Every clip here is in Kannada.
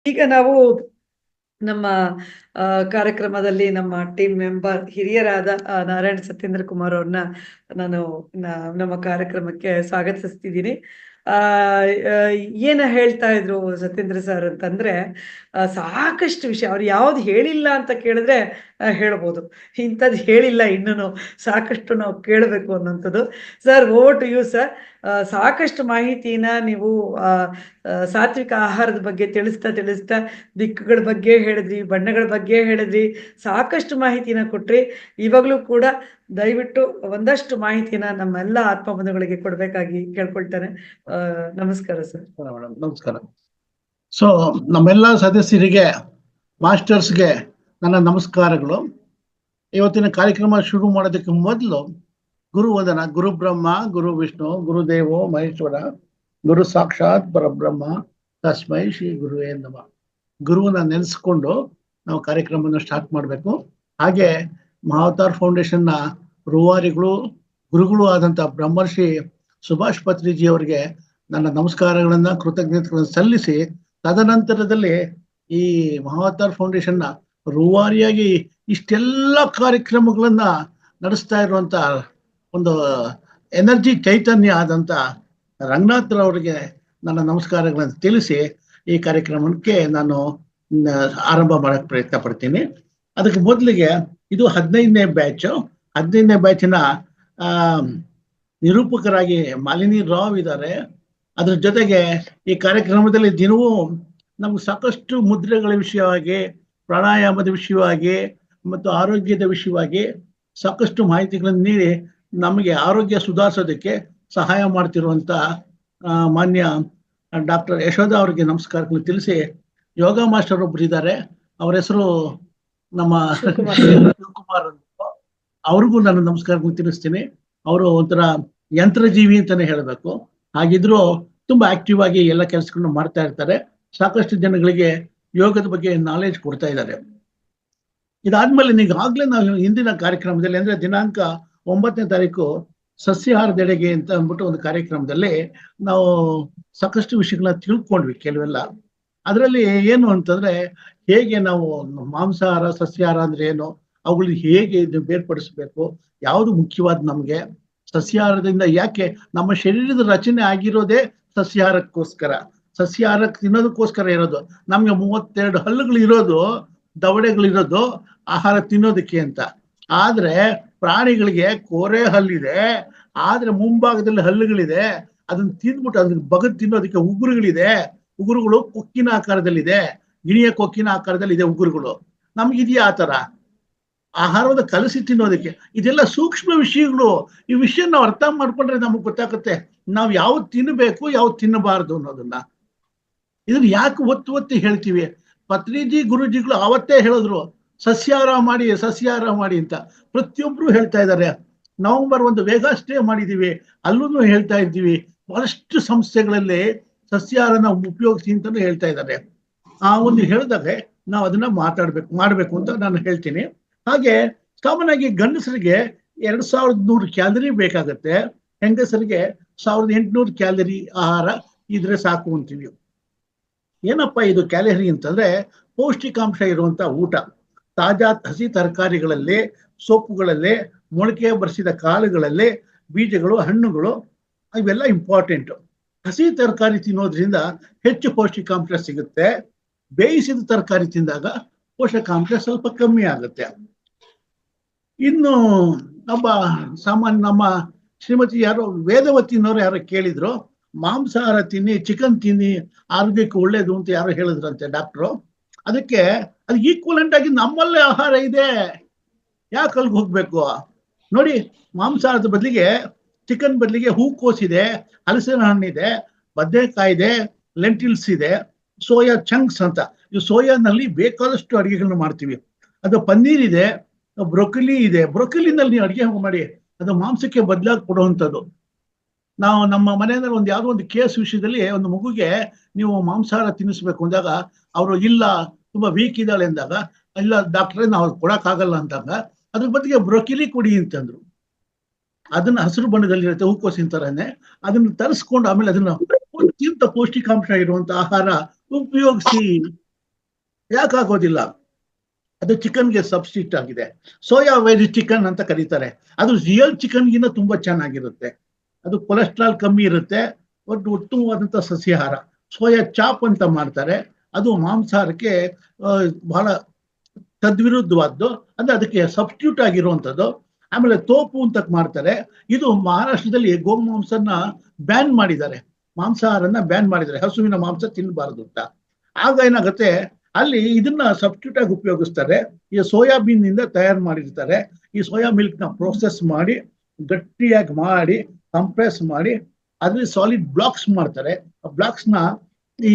ಈಗ ನಾವು ನಮ್ಮ ಕಾರ್ಯಕ್ರಮದಲ್ಲಿ ನಮ್ಮ ಟೀಮ್ ಮೆಂಬರ್ ಹಿರಿಯರಾದ ನಾರಾಯಣ ಸತ್ಯೇಂದ್ರ ಕುಮಾರ್ ಅವ್ರನ್ನ ನಾನು ನಮ್ಮ ಕಾರ್ಯಕ್ರಮಕ್ಕೆ ಸ್ವಾಗತಿಸ್ತಿದ್ದೀನಿ. ಆ ಏನ ಹೇಳ್ತಾ ಇದ್ರು ಸತ್ಯೇಂದ್ರ ಸರ್ ಅಂತಂದ್ರೆ, ಸಾಕಷ್ಟು ವಿಷಯ ಅವ್ರು ಯಾವ್ದು ಹೇಳಿಲ್ಲ ಅಂತ ಕೇಳಿದ್ರೆ ಹೇಳ್ಬೋದು. ಇಂಥದ್ದು ಹೇಳಿಲ್ಲ ಇನ್ನೂ ಸಾಕಷ್ಟು ನಾವು ಕೇಳಬೇಕು ಅನ್ನೋಂಥದ್ದು. Sir, over to you sir. ಸಾಕಷ್ಟು ಮಾಹಿತಿನ ನೀವು ಸಾತ್ವಿಕ ಆಹಾರದ ಬಗ್ಗೆ ತಿಳಿಸ್ತಾ ದಿಕ್ಕುಗಳ ಬಗ್ಗೆ ಹೇಳಿದ್ರಿ, ಬಣ್ಣಗಳ ಬಗ್ಗೆ ಹೇಳಿದ್ರಿ, ಸಾಕಷ್ಟು ಮಾಹಿತಿನ ಕೊಟ್ರಿ. ಇವಾಗಲೂ ಕೂಡ ದಯವಿಟ್ಟು ಒಂದಷ್ಟು ಮಾಹಿತಿನ ನಮ್ಮೆಲ್ಲ ಆತ್ಮ ಬಂಧುಗಳಿಗೆ ಕೊಡ್ಬೇಕಾಗಿ ಕೇಳ್ಕೊಳ್ತಾನೆ. ನಮಸ್ಕಾರ ಸರ್. ನಮಸ್ಕಾರ. ಸೊ ನಮ್ಮೆಲ್ಲ ಸದಸ್ಯರಿಗೆ, ಮಾಸ್ಟರ್ಸ್ಗೆ ನನ್ನ ನಮಸ್ಕಾರಗಳು. ಇವತ್ತಿನ ಕಾರ್ಯಕ್ರಮ ಶುರು ಮಾಡೋದಕ್ಕೆ ಮೊದಲು ಗುರುವಂದನ. ಗುರು ಬ್ರಹ್ಮ ಗುರು ವಿಷ್ಣು ಗುರುದೇವೋ ಮಹೇಶ್ವರ ಗುರು ಸಾಕ್ಷಾತ್ ಪರಬ್ರಹ್ಮ ತಸ್ಮೈ ಶ್ರೀ ಗುರುವೇ ನಮಃ. ಗುರುವನ್ನ ನೆನೆಸ್ಕೊಂಡು ನಾವು ಕಾರ್ಯಕ್ರಮವನ್ನು ಸ್ಟಾರ್ಟ್ ಮಾಡಬೇಕು. ಹಾಗೆ ಮಹಾವತಾರ್ ಫೌಂಡೇಶನ್ನ ರೂವಾರಿಗಳು, ಗುರುಗಳು ಆದಂಥ ಬ್ರಹ್ಮರ್ಷಿ ಸುಭಾಷ್ ಪತ್ರಿಜಿ ಅವರಿಗೆ ನನ್ನ ನಮಸ್ಕಾರಗಳನ್ನ, ಕೃತಜ್ಞತೆಗಳನ್ನು ಸಲ್ಲಿಸಿ, ತದನಂತರದಲ್ಲಿ ಈ ಮಹಾವತಾರ್ ಫೌಂಡೇಶನ್ನ ರೂವಾರಿಯಾಗಿ ಇಷ್ಟೆಲ್ಲ ಕಾರ್ಯಕ್ರಮಗಳನ್ನ ನಡೆಸ್ತಾ ಇರುವಂತ ಒಂದು ಎನರ್ಜಿ ಚೈತನ್ಯ ಆದಂತ ರಂಗನಾಥ್ ಅವರಿಗೆ ನನ್ನ ನಮಸ್ಕಾರಗಳನ್ನು ತಿಳಿಸಿ ಈ ಕಾರ್ಯಕ್ರಮಕ್ಕೆ ನಾನು ಆರಂಭ ಮಾಡಕ್ ಪ್ರಯತ್ನ ಪಡ್ತೀನಿ. ಅದಕ್ಕೆ ಮೊದಲಿಗೆ ಇದು 15ನೇ ಬ್ಯಾಚ್. 15ನೇ ಬ್ಯಾಚಿನ ನಿರೂಪಕರಾಗಿ ಮಾಲಿನಿ ರಾವ್ ಇದ್ದಾರೆ. ಅದ್ರ ಜೊತೆಗೆ ಈ ಕಾರ್ಯಕ್ರಮದಲ್ಲಿ ದಿನವೂ ನಮ್ಗೆ ಸಾಕಷ್ಟು ಮುದ್ರೆಗಳ ವಿಷಯವಾಗಿ, ಪ್ರಾಣಾಯಾಮದ ವಿಷಯವಾಗಿ ಮತ್ತು ಆರೋಗ್ಯದ ವಿಷಯವಾಗಿ ಸಾಕಷ್ಟು ಮಾಹಿತಿಗಳನ್ನು ನೀಡಿ ನಮಗೆ ಆರೋಗ್ಯ ಸುಧಾರಿಸೋದಕ್ಕೆ ಸಹಾಯ ಮಾಡ್ತಿರುವಂತ ಮಾನ್ಯ ಡಾಕ್ಟರ್ ಯಶೋಧ ಅವರಿಗೆ ನಮಸ್ಕಾರಗಳು ತಿಳಿಸಿ, ಯೋಗ ಮಾಸ್ಟರ್ ಒಬ್ರು ಇದ್ದಾರೆ, ಅವರ ಹೆಸರು ನಮ್ಮ ಶಿವಕುಮಾರ್ ಅಂತ, ಅವ್ರಿಗೂ ನಾನು ನಮಸ್ಕಾರಗಳು ತಿಳಿಸ್ತೀನಿ. ಅವರು ಒಂಥರ ಯಂತ್ರಜೀವಿ ಅಂತಾನೆ ಹೇಳಬೇಕು. ಹಾಗಿದ್ರು ತುಂಬಾ ಆಕ್ಟಿವ್ ಆಗಿ ಎಲ್ಲ ಕೆಲಸಗಳನ್ನು ಮಾಡ್ತಾ ಇರ್ತಾರೆ. ಸಾಕಷ್ಟು ಜನಗಳಿಗೆ ಯೋಗದ ಬಗ್ಗೆ ನಾಲೆಜ್ ಕೊಡ್ತಾ ಇದ್ದಾರೆ. ಇದಾದ್ಮೇಲೆ ಈಗಾಗ್ಲೇ ನಾವು ಹಿಂದಿನ ಕಾರ್ಯಕ್ರಮದಲ್ಲಿ, ಅಂದ್ರೆ ದಿನಾಂಕ 9ನೇ ತಾರೀಕು ಸಸ್ಯಾಹಾರದೆಡೆಗೆ ಅಂತ ಅಂದ್ಬಿಟ್ಟು ಒಂದು ಕಾರ್ಯಕ್ರಮದಲ್ಲಿ ನಾವು ಸಾಕಷ್ಟು ವಿಷಯಗಳನ್ನ ತಿಳ್ಕೊಂಡ್ವಿ ಕೆಲವೆಲ್ಲ. ಅದರಲ್ಲಿ ಏನು ಅಂತಂದ್ರೆ, ಹೇಗೆ ನಾವು ಮಾಂಸಾಹಾರ ಸಸ್ಯಾಹಾರ ಅಂದ್ರೆ ಏನು, ಅವುಗಳನ್ನ ಹೇಗೆ ಬೇರ್ಪಡಿಸ್ಬೇಕು, ಯಾವುದು ಮುಖ್ಯವಾದ ನಮ್ಗೆ, ಸಸ್ಯಾಹಾರದಿಂದ ಯಾಕೆ ನಮ್ಮ ಶರೀರದ ರಚನೆ ಆಗಿರೋದೇ ಸಸ್ಯಾಹಾರಕ್ಕೋಸ್ಕರ, ಸಸ್ಯಾಹಾರಕ್ಕೆ ತಿನ್ನೋದಕ್ಕೋಸ್ಕರ ಇರೋದು. ನಮ್ಗೆ 32 ಹಲ್ಲುಗಳು ಇರೋದು, ದವಡೆಗಳಿರೋದು ಆಹಾರ ತಿನ್ನೋದಕ್ಕೆ ಅಂತ. ಆದ್ರೆ ಪ್ರಾಣಿಗಳಿಗೆ ಕೋರೆ ಹಲ್ಲಿದೆ, ಆದ್ರೆ ಮುಂಭಾಗದಲ್ಲಿ ಹಲ್ಲುಗಳಿದೆ. ಅದನ್ನ ತಿಂದ್ಬಿಟ್ಟು ಅದನ್ನ ಬಗದ್ ತಿನ್ನೋದಕ್ಕೆ ಉಗುರುಗಳಿದೆ. ಉಗುರುಗಳು ಕೊಕ್ಕಿನ ಆಕಾರದಲ್ಲಿದೆ, ಗಿಣಿಯ ಕೊಕ್ಕಿನ ಆಕಾರದಲ್ಲಿ ಇದೆ ಉಗುರುಗಳು. ನಮ್ಗಿದೆಯಾ ಆ ತರ ಆಹಾರವನ್ನು ಕಲಸಿ ತಿನ್ನೋದಕ್ಕೆ? ಇದೆಲ್ಲ ಸೂಕ್ಷ್ಮ ವಿಷಯಗಳು. ಈ ವಿಷಯ ನಾವು ಅರ್ಥ ಮಾಡ್ಕೊಂಡ್ರೆ ನಮಗ್ ಗೊತ್ತಾಗುತ್ತೆ ನಾವು ಯಾವ್ದು ತಿನ್ನಬೇಕು ಯಾವ್ದು ತಿನ್ನಬಾರ್ದು ಅನ್ನೋದನ್ನ. ಇದನ್ನ ಯಾಕೆ ಒತ್ತಿ ಹೇಳ್ತೀವಿ? ಪತ್ರಿಜಿ ಗುರುಜಿಗಳು ಅವತ್ತೇ ಹೇಳಿದ್ರು ಸಸ್ಯಾಹಾರ ಮಾಡಿ ಸಸ್ಯಾಹಾರ ಮಾಡಿ ಅಂತ. ಪ್ರತಿಯೊಬ್ರು ಹೇಳ್ತಾ ಇದ್ದಾರೆ. ನವೆಂಬರ್ 1 ವೇಗ ಸ್ಟೇ ಮಾಡಿದೀವಿ, ಅಲ್ಲೂ ಹೇಳ್ತಾ ಇದ್ದೀವಿ. ಬಹಳಷ್ಟು ಸಂಸ್ಥೆಗಳಲ್ಲಿ ಸಸ್ಯಾಹಾರನ ಉಪಯೋಗಿಸಿ ಅಂತಾನು ಹೇಳ್ತಾ ಇದ್ದಾರೆ. ಆ ಒಂದು ಹೇಳಿದಾಗ ನಾವು ಅದನ್ನ ಮಾಡ್ಬೇಕು ಅಂತ ನಾನು ಹೇಳ್ತೀನಿ. ಹಾಗೆ ಕಾಮನ್ ಆಗಿ ಗಂಡಸರಿಗೆ 2100 ಕ್ಯಾಲರಿ ಬೇಕಾಗತ್ತೆ, ಹೆಂಗಸರಿಗೆ 1800 ಕ್ಯಾಲರಿ ಆಹಾರ ಇದ್ರೆ ಸಾಕು ಅಂತೀವಿ. ಏನಪ್ಪ ಇದು ಕ್ಯಾಲರಿ ಅಂತಂದ್ರೆ, ಪೌಷ್ಟಿಕಾಂಶ ಇರುವಂತ ಊಟ. ತಾಜಾ ಹಸಿ ತರಕಾರಿಗಳಲ್ಲಿ, ಸೊಪ್ಪುಗಳಲ್ಲಿ, ಮೊಳಕೆ ಬರಿಸಿದ ಕಾಳುಗಳಲ್ಲಿ, ಬೀಜಗಳು, ಹಣ್ಣುಗಳು ಇವೆಲ್ಲ ಇಂಪಾರ್ಟೆಂಟ್. ಹಸಿ ತರಕಾರಿ ತಿನ್ನೋದ್ರಿಂದ ಹೆಚ್ಚು ಪೌಷ್ಟಿಕಾಂಶ ಸಿಗುತ್ತೆ. ಬೇಯಿಸಿದ ತರಕಾರಿ ತಿಂದಾಗ ಪೋಷಕಾಂಶ ಸ್ವಲ್ಪ ಕಮ್ಮಿ ಆಗುತ್ತೆ. ಇನ್ನು ನಮ್ಮ ಶ್ರೀಮತಿ ಯಾರೋ ವೇದವತಿನವ್ರು ಯಾರೋ ಕೇಳಿದ್ರು, ಮಾಂಸಾಹಾರ ತಿನ್ನಿ, ಚಿಕನ್ ತಿನ್ನಿ, ಆರೋಗ್ಯಕ್ಕೆ ಒಳ್ಳೇದು ಅಂತ ಯಾರೋ ಹೇಳಿದ್ರಂತೆ ಡಾಕ್ಟ್ರು. ಅದಕ್ಕೆ ಅದು ಈಕ್ವಲೆಂಟ್ ಆಗಿ ನಮ್ಮಲ್ಲೇ ಆಹಾರ ಇದೆ, ಯಾಕೆ ಅಲ್ಲಿಗೆ ಹೋಗ್ಬೇಕು? ನೋಡಿ, ಮಾಂಸಾಹಾರದ ಬದಲಿಗೆ, ಚಿಕನ್ ಬದಲಿಗೆ ಹೂಕೋಸ್ ಇದೆ, ಹಲಸಿನ ಹಣ್ಣಿದೆ, ಬದನೆಕಾಯಿ ಇದೆ, ಲೆಂಟಿಲ್ಸ್ ಇದೆ, ಸೋಯಾ ಚಂಕ್ಸ್ ಅಂತ. ಈ ಸೋಯಾನಲ್ಲಿ ಬೇಕಾದಷ್ಟು ಅಡುಗೆಗಳನ್ನ ಮಾಡ್ತೀವಿ. ಅದು ಪನ್ನೀರ್ ಇದೆ, ಬ್ರೊಕೊಲಿ ಇದೆ. ಬ್ರೊಕೊಲಿನಲ್ಲಿ ನೀವು ಅಡುಗೆ ಮಾಡಿ ಅದು ಮಾಂಸಕ್ಕೆ ಬದಲಾಗಿ ಕೊಡುವಂಥದ್ದು. ನಾವು ನಮ್ಮ ಮನೆಯಲ್ಲಿ ಯಾವುದೋ ಒಂದು ಕೇಸ್ ವಿಷಯದಲ್ಲಿ ಒಂದು ಮಗುಗೆ ನೀವು ಮಾಂಸಾಹಾರ ತಿನ್ನಿಸ್ಬೇಕು ಅಂದಾಗ ಅವರು ಇಲ್ಲ ತುಂಬಾ ವೀಕ್ ಇದ್ದಾಳೆ ಅಂದಾಗ, ಇಲ್ಲ ಡಾಕ್ಟ್ರೇ ನಾವು ಕೊಡಕ್ಕಾಗಲ್ಲ ಅಂದಾಗ ಅದ್ರ ಬದಲಿಗೆ ಬ್ರೊಕೊಲಿ ಕೊಡಿ ಅಂತಂದ್ರು. ಅದನ್ನ ಹಸಿರು ಬಣ್ಣದಲ್ಲಿರುತ್ತೆ, ಹೂಕೋಸಿನ ತರನೇ. ಅದನ್ನ ತರಿಸ್ಕೊಂಡು ಆಮೇಲೆ ಅದನ್ನ ಅತ್ಯಂತ ಪೌಷ್ಟಿಕಾಂಶ ಇರುವಂತ ಆಹಾರ ಉಪಯೋಗಿಸಿ ಯಾಕಾಗೋದಿಲ್ಲ? ಅದು ಚಿಕನ್ಗೆ ಸಬ್ಸ್ಟಿಟ್ಯೂಟ್ ಆಗಿದೆ. ಸೋಯಾ ವೆಜ್ ಚಿಕನ್ ಅಂತ ಕರೀತಾರೆ. ಅದು ರಿಯಲ್ ಚಿಕನ್ಗಿಂತ ತುಂಬಾ ಚೆನ್ನಾಗಿರುತ್ತೆ. ಅದು ಕೊಲೆಸ್ಟ್ರಾಲ್ ಕಮ್ಮಿ ಇರುತ್ತೆ. ಒಂದು ಉತ್ತಮವಾದಂಥ ಸಸ್ಯಾಹಾರ. ಸೋಯಾ ಚಾಪ್ ಅಂತ ಮಾಡ್ತಾರೆ. ಅದು ಮಾಂಸಾಹಾರಕ್ಕೆ ಬಹಳ ತದ್ವಿರುದ್ಧವಾದ್ದು, ಅಂದ್ರೆ ಅದಕ್ಕೆ ಸಬ್ಸ್ಟಿಟ್ಯೂಟ್ ಆಗಿರುವಂಥದ್ದು. ಆಮೇಲೆ ತೋಪು ಅಂತ ಮಾಡ್ತಾರೆ. ಇದು ಮಹಾರಾಷ್ಟ್ರದಲ್ಲಿ ಗೋಮಾಂಸನ ಬ್ಯಾನ್ ಮಾಡಿದ್ದಾರೆ. ಮಾಂಸಾಹಾರನ ಬ್ಯಾನ್ ಮಾಡಿದ್ದಾರೆ, ಹಸುವಿನ ಮಾಂಸ ತಿನ್ನಬಾರದು ಅಂತ. ಆಗ ಏನಾಗುತ್ತೆ, ಅಲ್ಲಿ ಇದನ್ನ ಸಬ್ಸ್ಟಿಟ್ಯೂಟ್ ಆಗಿ ಉಪಯೋಗಿಸ್ತಾರೆ. ಈ ಸೋಯಾಬೀನ್ ನಿಂದ ತಯಾರು ಮಾಡಿರ್ತಾರೆ. ಈ ಸೋಯಾ ಮಿಲ್ಕ್ ನ ಪ್ರೋಸೆಸ್ ಮಾಡಿ ಗಟ್ಟಿಯಾಗಿ ಮಾಡಿ ಕಂಪ್ರೆಸ್ ಮಾಡಿ ಅದ್ರಲ್ಲಿ ಸಾಲಿಡ್ ಬ್ಲಾಕ್ಸ್ ಮಾಡ್ತಾರೆ. ಆ ಬ್ಲಾಕ್ಸ್ ನ ಈ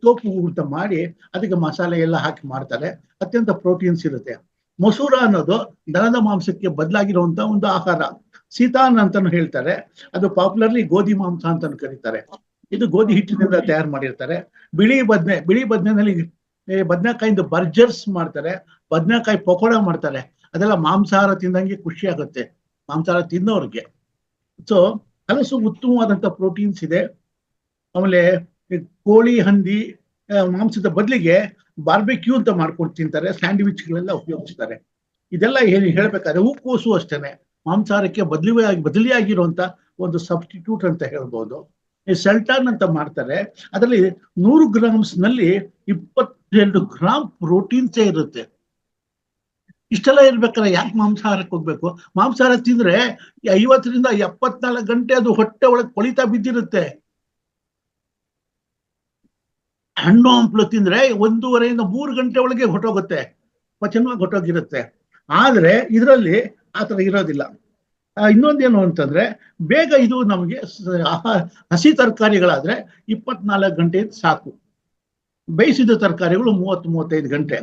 ತೋಪು ಊಟ ಮಾಡಿ ಅದಕ್ಕೆ ಮಸಾಲೆ ಎಲ್ಲ ಹಾಕಿ ಮಾಡ್ತಾರೆ. ಅತ್ಯಂತ ಪ್ರೋಟೀನ್ಸ್ ಇರುತ್ತೆ. ಮಸೂರ ಅನ್ನೋದು ದನದ ಮಾಂಸಕ್ಕೆ ಬದಲಾಗಿರುವಂತ ಒಂದು ಆಹಾರ. ಸೀತಾನ್ ಅಂತಾನು ಹೇಳ್ತಾರೆ. ಅದು ಪಾಪ್ಯುಲರ್ಲಿ ಗೋಧಿ ಮಾಂಸ ಅಂತಾನು ಕರೀತಾರೆ. ಇದು ಗೋಧಿ ಹಿಟ್ಟಿನಿಂದ ತಯಾರು ಮಾಡಿರ್ತಾರೆ. ಬಿಳಿ ಬದನೆನಲ್ಲಿ ಬದನೆಕಾಯಿಂದ ಬರ್ಜರ್ಸ್ ಮಾಡ್ತಾರೆ. ಬದನೆಕಾಯಿ ಪಕೋಡ ಮಾಡ್ತಾರೆ. ಅದೆಲ್ಲ ಮಾಂಸಾಹಾರ ತಿಂದಂಗೆ ಖುಷಿ ಆಗುತ್ತೆ ಮಾಂಸಾಹಾರ ತಿನ್ನೋರ್ಗೆ. ಸೊ ಹಲಸು ಉತ್ತಮವಾದಂತ ಪ್ರೋಟೀನ್ಸ್ ಇದೆ. ಆಮೇಲೆ ಕೋಳಿ ಹಂದಿ ಮಾಂಸದ ಬದಲಿಗೆ ಬಾರ್ಬೆಕ್ಯೂ ಅಂತ ಮಾಡ್ಕೊಂಡು ತಿಂತಾರೆ. ಸ್ಯಾಂಡ್ವಿಚ್ಗಳೆಲ್ಲ ಉಪಯೋಗಿಸ್ತಾರೆ. ಇದೆಲ್ಲ ಏನು ಹೇಳ್ಬೇಕಾದ್ರೆ ಹೂಕೋಸು ಅಷ್ಟೇನೆ ಮಾಂಸಾಹಾರಕ್ಕೆ ಬದಲಿಯಾಗಿರುವಂತ ಒಂದು ಸಬ್ಸ್ಟಿಟ್ಯೂಟ್ ಅಂತ ಹೇಳ್ಬೋದು. ಈ ಸೆಲ್ಟಾನ್ ಅಂತ ಮಾಡ್ತಾರೆ. ಅದರಲ್ಲಿ 100 ಗ್ರಾಮ್ಸ್ ನಲ್ಲಿ 22 ಗ್ರಾಮ್ ಪ್ರೋಟೀನ್ಸೇ ಇರುತ್ತೆ. ಇಷ್ಟೆಲ್ಲ ಇರ್ಬೇಕಾದ್ರೆ ಯಾಕೆ ಮಾಂಸಾಹಾರಕ್ಕೆ ಹೋಗ್ಬೇಕು? ಮಾಂಸಾಹಾರ ತಿಂದ್ರೆ 50 ರಿಂದ 74 ಗಂಟೆ ಅದು ಹೊಟ್ಟೆ ಒಳಗೆ ಕೊಳಿತಾ ಬಿದ್ದಿರುತ್ತೆ. ಹಣ್ಣು ಹಂಪಲು ತಿಂದ್ರೆ 1.5 ರಿಂದ 3 ಗಂಟೆ ಒಳಗೆ ಹೊಟ್ಟೋಗುತ್ತೆ, ಪಚನವಾಗಿ ಹೊಟ್ಟೋಗಿರುತ್ತೆ. ಆದ್ರೆ ಇದರಲ್ಲಿ ಆತರ ಇರೋದಿಲ್ಲ. ಇನ್ನೊಂದೇನು ಅಂತಂದ್ರೆ ಬೇಗ ಇದು ನಮಗೆ ಹಸಿ ತರಕಾರಿಗಳಾದ್ರೆ 24 ಗಂಟೆ ಸಾಕು. ಬೇಯಿಸಿದ ತರಕಾರಿಗಳು 30-35 ಗಂಟೆ.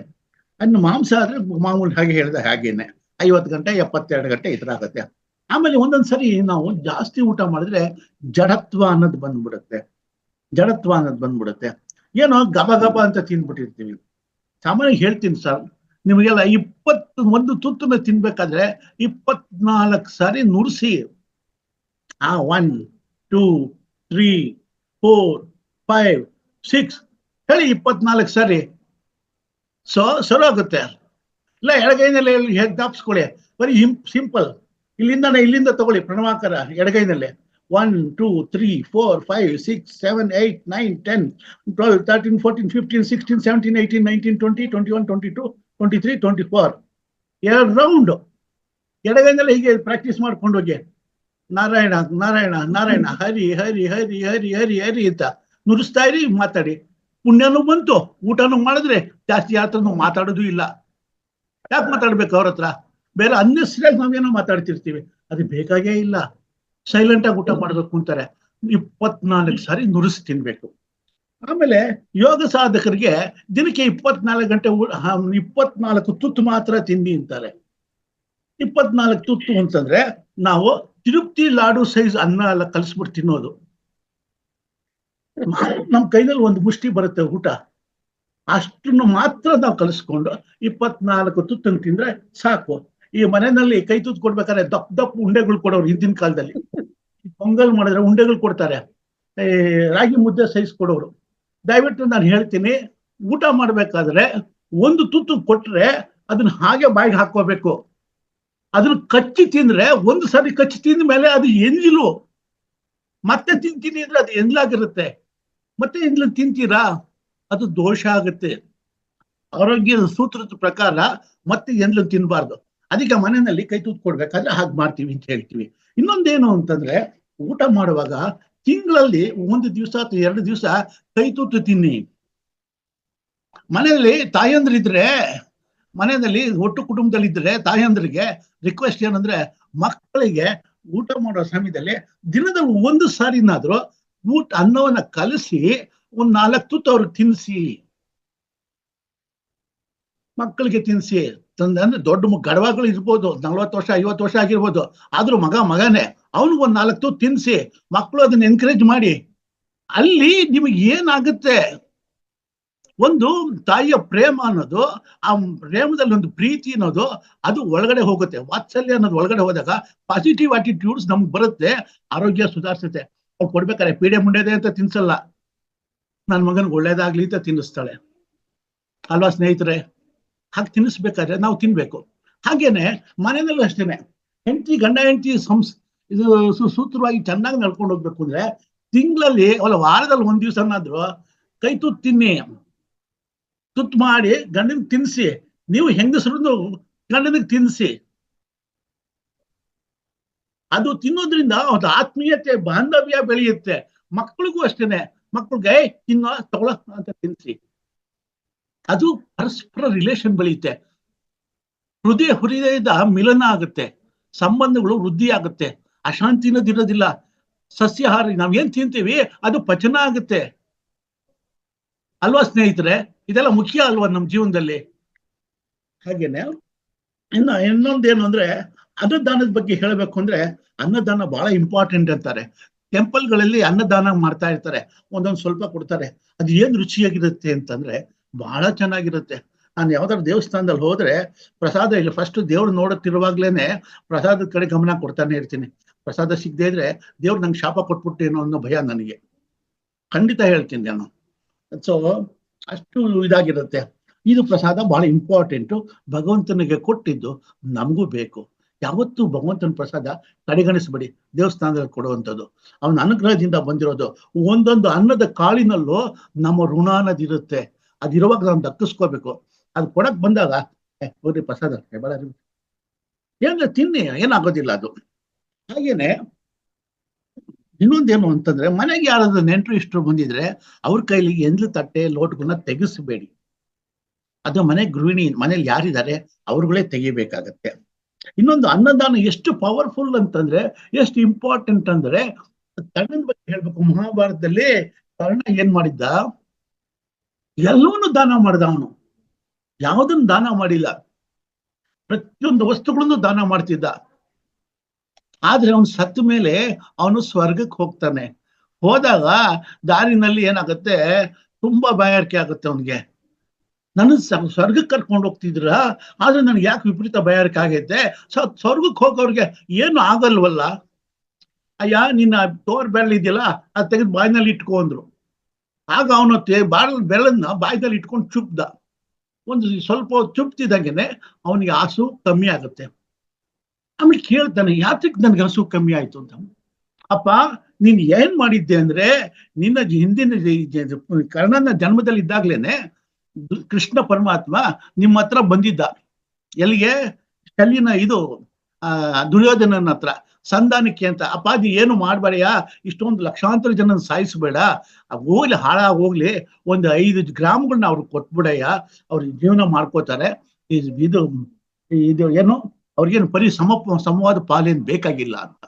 ಅನ್ನು ಮಾಂಸ ಆದ್ರೆ ಮಾಮೂಲಿ ಹಾಗೆ ಹೇಳಿದ ಹಾಗೇನೆ 50 ಗಂಟೆ 72 ಗಂಟೆ ಈ ತರ ಆಗುತ್ತೆ. ಆಮೇಲೆ ಒಂದೊಂದ್ಸರಿ ನಾವು ಜಾಸ್ತಿ ಊಟ ಮಾಡಿದ್ರೆ ಜಡತ್ವ ಅನ್ನೋದು ಬಂದ್ಬಿಡುತ್ತೆ. ಏನೋ ಗಬ ಗಬ ಅಂತ ತಿನ್ಬಿಟ್ಟಿರ್ತೀವಿ. ಸಾಮಾನ್ಯ ಹೇಳ್ತೀನಿ ಸರ್, ನಿಮಗೆಲ್ಲ 21 ತುತ್ತನ್ನ ತಿನ್ಬೇಕಾದ್ರೆ 24 ಸಾರಿ ನುರಿಸಿ 1 2 3 4 5 6 ಹೇಳಿ 24 ಸಾರಿ. ಸರಿ ಆಗುತ್ತೆ. ಇಲ್ಲ ಎಡಗೈನಲ್ಲಿ ದಾಪ್ಸ್ಕೊಳ್ಳಿ. ಬರೀ ಸಿಂಪಲ್. ಇಲ್ಲಿಂದ ತಗೊಳ್ಳಿ ಪ್ರಣವಾಕಾರ ಎಡಗೈನಲ್ಲೇ. 1 2 3 4 5 6 7 8 9 10 12 13 14 15 16 17 18 19 20 21 22 23 24 2 ರೌಂಡ್ ಎಡಗೈನಲ್ಲೇ ಹೀಗೆ ಪ್ರಾಕ್ಟೀಸ್ ಮಾಡ್ಕೊಂಡು ಹೋಗಿ. ನಾರಾಯಣ ನಾರಾಯಣ ನಾರಾಯಣ ಹರಿ ಹರಿ ಹರಿ ಹರಿ ಹರಿ ಹರಿ ಅಂತ ನುರಿಸ್ತಾ ಇರಿ. ಮಾತಾಡಿ. ಪುಣ್ಯನೂ ಬಂತು, ಊಟನೂ ಮಾಡಿದ್ರೆ ಜಾಸ್ತಿ ಯಾತ್ರನೂ ಮಾತಾಡೋದು ಇಲ್ಲ. ಯಾಕೆ ಮಾತಾಡ್ಬೇಕು ಅವ್ರ ಹತ್ರ? ಬೇರೆ ಅನ್ನೆಸರಿಯಾಗಿ ನಾವೇನೋ ಮಾತಾಡ್ತಿರ್ತೀವಿ. ಅದು ಬೇಕಾಗೇ ಇಲ್ಲ. ಸೈಲೆಂಟ್ ಆಗಿ ಊಟ ಮಾಡ್ಬೇಕು ಅಂತಾರೆ. 24 ಸಾರಿ ನುರಿಸಿ ತಿನ್ಬೇಕು. ಆಮೇಲೆ ಯೋಗ ಸಾಧಕರಿಗೆ ದಿನಕ್ಕೆ 24 ಗಂಟೆ 24 ತುತ್ತು ಮಾತ್ರ ತಿಂಡಿ ಅಂತಾರೆ. 24 ತುತ್ತು ಅಂತಂದ್ರೆ ನಾವು ತಿರುಪ್ತಿ ಲಾಡು ಸೈಜ್ ಅನ್ನ ಎಲ್ಲ ಕಲಿಸ್ಬಿಟ್ಟು ತಿನ್ನೋದು. ನಮ್ ಕೈನಲ್ಲಿ ಒಂದು ಮುಷ್ಟಿ ಬರುತ್ತೆ ಊಟ, ಅಷ್ಟನ್ನು ಮಾತ್ರ ನಾವು ಕಲಿಸ್ಕೊಂಡು 24 ತುತ್ತನ್ನು ತಿಂದ್ರೆ ಸಾಕು. ಈ ಮನೆಯಲ್ಲಿ ಕೈ ತುತ್ತು ಕೊಡ್ಬೇಕಾದ್ರೆ ದಪ್ಪ ಉಂಡೆಗಳು ಕೊಡೋರು ಹಿಂದಿನ ಕಾಲದಲ್ಲಿ. ಪೊಂಗಲ್ ಮಾಡಿದ್ರೆ ಉಂಡೆಗಳು ಕೊಡ್ತಾರೆ. ರಾಗಿ ಮುದ್ದೆ ಸೈಜ್ ಕೊಡೋರು. ದಯವಿಟ್ಟು ನಾನು ಹೇಳ್ತೀನಿ, ಊಟ ಮಾಡ್ಬೇಕಾದ್ರೆ ಒಂದು ತುತ್ತು ಕೊಟ್ರೆ ಅದನ್ನ ಹಾಗೆ ಬಾಯಿಗೆ ಹಾಕೋಬೇಕು. ಅದನ್ನ ಕಚ್ಚಿ ತಿಂದ್ರೆ ಒಂದು ಸಾರಿ ಕಚ್ಚಿ ತಿಂದ ಮೇಲೆ ಅದು ಎಂಜಿಲು. ಮತ್ತೆ ತಿಂತೀನಿ ಅಂದ್ರೆ ಅದು ಎಂದ್ಲಾಗಿರುತ್ತೆ. ಮತ್ತೆ ಎಂದ್ಲು ತಿಂತೀರಾ, ಅದು ದೋಷ ಆಗುತ್ತೆ. ಆರೋಗ್ಯದ ಸೂತ್ರದ ಪ್ರಕಾರ ಮತ್ತೆ ಎಂದ್ಲು ತಿನ್ಬಾರ್ದು. ಅದಕ್ಕೆ ಮನೆಯಲ್ಲಿ ಕೈ ತೂತ್ ಕೊಡ್ಬೇಕಾದ್ರೆ ಹಾಗೆ ಮಾಡ್ತೀವಿ ಅಂತ ಹೇಳ್ತೀವಿ. ಇನ್ನೊಂದೇನು ಅಂತಂದ್ರೆ, ಊಟ ಮಾಡುವಾಗ ತಿಂಗಳಲ್ಲಿ 1 ದಿವಸ ಅಥವಾ 2 ದಿವಸ ಕೈ ತೂತು ತಿನ್ನಿ. ಮನೆಯಲ್ಲಿ ತಾಯಂದ್ರಿದ್ರೆ, ಮನೆಯಲ್ಲಿ ಒಟ್ಟು ಕುಟುಂಬದಲ್ಲಿ ಇದ್ರೆ ತಾಯಂದ್ರಿಗೆ ರಿಕ್ವೆಸ್ಟ್ ಏನಂದ್ರೆ, ಮಕ್ಕಳಿಗೆ ಊಟ ಮಾಡೋ ಸಮಯದಲ್ಲಿ ದಿನದ 1 ಸಾರಿನಾದ್ರೂ ಅನ್ನವನ್ನ ಕಲಸಿ 4 ತುತ್ತು ಅವ್ರಿಗೆ ತಿನ್ನಿಸಿ. ಮಕ್ಕಳಿಗೆ ತಿನ್ನಿಸಿ. ಅಂದ್ರೆ ದೊಡ್ಡ ಗಡವಾಗಳು ಇರ್ಬೋದು, 40 ವರ್ಷ 50 ವರ್ಷ ಆಗಿರ್ಬೋದು, ಆದ್ರೂ ಮಗನೇ ಅವನಿಗೆ 4 ತುತ್ತು ತಿನ್ನಿಸಿ. ಮಕ್ಕಳು ಅದನ್ನ ಎನ್ಕರೇಜ್ ಮಾಡಿ. ಅಲ್ಲಿ ನಿಮಗೆ ಏನಾಗುತ್ತೆ, ಒಂದು ತಾಯಿಯ ಪ್ರೇಮ ಅನ್ನೋದು, ಆ ಪ್ರೇಮದಲ್ಲಿ ಒಂದು ಪ್ರೀತಿ ಅನ್ನೋದು ಅದು ಒಳಗಡೆ ಹೋಗುತ್ತೆ. ವಾತ್ಸಲ್ಯ ಅನ್ನೋದು ಒಳಗಡೆ ಹೋದಾಗ ಪಾಸಿಟಿವ್ ಆಟಿಟ್ಯೂಡ್ಸ್ ನಮ್ಗೆ ಬರುತ್ತೆ. ಆರೋಗ್ಯ ಸುಧಾರಿಸುತ್ತೆ. ಅವ್ರು ಕೊಡ್ಬೇಕಾರೆ ಪೀಡೆ ಮುಂಡೆದೆ ಅಂತ ತಿನ್ಸಲ್ಲ, ನನ್ನ ಮಗನ್ಗೆ ಒಳ್ಳೇದಾಗ್ಲಿ ಅಂತ ತಿನ್ನಿಸ್ತಾಳೆ. ಅಲ್ವಾ ಸ್ನೇಹಿತರೆ? ಹಾಗೆ ತಿನ್ನಿಸ್ಬೇಕಾದ್ರೆ ನಾವು ತಿನ್ಬೇಕು. ಹಾಗೇನೆ ಮನೆಯಲ್ಲೂ ಅಷ್ಟೇನೆ, ಗಂಡ ಹೆಂಡತಿ ಇದು ಸೂತ್ರವಾಗಿ ಚೆನ್ನಾಗಿ ನಡ್ಕೊಂಡು ಹೋಗ್ಬೇಕು ಅಂದ್ರೆ ತಿಂಗಳಲ್ಲಿ ವಾರದಲ್ಲಿ ಒಂದ್ ದಿವ್ಸನಾದ್ರು ಕೈ ತುತ್ತು ತಿನ್ನಿ, ತುತ್ತು ಮಾಡಿ ಗಂಡನಿಗೆ ತಿನ್ಸಿ. ನೀವು ಹೆಂಗಸರು ಗಂಡನಿಗೆ ತಿನ್ಸಿ. ಅದು ತಿನ್ನೋದ್ರಿಂದ ಒಂದು ಆತ್ಮೀಯತೆ, ಬಾಂಧವ್ಯ ಬೆಳೆಯುತ್ತೆ. ಮಕ್ಕಳಿಗೂ ಅಷ್ಟೇನೆ, ಮಕ್ಕಳಿಗೆ ತಿನ್ನೋ ತಗೊಳ ಅಂತ ತಿನ್ಸಿ. ಅದು ಪರಸ್ಪರ ರಿಲೇಷನ್ ಬೆಳೆಯುತ್ತೆ, ಹೃದಯದ ಮಿಲನ ಆಗುತ್ತೆ, ಸಂಬಂಧಗಳು ವೃದ್ಧಿ ಆಗುತ್ತೆ, ಅಶಾಂತಿನದಿರೋದಿಲ್ಲ. ಸಸ್ಯಾಹಾರಿ ನಾವೇನ್ ತಿಂತೀವಿ ಅದು ಪಚನ ಆಗುತ್ತೆ ಅಲ್ವಾ ಸ್ನೇಹಿತರೆ? ಇದೆಲ್ಲ ಮುಖ್ಯ ಅಲ್ವಾ ನಮ್ಮ ಜೀವನದಲ್ಲಿ? ಹಾಗೇನೆ ಇನ್ನೊಂದೇನು ಅಂದ್ರೆ ಅನ್ನದಾನದ ಬಗ್ಗೆ ಹೇಳಬೇಕು ಅಂದ್ರೆ, ಅನ್ನದಾನ ಬಹಳ ಇಂಪಾರ್ಟೆಂಟ್ ಅಂತಾರೆ. ಟೆಂಪಲ್ಗಳಲ್ಲಿ ಅನ್ನದಾನ ಮಾಡ್ತಾ ಇರ್ತಾರೆ, ಒಂದೊಂದು ಸ್ವಲ್ಪ ಕೊಡ್ತಾರೆ. ಅದು ಏನ್ ರುಚಿಯಾಗಿರುತ್ತೆ ಅಂತಂದ್ರೆ ಬಹಳ ಚೆನ್ನಾಗಿರುತ್ತೆ. ನಾನು ಯಾವ್ದಾದ್ರು ದೇವಸ್ಥಾನದಲ್ಲಿ ಹೋದ್ರೆ ಪ್ರಸಾದ ಇಲ್ಲ, ಫಸ್ಟ್ ದೇವ್ರು ನೋಡುತ್ತಿರುವಾಗ್ಲೇನೆ ಪ್ರಸಾದದ ಕಡೆ ಗಮನ ಕೊಡ್ತಾನೆ ಇರ್ತೀನಿ. ಪ್ರಸಾದ ಸಿಗದೆ ಇದ್ರೆ ದೇವ್ರು ನಂಗೆ ಶಾಪ ಕೊಟ್ಬಿಟ್ಟೇನೋ ಅನ್ನೋ ಭಯ ನನಗೆ. ಖಂಡಿತ ಹೇಳ್ತೀನಿ ನಾನು. ಸೊ ಅಷ್ಟು ಇದಾಗಿರುತ್ತೆ. ಇದು ಪ್ರಸಾದ ಬಹಳ ಇಂಪಾರ್ಟೆಂಟು. ಭಗವಂತನಿಗೆ ಕೊಟ್ಟಿದ್ದು ನಮಗೂ ಬೇಕು. ಯಾವತ್ತೂ ಭಗವಂತನ ಪ್ರಸಾದ ಕಡೆಗಣಿಸಬೇಡಿ. ದೇವಸ್ಥಾನದಲ್ಲಿ ಕೊಡುವಂಥದ್ದು ಅವನ ಅನುಗ್ರಹದಿಂದ ಬಂದಿರೋದು. ಒಂದೊಂದು ಅನ್ನದ ಕಾಳಿನಲ್ಲೂ ನಮ್ಮ ಋಣ ಅನ್ನೋದಿರುತ್ತೆ. ಅದಿರುವಾಗ ನಾವು ದಕ್ಕಿಸ್ಕೋಬೇಕು. ಅದು ಕೊಡಕ್ ಬಂದಾಗ ಹೋಗ್ರಿ ಪ್ರಸಾದ ಬೇಡ ಏನ ತಿನ್ನಿ, ಏನಾಗೋದಿಲ್ಲ ಅದು. ಹಾಗೇನೆ ಇನ್ನೊಂದೇನು ಅಂತಂದ್ರೆ, ಮನೆಗೆ ಯಾರಾದ್ರೂ ನೆಂಟರು ಇಷ್ಟರು ಬಂದಿದ್ರೆ ಅವ್ರ ಕೈಲಿ ಎಂದ್ಲು ತಟ್ಟೆ ಲೋಟಗಳನ್ನ ತೆಗೆಸಬೇಡಿ. ಅದು ಮನೆ ಗೃಹಿಣಿ, ಮನೇಲಿ ಯಾರಿದ್ದಾರೆ ಅವ್ರುಗಳೇ ತೆಗಿಬೇಕಾಗತ್ತೆ. ಇನ್ನೊಂದು, ಅನ್ನದಾನ ಎಷ್ಟು ಪವರ್ಫುಲ್ ಅಂತಂದ್ರೆ, ಎಷ್ಟು ಇಂಪಾರ್ಟೆಂಟ್ ಅಂದ್ರೆ, ಕರ್ಣನ ಬಗ್ಗೆ ಹೇಳ್ಬೇಕು. ಮಹಾಭಾರತದಲ್ಲಿ ಕರ್ಣ ಏನ್ ಮಾಡಿದ್ದ? ಎಲ್ಲವನ್ನೂ ದಾನ ಮಾಡಿದ. ಅವನು ಯಾವುದನ್ನು ದಾನ ಮಾಡಿಲ್ಲ, ಪ್ರತಿಯೊಂದು ವಸ್ತುಗಳನ್ನು ದಾನ ಮಾಡ್ತಿದ್ದ. ಆದ್ರೆ ಅವನು ಸತ್ತ ಮೇಲೆ ಅವನು ಸ್ವರ್ಗಕ್ಕೆ ಹೋಗ್ತಾನೆ. ಹೋದಾಗ ದಾರಿನಲ್ಲಿ ಏನಾಗುತ್ತೆ, ತುಂಬಾ ಬಾಯಾರಿಕೆ ಆಗುತ್ತೆ ಅವನಿಗೆ. ನನ್ನ ಸ್ವರ್ಗಕ್ಕೆ ಕರ್ಕೊಂಡು ಹೋಗ್ತಿದ್ರ, ಆದ್ರೆ ನನ್ಗೆ ಯಾಕೆ ವಿಪರೀತ ಬಾಯಾರಿಕೆ ಆಗೈತೆ? ಸ್ವರ್ಗಕ್ಕೆ ಹೋಗೋರ್ಗೆ ಏನು ಆಗಲ್ವಲ್ಲ? ಅಯ್ಯ ನಿನ್ನ ತೋರ್ ಬೆರಳು ಇದೆಯಲ್ಲ, ಅದು ತೆಗೆದು ಬಾಯಿನಲ್ಲಿ ಇಟ್ಕೊ ಅಂದ್ರು. ಆಗ ಅವನು ಬೆರಳನ್ನ ಬಾಯಿನಲ್ಲಿ ಇಟ್ಕೊಂಡು ಚುಪ್ದ. ಒಂದು ಸ್ವಲ್ಪ ಚುಪ್ತಿದಂಗೆನೆ ಅವನಿಗೆ ಆಸು ಕಮ್ಮಿ ಆಗುತ್ತೆ. ಆಮೇಲೆ ಕೇಳ್ತಾನೆ, ಯಾತಕ್ಕೆ ನನ್ಗೆ ಹಸು ಕಮ್ಮಿ ಆಯ್ತು ಅಂತ. ಅಪ್ಪ ನೀನ್ ಏನ್ ಮಾಡಿದ್ದೆ ಅಂದ್ರೆ, ನಿನ್ನ ಹಿಂದಿನ ಕರ್ಣನ ಜನ್ಮದಲ್ಲಿ ಇದ್ದಾಗ್ಲೇನೆ ಕೃಷ್ಣ ಪರಮಾತ್ಮ ನಿಮ್ಮ ಹತ್ರ ಬಂದಿದ್ದ. ಎಲ್ಲಿಗೆ? ಶಲ್ಯನ ಇದು ದುರ್ಯೋಧನನ ಹತ್ರ ಸಂಧಾನಕ್ಕೆ ಅಂತ. ಅಪ್ಪ ನೀ ಏನು ಮಾಡ್ಬೇಡಯ್ಯ, ಇಷ್ಟೊಂದು ಲಕ್ಷಾಂತರ ಜನ ಸಾಯಿಸ್ಬೇಡ, ಹೋಗ್ಲಿ ಹಾಳಾಗಿ ಹೋಗ್ಲಿ, ಒಂದು 5 ಗ್ರಾಮ್ಗಳನ್ನ ಅವ್ರಿಗೆ ಕೊಟ್ಬಿಡಯ್ಯ, ಅವ್ರ ಜೀವನ ಮಾಡ್ಕೋತಾರೆ. ಇದು ಇದು ಏನು ಅವ್ರಿಗೇನು ಸಮವಾದ ಪಾಲೇನು ಬೇಕಾಗಿಲ್ಲ ಅಂತ.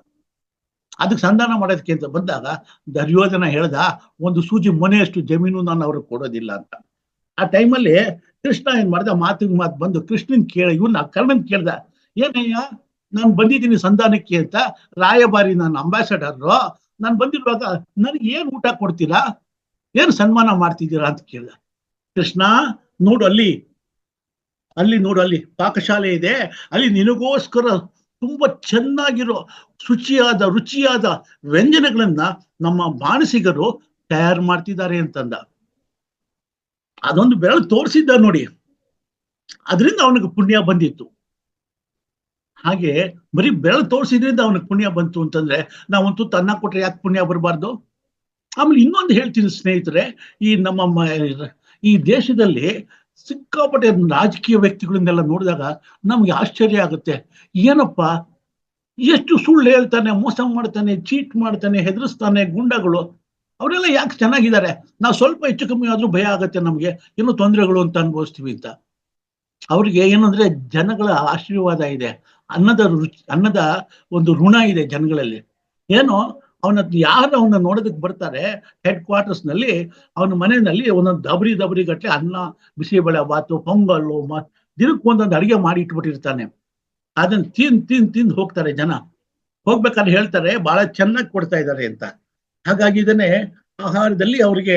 ಅದಕ್ಕೆ ಸಂಧಾನ ಮಾಡೋದಕ್ಕೆ ಅಂತ ಬಂದಾಗ ದುರ್ಯೋಧನ ಹೇಳ್ದ, ಒಂದು ಸೂಜಿ ಮೊನೆಯಷ್ಟು ಜಮೀನು ನಾನು ಅವ್ರಿಗೆ ಕೊಡೋದಿಲ್ಲ ಅಂತ. ಆ ಟೈಮಲ್ಲಿ ಕೃಷ್ಣ ಏನ್ ಮಾಡ್ದ, ಮಾತಿಗೆ ಮಾತು ಬಂದು ಕೃಷ್ಣನ್ ಇವನ್ನ ಕರ್ಣನ್ ಕೇಳ್ದ, ಏನಯ್ಯ ನಾನು ಬಂದಿದ್ದೀನಿ ಸಂಧಾನಕ್ಕೆ ಅಂತ, ರಾಯಭಾರಿ ನಾನು ಅಂಬಾಸಡರು, ನಾನು ಬಂದಿರುವಾಗ ನನಗೆ ಏನ್ ಊಟ ಕೊಡ್ತೀರಾ, ಏನ್ ಸನ್ಮಾನ ಮಾಡ್ತಿದ್ದೀರಾ ಅಂತ ಕೇಳ್ದ. ಕೃಷ್ಣ ನೋಡು, ಅಲ್ಲಿ ನೋಡು, ಅಲ್ಲಿ ಪಾಕಶಾಲೆ ಇದೆ, ಅಲ್ಲಿ ನಿನಗೋಸ್ಕರ ತುಂಬಾ ಚೆನ್ನಾಗಿರೋ ರುಚಿಯಾದ ವ್ಯಂಜನಗಳನ್ನ ನಮ್ಮ ಬಾಣಸಿಗರು ತಯಾರು ಮಾಡ್ತಿದ್ದಾರೆ ಅಂತಂದ. ಅದೊಂದು ಬೆರಳು ತೋರಿಸಿದ್ದ ನೋಡಿ, ಅದರಿಂದ ಅವನಿಗೆ ಪುಣ್ಯ ಬಂದಿತ್ತು. ಹಾಗೆ ಬರೀ ಬೆರಳು ತೋರಿಸಿದ್ರಿಂದ ಅವನಿಗೆ ಪುಣ್ಯ ಬಂತು ಅಂತಂದ್ರೆ, ನಾವಂತೂ ಅನ್ನ ಕೊಟ್ರೆ ಯಾಕೆ ಪುಣ್ಯ ಬರಬಾರ್ದು? ಆಮೇಲೆ ಇನ್ನೊಂದು ಹೇಳ್ತೀನಿ ಸ್ನೇಹಿತರೆ, ಈ ದೇಶದಲ್ಲಿ ಸಿಕ್ಕಾಪಟ್ಟೆ ರಾಜಕೀಯ ವ್ಯಕ್ತಿಗಳನ್ನೆಲ್ಲ ನೋಡಿದಾಗ ನಮ್ಗೆ ಆಶ್ಚರ್ಯ ಆಗುತ್ತೆ. ಏನಪ್ಪ, ಎಷ್ಟು ಸುಳ್ಳು ಹೇಳ್ತಾನೆ, ಮೋಸ ಮಾಡ್ತಾನೆ, ಚೀಟ್ ಮಾಡ್ತಾನೆ, ಹೆದರಿಸ್ತಾನೆ, ಗುಂಡಗಳು, ಅವರೆಲ್ಲ ಯಾಕೆ ಚೆನ್ನಾಗಿದ್ದಾರೆ? ನಾವು ಸ್ವಲ್ಪ ಹೆಚ್ಚು ಕಮ್ಮಿ ಆದ್ರೂ ಭಯ ಆಗತ್ತೆ ನಮ್ಗೆ, ಏನೋ ತೊಂದರೆಗಳು ಅಂತ ಅನುಭವಿಸ್ತೀವಿ ಅಂತ. ಅವ್ರಿಗೆ ಏನಂದ್ರೆ ಜನಗಳ ಆಶೀರ್ವಾದ ಇದೆ, ಅನ್ನದ ಒಂದು ಋಣ ಇದೆ ಜನಗಳಲ್ಲಿ. ಏನೋ ಅವನ ನೋಡೋದಕ್ಕೆ ಬರ್ತಾರೆ ಹೆಡ್ ಕ್ವಾರ್ಟರ್ಸ್ ನಲ್ಲಿ, ಅವನ ಮನೆಯಲ್ಲಿ ಒಂದೊಂದು ದಬರಿ ಗಟ್ಟಲೆ ಅನ್ನ, ಬಿಸಿಬೇಳೆ ಬಾತು, ಪೊಂಗಲ್ಲು, ದಿನಕ್ಕೆ ಒಂದೊಂದು ಅಡಿಗೆ ಮಾಡಿ ಇಟ್ಬಿಟ್ಟಿರ್ತಾನೆ. ಅದನ್ನ ತಿಂದು ಹೋಗ್ತಾರೆ ಜನ. ಹೋಗ್ಬೇಕಾದ್ರೆ ಹೇಳ್ತಾರೆ ಬಹಳ ಚೆನ್ನಾಗಿ ಕೊಡ್ತಾ ಇದ್ದಾರೆ ಅಂತ. ಹಾಗಾಗಿ ಇದನ್ನೇ ಆಹಾರದಲ್ಲಿ ಅವ್ರಿಗೆ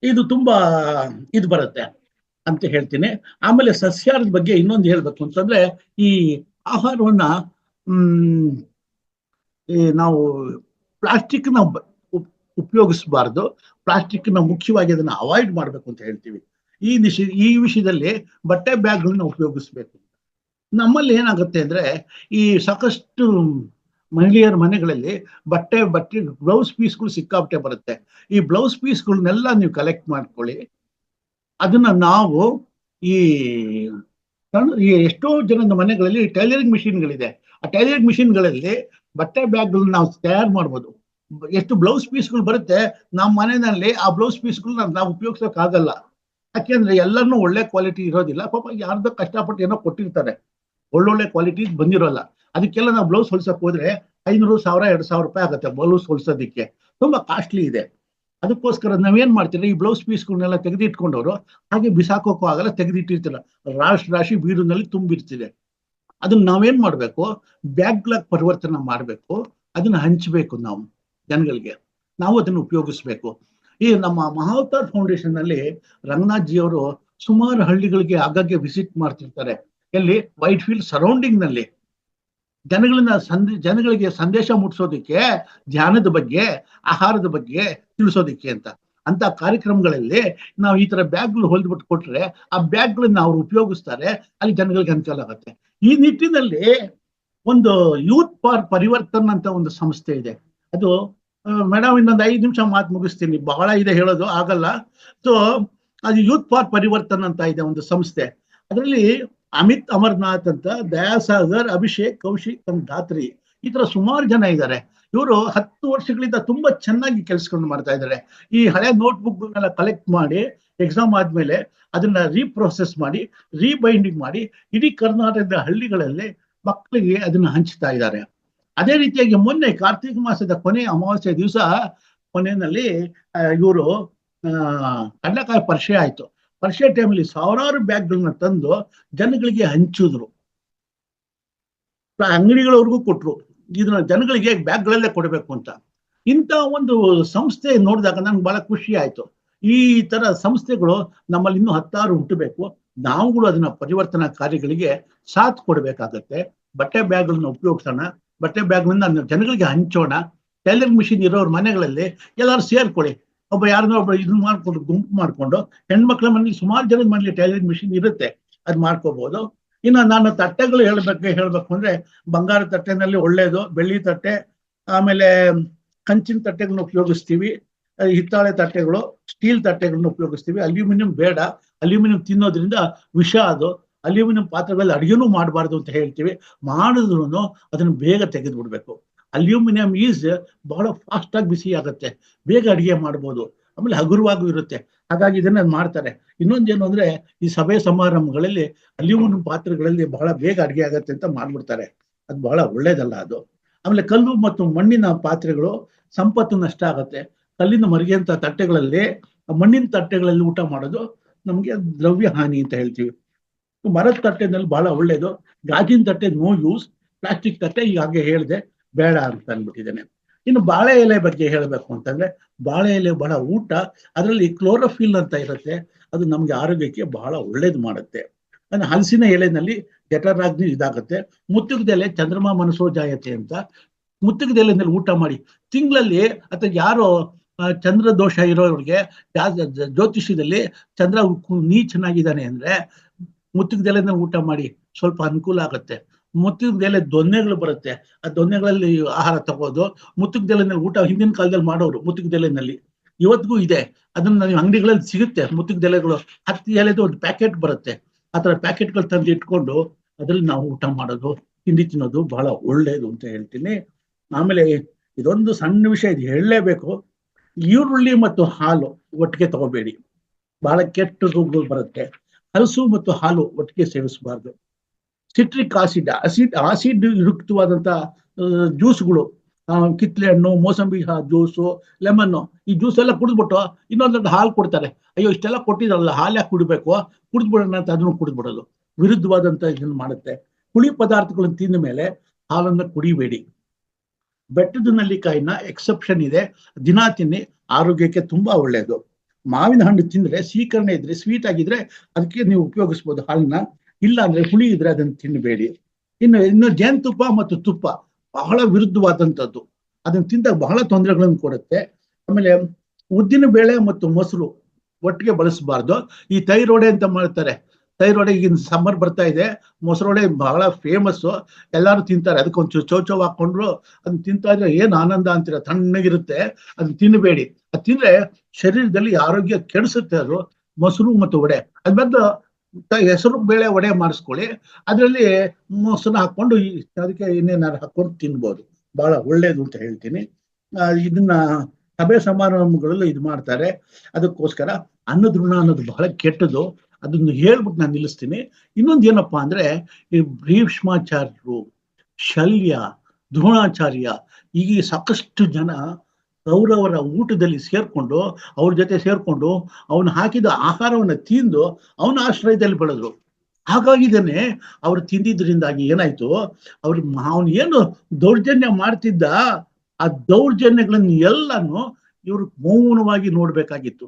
ಇದು ತುಂಬಾ ಇದು ಬರುತ್ತೆ ಅಂತ ಹೇಳ್ತೀನಿ. ಆಮೇಲೆ ಸಸ್ಯಾಹಾರದ ಬಗ್ಗೆ ಇನ್ನೊಂದು ಹೇಳ್ಬೇಕು ಅಂತಂದ್ರೆ, ಈ ಆಹಾರವನ್ನ ನಾವು ಪ್ಲಾಸ್ಟಿಕ್ ಉಪಯೋಗಿಸಬಾರ್ದು. ಪ್ಲಾಸ್ಟಿಕ್ ನ ಮುಖ್ಯವಾಗಿ ಅದನ್ನ ಅವಾಯ್ಡ್ ಮಾಡ್ಬೇಕು ಅಂತ ಹೇಳ್ತೀವಿ. ಈ ವಿಷಯದಲ್ಲಿ ಬಟ್ಟೆ ಬ್ಯಾಗ್ಗಳನ್ನ ಉಪಯೋಗಿಸ್ಬೇಕು. ನಮ್ಮಲ್ಲಿ ಏನಾಗುತ್ತೆ ಅಂದ್ರೆ ಈ ಸಾಕಷ್ಟು ಮಹಿಳೆಯರ ಮನೆಗಳಲ್ಲಿ ಬಟ್ಟೆ ಬ್ಲೌಸ್ ಪೀಸ್ಗಳು ಸಿಕ್ಕಾಪಟ್ಟೆ ಬರುತ್ತೆ. ಈ ಬ್ಲೌಸ್ ಪೀಸ್ಗಳನ್ನೆಲ್ಲ ನೀವು ಕಲೆಕ್ಟ್ ಮಾಡ್ಕೊಳ್ಳಿ. ಅದನ್ನ ನಾವು ಈ ಎಷ್ಟೋ ಜನದ ಮನೆಗಳಲ್ಲಿ ಟೈಲರಿಂಗ್ ಮಿಷಿನ್ಗಳಿದೆ. ಆ ಟೈಲರಿಂಗ್ ಮಿಷಿನ್ಗಳಲ್ಲಿ ಬಟ್ಟೆ ಬ್ಯಾಗ್ಗಳನ್ನ ನಾವು ತಯಾರು ಮಾಡ್ಬೋದು. ಎಷ್ಟು ಬ್ಲೌಸ್ ಪೀಸ್ಗಳು ಬರುತ್ತೆ ನಮ್ಮ ಮನೆಯಲ್ಲಿ, ಆ ಬ್ಲೌಸ್ ಪೀಸ್ಗಳನ್ನ ನಾವು ಉಪಯೋಗಿಸೋಕ್ ಆಗಲ್ಲ. ಯಾಕೆಂದ್ರೆ ಎಲ್ಲರನ್ನೂ ಒಳ್ಳೆ ಕ್ವಾಲಿಟಿ ಇರೋದಿಲ್ಲ. ಪಾಪ ಯಾರ್ದೋ ಕಷ್ಟಪಟ್ಟು ಏನೋ ಕೊಟ್ಟಿರ್ತಾರೆ, ಒಳ್ಳೊಳ್ಳೆ ಕ್ವಾಲಿಟಿ ಬಂದಿರೋಲ್ಲ. ಅದಕ್ಕೆಲ್ಲ ನಾವು ಬ್ಲೌಸ್ ಹೊಲ್ಸಕ್ ಹೋದ್ರೆ 500, 1000, 2000 ರೂಪಾಯಿ ಆಗುತ್ತೆ ಬ್ಲೌಸ್ ಹೊಲ್ಸೋದಿಕ್ಕೆ. ತುಂಬಾ ಕಾಸ್ಟ್ಲಿ ಇದೆ. ಅದಕ್ಕೋಸ್ಕರ ನಾವೇನ್ ಮಾಡ್ತೀರಾ, ಈ ಬ್ಲೌಸ್ ಪೀಸ್ಗಳನ್ನೆಲ್ಲ ತೆಗೆದಿಟ್ಕೊಂಡವರು ಹಾಗೆ ಬಿಸಾಕೋಕ್ಕೂ ಆಗಲ್ಲ, ತೆಗೆದಿಟ್ಟಿರ್ತೀರ, ರಾಶಿ ಬೀರಿನಲ್ಲಿ ತುಂಬಿರ್ತಿದೆ. ಅದನ್ನ ನಾವೇನ್ ಮಾಡ್ಬೇಕು, ಬ್ಯಾಗ್ಗಳಾಗಿ ಪರಿವರ್ತನೆ ಮಾಡ್ಬೇಕು. ಅದನ್ನ ಹಂಚ್ಬೇಕು ನಾವು ಜನಗಳಿಗೆ, ನಾವು ಅದನ್ನು ಉಪಯೋಗಿಸ್ಬೇಕು. ಈ ನಮ್ಮ ಮಹಾವತಾರ್ ಫೌಂಡೇಶನ್ ನಲ್ಲಿ ರಂಗನಾಥ್ ಜಿ ಅವರು ಸುಮಾರು ಹಳ್ಳಿಗಳಿಗೆ ಆಗಾಗ್ಗೆ ವಿಸಿಟ್ ಮಾಡ್ತಿರ್ತಾರೆ. ಎಲ್ಲಿ? ವೈಟ್ ಫೀಲ್ಡ್ ಸರೌಂಡಿಂಗ್ ನಲ್ಲಿ ಜನಗಳಿಗೆ ಸಂದೇಶ ಮುಟ್ಟಿಸೋದಿಕ್ಕೆ, ಧ್ಯಾನದ ಬಗ್ಗೆ, ಆಹಾರದ ಬಗ್ಗೆ ತಿಳಿಸೋದಿಕ್ಕೆ ಅಂತ ಕಾರ್ಯಕ್ರಮಗಳಲ್ಲಿ ನಾವು ಈ ತರ ಬ್ಯಾಗ್ಗಳು ಹೊಲ್ದ್ಬಿಟ್ಟು ಕೊಟ್ರೆ ಆ ಬ್ಯಾಗ್ಗಳನ್ನ ಅವ್ರು ಉಪಯೋಗಿಸ್ತಾರೆ, ಅಲ್ಲಿ ಜನಗಳಿಗೆ ಅನುಕೂಲ ಆಗುತ್ತೆ. ಈ ನಿಟ್ಟಿನಲ್ಲಿ ಒಂದು ಯೂತ್ ಫಾರ್ ಪರಿವರ್ತನ್ ಅಂತ ಒಂದು ಸಂಸ್ಥೆ ಇದೆ. ಅದು ಮೇಡಮ್ ಇನ್ನೊಂದು 5 ನಿಮಿಷ ಮಾತು ಮುಗಿಸ್ತೀನಿ, ಬಹಳ ಇದೆ ಹೇಳೋದು ಆಗಲ್ಲ. ಸೊ ಅದು ಯೂತ್ ಫಾರ್ ಪರಿವರ್ತನ್ ಅಂತ ಇದೆ ಒಂದು ಸಂಸ್ಥೆ. ಅದರಲ್ಲಿ ಅಮಿತ್ ಅಮರ್ನಾಥ್ ಅಂತ, ದಯಾಸಾಗರ್, ಅಭಿಷೇಕ್, ಕೌಶಿಕ್ ಅಂತ ಧಾತ್ರಿ, ಈ ತರ ಸುಮಾರು ಜನ ಇದ್ದಾರೆ. ಇವರು 10 ವರ್ಷಗಳಿಂದ ತುಂಬಾ ಚೆನ್ನಾಗಿ ಕೆಲಸಗಳನ್ನು ಮಾಡ್ತಾ ಇದ್ದಾರೆ. ಈ ಹಳೆ ನೋಟ್ಬುಕ್ಗಳನ್ನೆಲ್ಲ ಕಲೆಕ್ಟ್ ಮಾಡಿ ಎಕ್ಸಾಮ್ ಆದ್ಮೇಲೆ ಅದನ್ನ ರೀಪ್ರೊಸೆಸ್ ಮಾಡಿ, ರೀಬೈಂಡಿಂಗ್ ಮಾಡಿ ಇಡೀ ಕರ್ನಾಟಕದ ಹಳ್ಳಿಗಳಲ್ಲಿ ಮಕ್ಕಳಿಗೆ ಅದನ್ನ ಹಂಚ್ತಾ ಇದ್ದಾರೆ. ಅದೇ ರೀತಿಯಾಗಿ ಮೊನ್ನೆ ಕಾರ್ತಿಕ ಮಾಸದ ಕೊನೆ ಅಮಾವಾಸ್ಯೆ ದಿವಸ ಕೊನೆಯಲ್ಲಿ ಇವರು ಕಡಲೆಕಾಯಿ ಪರಿಚಯ ಆಯ್ತು. ಪರಿಚಯ ಟೈಮಲ್ಲಿ ಸಾವಿರಾರು ಬ್ಯಾಗ್ಗಳನ್ನ ತಂದು ಜನಗಳಿಗೆ ಹಂಚಿದ್ರು, ಅಂಗಡಿಗಳವರೆಗೂ ಕೊಟ್ರು. ಇದನ್ನ ಜನಗಳಿಗೆ ಬ್ಯಾಗ್ಗಳಲ್ಲೇ ಕೊಡಬೇಕು ಅಂತ. ಇಂಥ ಒಂದು ಸಂಸ್ಥೆ ನೋಡಿದಾಗ ನನ್ಗೆ ಬಹಳ ಖುಷಿ ಆಯ್ತು. ಈ ತರ ಸಂಸ್ಥೆಗಳು ನಮ್ಮಲ್ಲಿ ಇನ್ನೂ 10 ಹುಟ್ಟಬೇಕು. ನಾವುಗಳು ಅದನ್ನ ಪರಿವರ್ತನಾ ಕಾರ್ಯಗಳಿಗೆ ಸಾಥ್ ಕೊಡ್ಬೇಕಾಗತ್ತೆ. ಬಟ್ಟೆ ಬ್ಯಾಗ್ಗಳನ್ನ ಉಪಯೋಗಿಸೋಣ, ಬಟ್ಟೆ ಬ್ಯಾಗ್ಗಳನ್ನ ಜನಗಳಿಗೆ ಹಂಚೋಣ. ಟೈಲರಿಂಗ್ ಮಿಷಿನ್ ಇರೋರ್ ಮನೆಗಳಲ್ಲಿ ಎಲ್ಲರೂ ಸೇರ್ಕೊಳ್ಳಿ. ಯಾರನ್ನೋ ಒಬ್ಬ ಇದನ್ನ ಮಾಡ್ಕೊಂಡು ಗುಂಪು ಮಾಡ್ಕೊಂಡು, ಹೆಣ್ಮಕ್ಳ ಮನೇಲಿ ಸುಮಾರು ಜನದ ಮನೇಲಿ ಟೈಲರಿಂಗ್ ಮಿಷಿನ್ ಇರುತ್ತೆ, ಅದ್ ಮಾಡ್ಕೋಬಹುದು. ಇನ್ನು ನಾನು ತಟ್ಟೆಗಳು ಹೇಳ್ಬೇಕು ಅಂದ್ರೆ ಬಂಗಾರ ತಟ್ಟೆನಲ್ಲಿ ಒಳ್ಳೇದು, ಬೆಳ್ಳಿ ತಟ್ಟೆ, ಆಮೇಲೆ ಕಂಚಿನ ತಟ್ಟೆಗಳನ್ನ ಉಪಯೋಗಿಸ್ತೀವಿ, ಹಿತ್ತಾಳೆ ತಟ್ಟೆಗಳು, ಸ್ಟೀಲ್ ತಟ್ಟೆಗಳನ್ನ ಉಪಯೋಗಿಸ್ತೀವಿ. ಅಲ್ಯೂಮಿನಿಯಂ ಬೇಡ, ಅಲ್ಯೂಮಿನಿಯಂ ತಿನ್ನೋದ್ರಿಂದ ವಿಷ. ಅದು ಅಲ್ಯೂಮಿನಿಯಂ ಪಾತ್ರೆಗಳಲ್ಲಿ ಅಡುಗೆನೂ ಮಾಡಬಾರ್ದು ಅಂತ ಹೇಳ್ತೀವಿ. ಮಾಡಿದ್ರು ಅದನ್ನು ಬೇಗ ತೆಗೆದು ಬಿಡ್ಬೇಕು. ಅಲ್ಯೂಮಿನಿಯಂ ಬಹಳ ಫಾಸ್ಟ್ ಆಗಿ ಬಿಸಿ ಆಗುತ್ತೆ, ಬೇಗ ಅಡಿಗೆ ಮಾಡ್ಬೋದು, ಆಮೇಲೆ ಹಗುರವಾಗೂ ಇರುತ್ತೆ. ಹಾಗಾಗಿ ಇದನ್ನ ಮಾಡ್ತಾರೆ. ಇನ್ನೊಂದೇನು ಅಂದ್ರೆ ಈ ಸಭೆ ಸಮಾರಂಭಗಳಲ್ಲಿ ಅಲ್ಯೂಮಿನಿಯಂ ಪಾತ್ರೆಗಳಲ್ಲಿ ಬಹಳ ಬೇಗ ಅಡಿಗೆ ಆಗತ್ತೆ ಅಂತ ಮಾಡ್ಬಿಡ್ತಾರೆ. ಅದು ಬಹಳ ಒಳ್ಳೇದಲ್ಲ ಅದು. ಆಮೇಲೆ ಕಲ್ಲು ಮತ್ತು ಮಣ್ಣಿನ ಪಾತ್ರೆಗಳು ಸಂಪತ್ತು ನಷ್ಟ ಆಗತ್ತೆ. ಕಲ್ಲಿನ ಮರಿಗೆಂತ ತಟ್ಟೆಗಳಲ್ಲಿ, ಮಣ್ಣಿನ ತಟ್ಟೆಗಳಲ್ಲಿ ಊಟ ಮಾಡೋದು ನಮ್ಗೆ ದ್ರವ್ಯ ಹಾನಿ ಅಂತ ಹೇಳ್ತೀವಿ. ಮರದ ತಟ್ಟೆನಲ್ಲಿ ಬಹಳ ಒಳ್ಳೇದು. ಗಾಜಿನ ತಟ್ಟೆ ನೋ ಯೂಸ್, ಪ್ಲಾಸ್ಟಿಕ್ ತಟ್ಟೆ ಈಗ ಹಾಗೆ ಹೇಳಿದೆ ಬೇಡ ಅಂತ ಅಂದ್ಬಿಟ್ಟಿದ್ದೇನೆ. ಇನ್ನು ಬಾಳೆ ಎಲೆ ಬಗ್ಗೆ ಹೇಳಬೇಕು ಅಂತಂದ್ರೆ, ಬಾಳೆ ಎಲೆ ಬಹಳ ಊಟ, ಅದರಲ್ಲಿ ಕ್ಲೋರೋಫಿಲ್ ಅಂತ ಇರುತ್ತೆ, ಅದು ನಮ್ಗೆ ಆರೋಗ್ಯಕ್ಕೆ ಬಹಳ ಒಳ್ಳೇದು ಮಾಡುತ್ತೆ. ಅಂದ್ರೆ ಹಲಸಿನ ಎಲೆನಲ್ಲಿ ಜಠರಾಗ್ನಿ ಇದಾಗುತ್ತೆ. ಮುತ್ತುಗದ ಎಲೆ ಚಂದ್ರಮ ಮನಸೋಜಾಯತೆ ಅಂತ, ಮುತ್ತುಗದ ಎಲೆನಲ್ಲಿ ಊಟ ಮಾಡಿ ತಿಂಗಳಲ್ಲಿ, ಅಥವಾ ಯಾರೋ ಚಂದ್ರ ದೋಷ ಇರೋರಿಗೆ ಜ್ಯೋತಿಷ್ಯದಲ್ಲಿ ಚಂದ್ರ ನೀಚನಾಗಿದ್ದಾನೆ ಅಂದ್ರೆ ಮುತ್ತುಗದ ಎಲೆನಲ್ಲಿ ಊಟ ಮಾಡಿ ಸ್ವಲ್ಪ ಅನುಕೂಲ ಆಗುತ್ತೆ. ಮುತ್ತುಗದ ಎಲೆ ದೊನ್ನೆಗಳು ಬರುತ್ತೆ, ಆ ದೊನ್ನೆಗಳಲ್ಲಿ ಆಹಾರ ತಗೋದು. ಮುತ್ತುಗದ ಎಲೆನಲ್ಲಿ ಊಟ ಹಿಂದಿನ ಕಾಲದಲ್ಲಿ ಮಾಡೋರು ಮುತ್ತುಗದ ಎಲೆನಲ್ಲಿ, ಇವತ್ತಿಗೂ ಇದೆ. ಅದನ್ನ ನೀವು ಅಂಗಡಿಗಳಲ್ಲಿ ಸಿಗುತ್ತೆ. ಮುತ್ತುಗದ ಎಲೆಗಳು 10 ಎಲೆದು ಒಂದು ಪ್ಯಾಕೆಟ್ ಬರುತ್ತೆ. ಆ ತರ ಪ್ಯಾಕೆಟ್ಗಳು ತಂದು ಇಟ್ಕೊಂಡು ಅದ್ರಲ್ಲಿ ನಾವು ಊಟ ಮಾಡೋದು, ತಿಂಡಿ ತಿನ್ನೋದು ಬಹಳ ಒಳ್ಳೇದು ಅಂತ ಹೇಳ್ತೀನಿ. ಆಮೇಲೆ ಇದೊಂದು ಸಣ್ಣ ವಿಷಯ, ಇದು ಹೇಳಲೇಬೇಕು. ಈರುಳ್ಳಿ ಮತ್ತು ಹಾಲು ಒಟ್ಟಿಗೆ ತಗೋಬೇಡಿ, ಬಹಳ ಕೆಟ್ಟ ರೋಗಗಳು ಬರುತ್ತೆ. ಹಲಸು ಮತ್ತು ಹಾಲು ಒಟ್ಟಿಗೆ ಸೇವಿಸಬಾರ್ದು. ಸಿಟ್ರಿಕ್ ಆಸಿಡ್ ಯುಕ್ತವಾದಂತ ಜ್ಯೂಸ್ಗಳು, ಕಿತ್ಲೆ ಹಣ್ಣು, ಮೋಸಂಬಿ ಜ್ಯೂಸು, ಲೆಮನ್, ಈ ಜ್ಯೂಸ್ ಎಲ್ಲ ಕುಡಿದ್ಬಿಟ್ಟು ಇನ್ನೊಂದೊಂದು ಹಾಲು ಕೊಡ್ತಾರೆ. ಅಯ್ಯೋ ಇಷ್ಟೆಲ್ಲ ಕೊಟ್ಟಿದ್ರಲ್ಲ, ಹಾಲು ಯಾಕೆ ಕುಡಿಬೇಕು, ಕುಡಿದ್ಬಿಡೋಣ ಅಂತ ಅದನ್ನು ಕುಡಿದ್ಬಿಡೋದು ವಿರುದ್ಧವಾದಂತ ಇದನ್ನು ಮಾಡುತ್ತೆ. ಹುಳಿ ಪದಾರ್ಥಗಳನ್ನು ತಿಂದ ಮೇಲೆ ಹಾಲನ್ನು ಕುಡಿಬೇಡಿ. ಬೆಟ್ಟದ ನೆಲ್ಲಿಕಾಯಿನ ಎಕ್ಸೆಪ್ಷನ್ ಇದೆ, ದಿನ ತಿನ್ನಿ, ಆರೋಗ್ಯಕ್ಕೆ ತುಂಬಾ ಒಳ್ಳೆಯದು. ಮಾವಿನ ಹಣ್ಣು ತಿಂದ್ರೆ, ಸೀಕರಣೆ ಇದ್ರೆ, ಸ್ವೀಟ್ ಆಗಿದ್ರೆ ಅದಕ್ಕೆ ನೀವು ಉಪಯೋಗಿಸ್ಬೋದು ಹಾಲನ್ನ. ಇಲ್ಲ ಅಂದ್ರೆ ಹುಳಿ ಇದ್ರೆ ಅದನ್ನು ತಿನ್ನಬೇಡಿ. ಇನ್ನು ಜೇನುತುಪ್ಪ ಮತ್ತು ತುಪ್ಪ ಬಹಳ ವಿರುದ್ಧವಾದಂಥದ್ದು, ಅದನ್ನು ತಿಂದಾಗ ಬಹಳ ತೊಂದರೆಗಳನ್ನು ಕೊಡುತ್ತೆ. ಆಮೇಲೆ ಉದ್ದಿನ ಬೇಳೆ ಮತ್ತು ಮೊಸರು ಒಟ್ಟಿಗೆ ಬಳಸಬಾರ್ದು. ಈ ತೈರೋಡೆ ಅಂತ ಮಾಡ್ತಾರೆ. ತೈರೋಡೆ ಈಗಿನ ಸಮ್ಮರ್ ಬರ್ತಾ ಇದೆ, ಮೊಸರೊಡೆ ಬಹಳ ಫೇಮಸ್, ಎಲ್ಲರೂ ತಿಂತಾರೆ. ಅದಕ್ಕೊಂಚೂರು ಚೌಚೌ ಹಾಕೊಂಡ್ರು ಅದನ್ನ ತಿಂತಾ ಇದ್ರೆ ಏನ್ ಆನಂದ ಅಂತೀರ, ತಣ್ಣಗಿರುತ್ತೆ. ಅದನ್ನ ತಿನ್ನಬೇಡಿ, ಅದು ತಿಂದ್ರೆ ಶರೀರದಲ್ಲಿ ಆರೋಗ್ಯ ಕೆಡಿಸುತ್ತೆ ಅದು. ಮೊಸರು ಮತ್ತು ವಡೆ ಅದ್ಬದ್ದು ಹೆಸರು ಬೇಳೆ ವಡೆ ಮಾಡಿಸ್ಕೊಳ್ಳಿ, ಅದರಲ್ಲಿ ಮೊಸರು ಹಾಕೊಂಡು ಅದಕ್ಕೆ ಇನ್ನೇನಾರು ಹಾಕೊಂಡು ತಿನ್ಬೋದು, ಬಹಳ ಒಳ್ಳೇದು ಅಂತ ಹೇಳ್ತೀನಿ. ಇದನ್ನ ಸಭೆ ಸಮಾರಂಭಗಳಲ್ಲಿ ಇದು ಮಾಡ್ತಾರೆ. ಅದಕ್ಕೋಸ್ಕರ ಅನ್ನದ ಋಣ ಅನ್ನೋದು ಬಹಳ ಕೆಟ್ಟದು. ಅದನ್ನು ಹೇಳ್ಬಿಟ್ಟು ನಾನು ನಿಲ್ಲಿಸ್ತೀನಿ. ಇನ್ನೊಂದು ಏನಪ್ಪಾ ಅಂದ್ರೆ, ಈ ಭೀಷ್ಮಾಚಾರ್ಯರು, ಶಲ್ಯ, ದ್ರೋಣಾಚಾರ್ಯ, ಈಗ ಸಾಕಷ್ಟು ಜನ ಕೌರವರ ಊಟದಲ್ಲಿ ಸೇರ್ಕೊಂಡು, ಅವ್ರ ಜೊತೆ ಸೇರ್ಕೊಂಡು ಅವನು ಹಾಕಿದ ಆಹಾರವನ್ನು ತಿಂದು ಅವನ ಆಶ್ರಯದಲ್ಲಿ ಬೆಳೆದ್ರು. ಹಾಗಾಗಿದ್ದಾನೆ ಅವ್ರು ತಿಂದಿದ್ರಿಂದಾಗಿ ಏನಾಯ್ತು, ಅವನು ಏನು ದೌರ್ಜನ್ಯ ಮಾಡ್ತಿದ್ದ, ಆ ದೌರ್ಜನ್ಯಗಳನ್ನು ಎಲ್ಲಾನು ಇವರು ಮೌನವಾಗಿ ನೋಡ್ಬೇಕಾಗಿತ್ತು.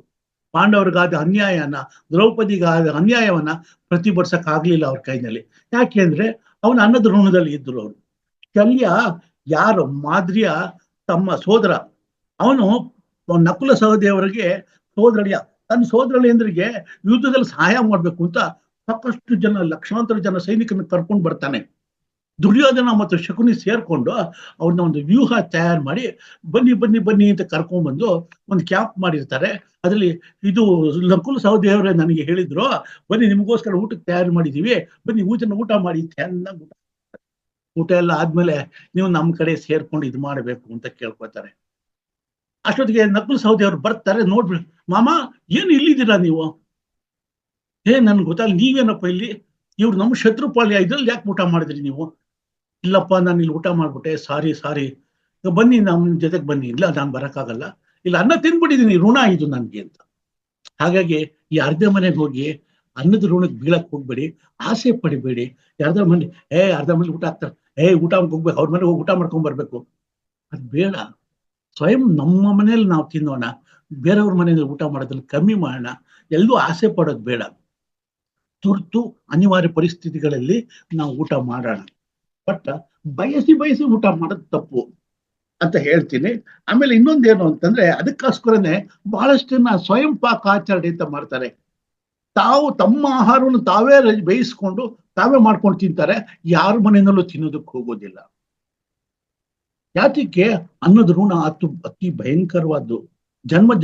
ಪಾಂಡವರಿಗಾದ ಅನ್ಯಾಯನ, ದ್ರೌಪದಿಗಾದ ಅನ್ಯಾಯವನ್ನ ಪ್ರತಿಭಟಿಸಕ್ ಆಗ್ಲಿಲ್ಲ ಅವ್ರ ಕೈನಲ್ಲಿ. ಯಾಕೆ ಅಂದ್ರೆ ಅವನ ಅನ್ನದ ಋಣದಲ್ಲಿ ಇದ್ರು ಅವರು. ಶಲ್ಯ ಯಾರು, ಮಾದ್ರಿಯ ತಮ್ಮ ಸೋದರ, ಅವನು ನಕುಲ ಸಹದೇವರಿಗೆ ಸೋದರಳಿಯ. ತನ್ನ ಸೋದರಳಿಯಂದ್ರಿಗೆ ಯುದ್ಧದಲ್ಲಿ ಸಹಾಯ ಮಾಡ್ಬೇಕು ಅಂತ ಸಾಕಷ್ಟು ಜನ, ಲಕ್ಷಾಂತರ ಜನ ಸೈನಿಕರನ್ನ ಕರ್ಕೊಂಡು ಬರ್ತಾನೆ. ದುರ್ಯೋಧನ ಮತ್ತು ಶಕುನಿ ಸೇರ್ಕೊಂಡು ಅವ್ರನ್ನ ಒಂದು ವ್ಯೂಹ ತಯಾರು ಮಾಡಿ ಬನ್ನಿ ಬನ್ನಿ ಬನ್ನಿ ಅಂತ ಕರ್ಕೊಂಡ್ಬಂದು ಒಂದು ಕ್ಯಾಂಪ್ ಮಾಡಿರ್ತಾರೆ. ಅದರಲ್ಲಿ ಇದು ನಕುಲ ಸಹದೇವರೇ ನನಗೆ ಹೇಳಿದ್ರು, ಬನ್ನಿ ನಿಮಗೋಸ್ಕರ ಊಟಕ್ಕೆ ತಯಾರು ಮಾಡಿದೀವಿ, ಬನ್ನಿ ಊಟ ಮಾಡಿ. ಚೆನ್ನಾಗಿ ಊಟ ಎಲ್ಲ ಆದ್ಮೇಲೆ ನೀವು ನಮ್ಮ ಕಡೆ ಸೇರ್ಕೊಂಡು ಇದು ಮಾಡಬೇಕು ಅಂತ ಕೇಳ್ಕೊತಾರೆ. ಅಷ್ಟೊತ್ತಿಗೆ ನಕುಲ ಸಹದೇವರು ಬರ್ತಾರೆ. ನೋಡ್ಬಿಡಿ ಮಾಮ, ಏನು ಇಲ್ಲಿದ್ದೀರಾ ನೀವು? ನನ್ಗೆ ಗೊತ್ತಲ್ಲ, ನೀವೇನಪ್ಪ ಇಲ್ಲಿ? ಇವ್ರು ನಮ್ಮ ಶತ್ರುಪಾಳ್ಯ, ಇದ್ರಲ್ಲಿ ಯಾಕೆ ಊಟ ಮಾಡಿದ್ರಿ ನೀವು? ಇಲ್ಲಪ್ಪ, ನಾನು ಇಲ್ಲಿ ಊಟ ಮಾಡ್ಬಿಟ್ಟೆ, ಸಾರಿ, ಬನ್ನಿ ನಮ್ಮ ಜೊತೆಗೆ ಬನ್ನಿ. ಇಲ್ಲ, ನಾನು ಬರೋಕ್ಕಾಗಲ್ಲ, ಇಲ್ಲ ಅನ್ನ ತಿನ್ಬಿಟ್ಟಿದ್ದೀನಿ, ಋಣ ಇದು ನನ್ಗೆ ಅಂತ. ಹಾಗಾಗಿ ಈ ಅರ್ಧ ಮನೆಗೆ ಹೋಗಿ ಅನ್ನದ ಋಣಕ್ಕೆ ಬೀಳಕ್ ಹೋಗ್ಬೇಡಿ, ಆಸೆ ಪಡಿಬೇಡಿ. ಅರ್ಧ ಮನೆ ಅರ್ಧ ಮನೆ ಊಟ ಹಾಕ್ತಾರೆ, ಊಟ ಹೋಗ್ಬೇಕು, ಅವ್ರ ಮನೆಗೆ ಹೋಗಿ ಊಟ ಮಾಡ್ಕೊಂಡ್ ಬರ್ಬೇಕು, ಅದು ಬೇಡ. ಸ್ವಯಂ ನಮ್ಮ ಮನೇಲಿ ನಾವು ತಿನ್ನೋಣ, ಬೇರೆಯವ್ರ ಮನೆಯಲ್ಲಿ ಊಟ ಮಾಡೋದನ್ನ ಕಮ್ಮಿ ಮಾಡೋಣ. ಎಲ್ಲೂ ಆಸೆ ಪಡೋದು ಬೇಡ. ತುರ್ತು ಅನಿವಾರ್ಯ ಪರಿಸ್ಥಿತಿಗಳಲ್ಲಿ ನಾವು ಊಟ ಮಾಡೋಣ, ಬಟ್ ಬಯಸಿ ಊಟ ಮಾಡೋದು ತಪ್ಪು ಅಂತ ಹೇಳ್ತೀನಿ. ಆಮೇಲೆ ಇನ್ನೊಂದೇನು ಅಂತಂದ್ರೆ, ಅದಕ್ಕೋಸ್ಕರನೇ ಬಹಳಷ್ಟು ಜನ ಸ್ವಯಂ ಪಾಕ ಆಚರಣೆ ಅಂತ ಮಾಡ್ತಾರೆ. ತಾವು ತಮ್ಮ ಆಹಾರವನ್ನು ತಾವೇ ಬೇಯಿಸ್ಕೊಂಡು ತಾವೇ ಮಾಡ್ಕೊಂಡು ತಿಂತಾರೆ, ಯಾರ ಮನೆಯಲ್ಲೂ ತಿನ್ನೋದಕ್ಕೆ ಹೋಗೋದಿಲ್ಲ. ಯಾತಕ್ಕೆ? ಅನ್ನದ ಋಣ ಅತಿ ಭಯಂಕರವಾದ್ದು.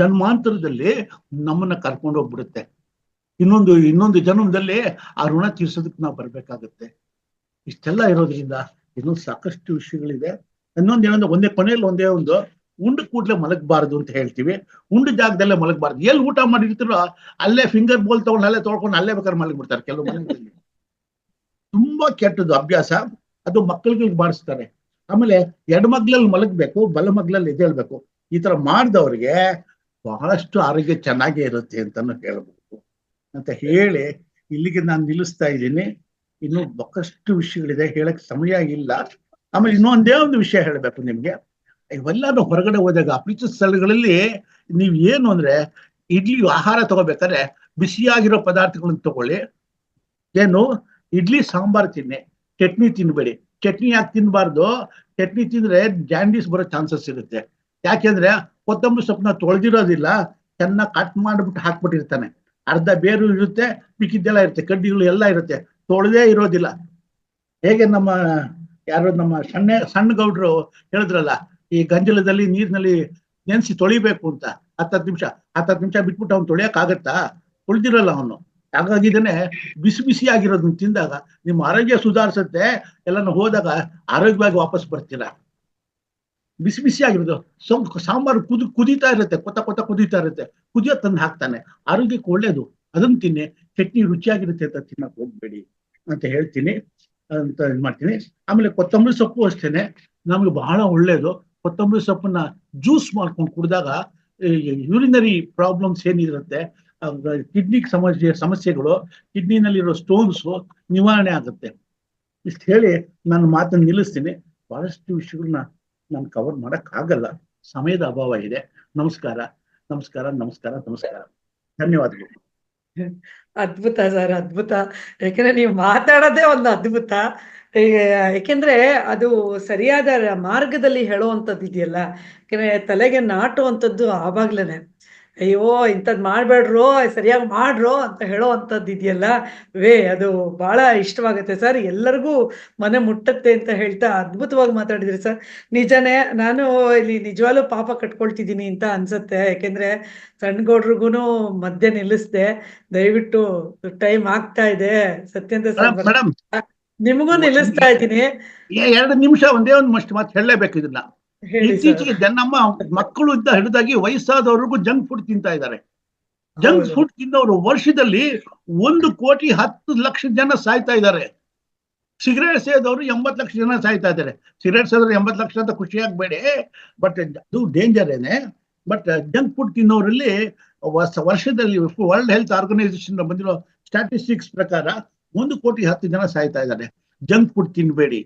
ಜನ್ಮಾಂತರದಲ್ಲಿ ನಮ್ಮನ್ನ ಕರ್ಕೊಂಡು ಹೋಗ್ಬಿಡುತ್ತೆ. ಇನ್ನೊಂದು ಜನ್ಮದಲ್ಲಿ ಆ ಋಣ ತೀರ್ಸೋದಕ್ಕೆ ನಾವು ಬರ್ಬೇಕಾಗತ್ತೆ. ಇಷ್ಟೆಲ್ಲ ಇರೋದ್ರಿಂದ ಇನ್ನೂ ಸಾಕಷ್ಟು ವಿಷಯಗಳಿದೆ. ಇನ್ನೊಂದೇನಂದ್ರೆ, ಕೊನೆಯಲ್ಲಿ ಒಂದೇ ಒಂದು, ಉಂಡು ಕೂಡ್ಲೆ ಮಲಗಬಾರದು ಅಂತ ಹೇಳ್ತೀವಿ. ಉಂಡು ಜಾಗದಲ್ಲೇ ಮಲಗಬಾರ್ದು. ಎಲ್ಲಿ ಊಟ ಮಾಡಿರ್ತೀರೋ ಅಲ್ಲೇ ಫಿಂಗರ್ ಬೋಲ್ ತಗೊಂಡು ಅಲ್ಲೇ ತೊಳ್ಕೊಂಡು ಅಲ್ಲೇ ಬೇಕಾದ್ರೆ ಮಲಗ್ಬಿಡ್ತಾರೆ ಕೆಲವು ಮನೆಗಳಲ್ಲಿ. ತುಂಬಾ ಕೆಟ್ಟದ್ದು ಅಭ್ಯಾಸ ಅದು. ಮಕ್ಕಳಿಗೆ ಮಾಡಿಸ್ತಾರೆ. ಆಮೇಲೆ ಎಡಮಗ್ಲಲ್ಲಿ ಮಲಗಬೇಕು, ಬಲಮಗ್ಲಲ್ಲಿ ಎದ್ದೇಳ್ಬೇಕು. ಈ ತರ ಮಾಡಿದವ್ರಿಗೆ ಬಹಳಷ್ಟು ಆರೋಗ್ಯ ಚೆನ್ನಾಗೇ ಇರುತ್ತೆ ಅಂತಾನು ಹೇಳ್ಬೇಕು ಅಂತ ಹೇಳಿ ಇಲ್ಲಿಗೆ ನಾನು ನಿಲ್ಲಿಸ್ತಾ ಇದ್ದೀನಿ. ಇನ್ನು ಬಹಳಷ್ಟು ವಿಷಯಗಳಿದೆ, ಹೇಳಕ್ ಸಮಯ ಇಲ್ಲ. ಆಮೇಲೆ ಇನ್ನೊಂದೇ ಒಂದು ವಿಷಯ ಹೇಳ್ಬೇಕು ನಿಮ್ಗೆ. ಇವೆಲ್ಲಾನು ಹೊರಗಡೆ ಹೋದಾಗ ಅಪರಿಚಿತ ಸ್ಥಳಗಳಲ್ಲಿ ನೀವ್ ಏನು ಅಂದ್ರೆ, ಇಡ್ಲಿ ಆಹಾರ ತಗೋಬೇಕಾದ್ರೆ ಬಿಸಿಯಾಗಿರೋ ಪದಾರ್ಥಗಳನ್ನ ತಗೊಳ್ಳಿ. ಏನು, ಇಡ್ಲಿ ಸಾಂಬಾರ್ ತಿನ್ನಿ, ಚಟ್ನಿ ತಿನ್ಬೇಡಿ. ಚಟ್ನಿ ಯಾಕೆ ತಿನ್ಬಾರ್ದು? ಚಟ್ನಿ ತಿಂದ್ರೆ ಜಾಂಡೀಸ್ ಬರೋ ಚಾನ್ಸಸ್ ಇರುತ್ತೆ. ಯಾಕೆಂದ್ರೆ ಕೊತ್ತಂಬರಿ ಸೊಪ್ಪನ್ನ ತೊಳೆದಿರೋದಿಲ್ಲ, ಚೆನ್ನಾಗಿ ಕಟ್ ಮಾಡ್ಬಿಟ್ಟು ಹಾಕ್ಬಿಟ್ಟಿರ್ತಾನೆ. ಅರ್ಧ ಬೇರು ಇರುತ್ತೆ, ಮಿಕ್ಕಿದ್ದೆಲ್ಲ ಇರುತ್ತೆ, ಕಡ್ಡಿಗಳು ಎಲ್ಲ ಇರುತ್ತೆ, ತೊಳೆದೇ ಇರೋದಿಲ್ಲ. ಹೇಗೆ ನಮ್ಮ ಸಣ್ಣ ಗೌಡ್ರು ಹೇಳಿದ್ರಲ್ಲ, ಈ ಗಂಜಲದಲ್ಲಿ ನೀರಿನಲ್ಲಿ ನೆನೆಸಿ ತೊಳಿಬೇಕು ಅಂತ. 10 ನಿಮಿಷ ಬಿಟ್ಬಿಟ್ಟು ಅವ್ನು ತೊಳಿಯಕ್ ಆಗತ್ತಾ? ತೊಳೆದಿರಲ್ಲ ಅವನು. ಹಾಗಾಗಿದ್ದಾನೆ ಬಿಸಿ ಆಗಿರೋದನ್ನ ತಿಂದಾಗ ನಿಮ್ಮ ಆರೋಗ್ಯ ಸುಧಾರಿಸುತ್ತೆ. ಎಲ್ಲಾನು ಹೋದಾಗ ಆರೋಗ್ಯವಾಗಿ ವಾಪಸ್ ಬರ್ತೀರಾ. ಬಿಸಿ ಆಗಿರೋದು ಸಾಂಬಾರು ಕುದೀತಾ ಇರುತ್ತೆ, ಕೊತ್ತ ಕುದೀತಾ ಇರುತ್ತೆ, ಕುದಿಯೋ ತಂದು ಹಾಕ್ತಾನೆ. ಆರೋಗ್ಯಕ್ಕೆ ಒಳ್ಳೇದು, ಅದನ್ನ ತಿನ್ನಿ. ಚಟ್ನಿ ರುಚಿಯಾಗಿರುತ್ತೆ ಅಂತ ತಿನ್ನಕ್ ಹೋಗ್ಬೇಡಿ ಅಂತ ಹೇಳ್ತೀನಿ ಅಂತ ಮಾಡ್ತೀನಿ. ಆಮೇಲೆ ಕೊತ್ತಂಬರಿ ಸೊಪ್ಪು ಅಷ್ಟೇನೆ ನಮ್ಗೆ ಬಹಳ ಒಳ್ಳೇದು. ಕೊತ್ತಂಬರಿ ಸೊಪ್ಪನ್ನ ಜ್ಯೂಸ್ ಮಾಡ್ಕೊಂಡು ಕುಡಿದಾಗ ಯೂರಿನರಿ ಪ್ರಾಬ್ಲಮ್ಸ್ ಏನಿರುತ್ತೆ, ಕಿಡ್ನಿ ಸಮಸ್ಯೆಗಳು, ಕಿಡ್ನಿನಲ್ಲಿರೋ ಸ್ಟೋನ್ಸ್ ನಿವಾರಣೆ ಆಗುತ್ತೆ. ಇಷ್ಟು ಹೇಳಿ ನನ್ನ ಮಾತನ್ನು ನಿಲ್ಲಿಸ್ತೀನಿ. ಬಹಳಷ್ಟು ವಿಷಯಗಳನ್ನ ನಾನು ಕವರ್ ಮಾಡಕ್ ಆಗಲ್ಲ, ಸಮಯದ ಅಭಾವ ಇದೆ. ನಮಸ್ಕಾರ. ಧನ್ಯವಾದಗಳು. ಅದ್ಭುತ ಸರ್, ಅದ್ಭುತ. ಯಾಕಂದ್ರೆ ನೀವು ಮಾತಾಡೋದೇ ಒಂದು ಅದ್ಭುತ. ಈಗ ಯಾಕೆಂದ್ರೆ ಅದು ಸರಿಯಾದ ಮಾರ್ಗದಲ್ಲಿ ಹೇಳುವಂಥದ್ದು ಇದೆಯಲ್ಲ, ಯಾಕೆಂದ್ರೆ ತಲೆಗೆ ನಾಟುವಂಥದ್ದು ಆವಾಗ್ಲೇನೆ. ಅಯ್ಯೋ ಇಂಥದ್ದು ಮಾಡ್ಬೇಡ್ರೋ, ಸರಿಯಾಗಿ ಮಾಡ್ರೋ ಅಂತ ಹೇಳೋ ಅಂಥದ್ದು ಇದೆಯಲ್ಲ, ಅದು ಬಹಳ ಇಷ್ಟವಾಗುತ್ತೆ ಸರ್. ಎಲ್ಲರಿಗೂ ಮನೆ ಮುಟ್ಟತ್ತೆ ಅಂತ ಹೇಳ್ತಾ ಅದ್ಭುತವಾಗಿ ಮಾತಾಡಿದ್ರಿ ಸರ್. ನಿಜನೇ, ನಾನು ಇಲ್ಲಿ ನಿಜವಾಗ್ಲೂ ಪಾಪ ಕಟ್ಕೊಳ್ತಿದ್ದೀನಿ ಅಂತ ಅನ್ಸುತ್ತೆ. ಯಾಕೆಂದ್ರೆ ಸಣ್ಣಗೌಡ್ರಿಗೂನು ಮಧ್ಯೆ ನಿಲ್ಲಿಸ್ದೆ. ದಯವಿಟ್ಟು ಟೈಮ್ ಆಗ್ತಾ ಇದೆ. ಸತ್ಯೇಂದ್ರ ಸರ್ ಮೇಡಮ್, ನಿಮಗೂ ನಿಲ್ಲಿಸ್ತಾ ಇದ್ದೀನಿ. 2 ನಿಮಿಷ ಒಂದೇ ಒಂದು ಮಾತು ಹೇಳಲೇಬೇಕು ಇದನ್ನ. ಹೇಳಿ ಸರ್. ಇತ್ತೀಚೆಗೆ ನಮ್ಮ ಮಕ್ಕಳು ಇದ್ದ ಹಿಡಿದಾಗಿ ವಯಸ್ಸಾದವ್ರಿಗೂ ಜಂಕ್ ಫುಡ್ ತಿಂತಾ ಇದ್ದಾರೆ. ಜಂಕ್ ಹೌದು. ಫುಡ್ ತಿನ್ನೋರು ವರ್ಷದಲ್ಲಿ 1,10,00,000 ಜನ ಸಾಯ್ತಾ ಇದ್ದಾರೆ. ಸಿಗರೇಟ್ ಸೇದವರು 80 ಲಕ್ಷ ಜನ ಸಾಯ್ತಾ ಇದ್ದಾರೆ. ಸಿಗರೇಟ್ ಸೇದವರು 80 ಲಕ್ಷ ಅಂತ ಖುಷಿಯಾಗಬೇಡಿ, ಬಟ್ ಅದು ಡೇಂಜರ್ ಏನೇ. ಬಟ್ ಜಂಕ್ ಫುಡ್ ತಿನ್ನೋರಲ್ಲಿ ವರ್ಷದಲ್ಲಿ ವರ್ಲ್ಡ್ ಹೆಲ್ತ್ ಆರ್ಗನೈಸೇಷನ್ ಬಂದಿರೋ ಸ್ಟ್ಯಾಟಿಸ್ಟಿಕ್ಸ್ ಪ್ರಕಾರ 1,10,00,000 ಜನ ಸಾಯ್ತಾ ಇದ್ದಾರೆ. ಜಂಕ್ ಫುಡ್ ತಿನ್ಬೇಡಿ.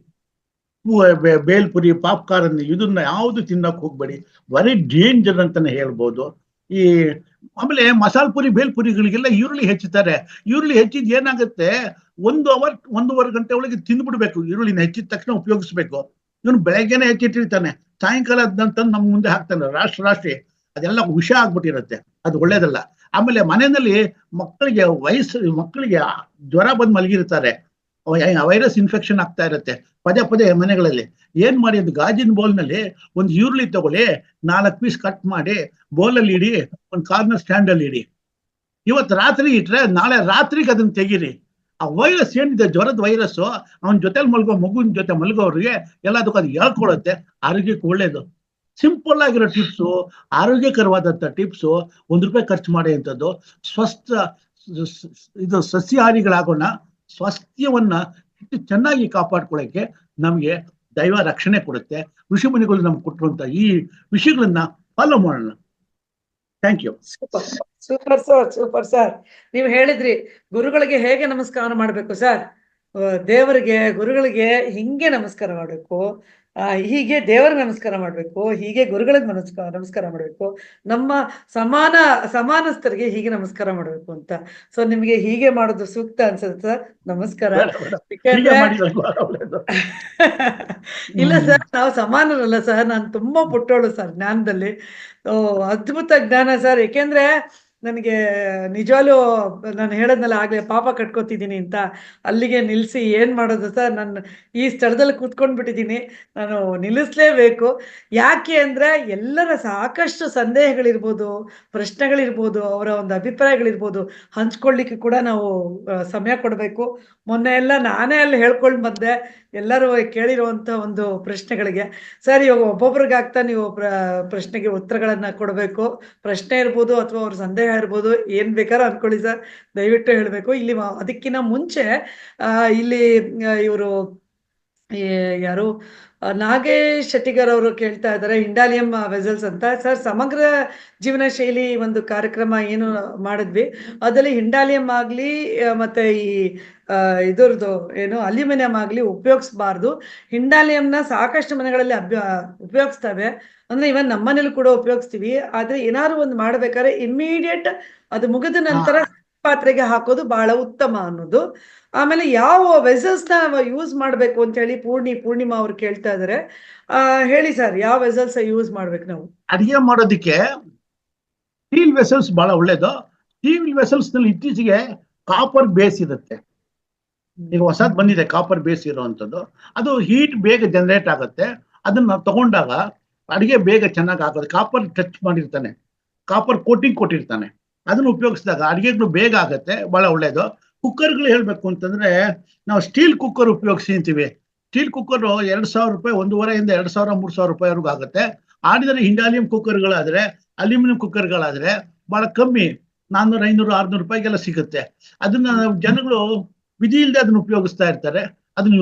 ಬೇಲ್ಪುರಿ, ಪಾಪ್ಕಾರ್ನ್ ಇದನ್ನ ಯಾವುದು ತಿನ್ನಕ್ ಹೋಗ್ಬೇಡಿ. ವೆರಿ ಡೇಂಜರ್ ಅಂತಾನೆ ಹೇಳ್ಬೋದು. ಈ ಆಮೇಲೆ ಮಸಾಲ ಪುರಿ, ಬೇಲ್ಪುರಿಗಳಿಗೆಲ್ಲ ಈರುಳ್ಳಿ ಹೆಚ್ಚುತ್ತಾರೆ. ಈರುಳ್ಳಿ ಹೆಚ್ಚಿದ್ ಏನಾಗುತ್ತೆ, 1 ಅವರ್ 1.5 ಗಂಟೆ ಒಳಗೆ ತಿಂದ್ಬಿಡ್ಬೇಕು. ಈರುಳ್ಳಿನ ಹೆಚ್ಚಿದ ತಕ್ಷಣ ಉಪಯೋಗಿಸ್ಬೇಕು. ಇವನು ಬೆಳಗ್ಗೆನೆ ಹೆಚ್ಚಿಟ್ಟಿರ್ತಾನೆ, ಸಾಯಂಕಾಲ ತಂದು ನಮ್ ಮುಂದೆ ಹಾಕ್ತಾನೆ ರಾಷ್ಟ್ರೀ. ಅದೆಲ್ಲ ವಿಷ ಆಗ್ಬಿಟ್ಟಿರುತ್ತೆ, ಅದು ಒಳ್ಳೇದಲ್ಲ. ಆಮೇಲೆ ಮನೆಯಲ್ಲಿ ಮಕ್ಕಳಿಗೆ ಜ್ವರ ಬಂದು ಮಲಗಿರ್ತಾರೆ, ವೈರಸ್ ಇನ್ಫೆಕ್ಷನ್ ಆಗ್ತಾ ಇರುತ್ತೆ ಪದೇ ಮನೆಗಳಲ್ಲಿ. ಏನ್ ಮಾಡಿ, ಒಂದು ಗಾಜಿನ ಬೌಲ್ನಲ್ಲಿ ಒಂದು ಈರುಳ್ಳಿ ತಗೊಳ್ಳಿ, 4 ಪೀಸ್ ಕಟ್ ಮಾಡಿ ಬೌಲಲ್ಲಿ ಇಡಿ, ಒಂದು ಕಾರ್ನರ್ ಸ್ಟ್ಯಾಂಡ್ ಅಲ್ಲಿ ಇಡಿ. ಇವತ್ತು ರಾತ್ರಿ ಇಟ್ರೆ ನಾಳೆ ರಾತ್ರಿಗೆ ಅದನ್ನ ತೆಗೀರಿ. ಆ ವೈರಸ್ ಏನಿದೆ, ಜ್ವರದ ವೈರಸ್, ಅವನ ಜೊತೆಲಿ ಮಗುವಿನ ಜೊತೆ ಮಲಗೋರಿಗೆ ಎಲ್ಲದಕ್ಕೂ ಅದು ಹೇಳ್ಕೊಡುತ್ತೆ. ಆರೋಗ್ಯಕ್ಕೆ ಒಳ್ಳೇದು. ಸಿಂಪಲ್ ಆಗಿರೋ ಟಿಪ್ಸು, ಆರೋಗ್ಯಕರವಾದಂಥ ಟಿಪ್ಸು, ₹1 ಖರ್ಚು ಮಾಡಿ ಅಂತದ್ದು. ಇದು ಸಸ್ಯಾಹಾರಿಗಳಾಗೋಣ, ಸ್ವಾಸ್ಥ್ಯವನ್ನ ಚೆನ್ನಾಗಿ ಕಾಪಾಡ್ಕೊಳ್ಳೋಕೆ ನಮ್ಗೆ ದೈವ ರಕ್ಷಣೆ ಕೊಡುತ್ತೆ. ಋಷಿಮುನಿಗಳು ನಮ್ಗೆ ಕೊಟ್ಟಿರುವಂತ ಈ ವಿಷಯಗಳನ್ನ ಫಾಲೋ ಮಾಡೋಣ. Thank you. Super sir, super sir. ನೀವು ಹೇಳಿದ್ರಿ ಗುರುಗಳಿಗೆ ಹೇಗೆ ನಮಸ್ಕಾರ ಮಾಡ್ಬೇಕು ಸರ್. ದೇವರಿಗೆ, ಗುರುಗಳಿಗೆ ಹಿಂಗೆ ನಮಸ್ಕಾರ ಮಾಡ್ಬೇಕು, ಹೀಗೆ ದೇವರಿಗೆ ನಮಸ್ಕಾರ ಮಾಡ್ಬೇಕು, ಹೀಗೆ ಗುರುಗಳಿಗೆ ನಮಸ್ಕಾರ ಮಾಡ್ಬೇಕು, ನಮ್ಮ ಸಮಾನಸ್ಥರಿಗೆ ಹೀಗೆ ನಮಸ್ಕಾರ ಮಾಡ್ಬೇಕು ಅಂತ. ಸೊ ನಿಮ್ಗೆ ಹೀಗೆ ಮಾಡೋದು ಸೂಕ್ತ ಅನ್ಸುತ್ತೆ ಸರ್. ನಮಸ್ಕಾರ. ಇಲ್ಲ ಸರ್, ನಾವು ಸಮಾನರಲ್ಲ ಸರ್. ನಾನು ತುಂಬಾ ಪುಟ್ಟೋಳು ಸರ್ ಜ್ಞಾನದಲ್ಲಿ. ಅದ್ಭುತ ಜ್ಞಾನ ಸರ್. ಏಕೆಂದ್ರೆ ನನಗೆ ನಿಜವಾಗ್ಲೂ ನಾನು ಹೇಳದ್ನಲ್ಲ ಆಗ್ಲೇ, ಪಾಪ ಕಟ್ಕೋತಿದ್ದೀನಿ ಅಂತ, ಅಲ್ಲಿಗೆ ನಿಲ್ಲಿಸಿ ಏನ್ ಮಾಡೋದು ಸರ್. ನಾನು ಈ ಸ್ಥಳದಲ್ಲಿ ಕೂತ್ಕೊಂಡ್ಬಿಟ್ಟಿದ್ದೀನಿ. ನಾನು ನಿಲ್ಲಿಸ್ಲೇಬೇಕು. ಯಾಕೆ ಅಂದ್ರೆ ಎಲ್ಲರ ಸಾಕಷ್ಟು ಸಂದೇಹಗಳಿರ್ಬೋದು, ಪ್ರಶ್ನೆಗಳಿರ್ಬೋದು, ಅವರ ಒಂದು ಅಭಿಪ್ರಾಯಗಳಿರ್ಬೋದು, ಹಂಚ್ಕೊಳ್ಳಿಕ್ಕೆ ಕೂಡ ನಾವು ಸಮಯ ಕೊಡಬೇಕು. ಮೊನ್ನೆ ಎಲ್ಲ ನಾನೇ ಅಲ್ಲಿ ಹೇಳ್ಕೊಂಡು ಬಂದೆ ಎಲ್ಲರೂ ಕೇಳಿರುವಂತ ಒಂದು ಪ್ರಶ್ನೆಗಳಿಗೆ. ಸರ್, ಇವಾಗ ಒಬ್ಬೊಬ್ರಿಗಾಗ್ತಾ ನೀವು ಪ್ರಶ್ನೆಗೆ ಉತ್ತರಗಳನ್ನ ಕೊಡಬೇಕು. ಪ್ರಶ್ನೆ ಇರ್ಬೋದು ಅಥವಾ ಅವ್ರ ಸಂದೇಹ ಇರ್ಬೋದು, ಏನ್ ಬೇಕಾದ್ರೂ ಅನ್ಕೊಳ್ಳಿ ಸರ್, ದಯವಿಟ್ಟು ಹೇಳ್ಬೇಕು. ಇಲ್ಲಿ ಅದಕ್ಕಿಂತ ಮುಂಚೆ ಇಲ್ಲಿ ಇವರು ಯಾರು ನಾಗೇಶ್ ಶೆಟ್ಟಿಗರ್ ಅವರು ಕೇಳ್ತಾ ಇದ್ದಾರೆ, ಹಿಂಡಾಲಿಯಂ ವೆಸಲ್ಸ್ ಅಂತ. ಸರ್, ಸಮಗ್ರ ಜೀವನ ಶೈಲಿ ಒಂದು ಕಾರ್ಯಕ್ರಮ ಏನು ಮಾಡಿದ್ವಿ, ಅದರಲ್ಲಿ ಹಿಂಡಾಲಿಯಂ ಆಗ್ಲಿ ಮತ್ತೆ ಈ ಇದರದ್ದು ಏನು ಅಲ್ಯೂಮಿನಿಯಂ ಆಗ್ಲಿ ಉಪಯೋಗಿಸಬಾರ್ದು. ಹಿಂಡಾಲಿಯಂನ ಸಾಕಷ್ಟು ಮನೆಗಳಲ್ಲಿ ಉಪಯೋಗಿಸ್ತವೆ. ಅಂದ್ರೆ ಇವನ್ ನಮ್ಮನೇಲಿ ಕೂಡ ಉಪಯೋಗಿಸ್ತೀವಿ. ಆದ್ರೆ ಏನಾದ್ರು ಒಂದು ಮಾಡ್ಬೇಕಾದ್ರೆ ಇಮ್ಮಿಡಿಯೇಟ್ ಅದು ಮುಗಿದ ನಂತರ ಪಾತ್ರೆಗೆ ಹಾಕೋದು ಬಹಳ ಉತ್ತಮ ಅನ್ನೋದು. ಆಮೇಲೆ ಯಾವ ವೆಸಲ್ಸ್ ನ ಯೂಸ್ ಮಾಡ್ಬೇಕು ಅಂತ ಹೇಳಿ ಪೂರ್ಣಿಮಾ ಅವ್ರು ಕೇಳ್ತಾ ಇದಾರೆ. ಹೇಳಿ ಸರ್, ಯಾವ ವೆಸಲ್ಸ್ ಯೂಸ್ ಮಾಡ್ಬೇಕು ನಾವು ಅಡಿಗೆ ಮಾಡೋದಿಕ್ಕೆ? ಸ್ಟೀಲ್ ವೆಸಲ್ಸ್ ಬಹಳ ಒಳ್ಳೇದು. ಸ್ಟೀಲ್ ವೆಸಲ್ಸ್ ನಲ್ಲಿ ಇತ್ತೀಚೆಗೆ ಕಾಪರ್ ಬೇಸ್ ಇರುತ್ತೆ. ಈಗ ಹೊಸದ್ ಬಂದಿದೆ ಕಾಪರ್ ಬೇಸ್ ಇರುವಂತದ್ದು. ಅದು ಹೀಟ್ ಬೇಗ ಜನರೇಟ್ ಆಗುತ್ತೆ. ಅದನ್ನ ತಗೊಂಡಾಗ ಅಡಿಗೆ ಬೇಗ ಚೆನ್ನಾಗಿ ಆಗುತ್ತೆ. ಕಾಪರ್ ಟಚ್ ಮಾಡಿರ್ತಾನೆ, ಕಾಪರ್ ಕೋಟಿಂಗ್ ಕೊಟ್ಟಿರ್ತಾನೆ. ಅದನ್ನ ಉಪಯೋಗಿಸಿದಾಗ ಅಡಿಗೆಗಳು ಬೇಗ ಆಗುತ್ತೆ, ಬಹಳ ಒಳ್ಳೇದು. ಕುಕ್ಕರ್ಗಳು ಹೇಳ್ಬೇಕು ಅಂತಂದ್ರೆ, ನಾವು ಸ್ಟೀಲ್ ಕುಕ್ಕರ್ ಉಪಯೋಗಿಸ್ತೀವಿ. ಸ್ಟೀಲ್ ಕುಕ್ಕರ್ ₹2,000, 1,500 2,000 3,000 ಆಗುತ್ತೆ. ಆಡಿದರೆ ಹಿಂಡಾಲಿಯಂ ಕುಕ್ಕರ್ಗಳಾದ್ರೆ, ಅಲ್ಯೂಮಿನಿಯಂ ಕುಕ್ಕರ್ಗಳಾದ್ರೆ ಬಹಳ ಕಮ್ಮಿ, ₹400, 500, ₹600 ಸಿಗುತ್ತೆ. ಅದನ್ನ ಜನಗಳು ವಿಧಿ ಇಲ್ಲದೆ ಅದನ್ನ ಉಪಯೋಗಿಸ್ತಾ ಇರ್ತಾರೆ. ಅದನ್ನ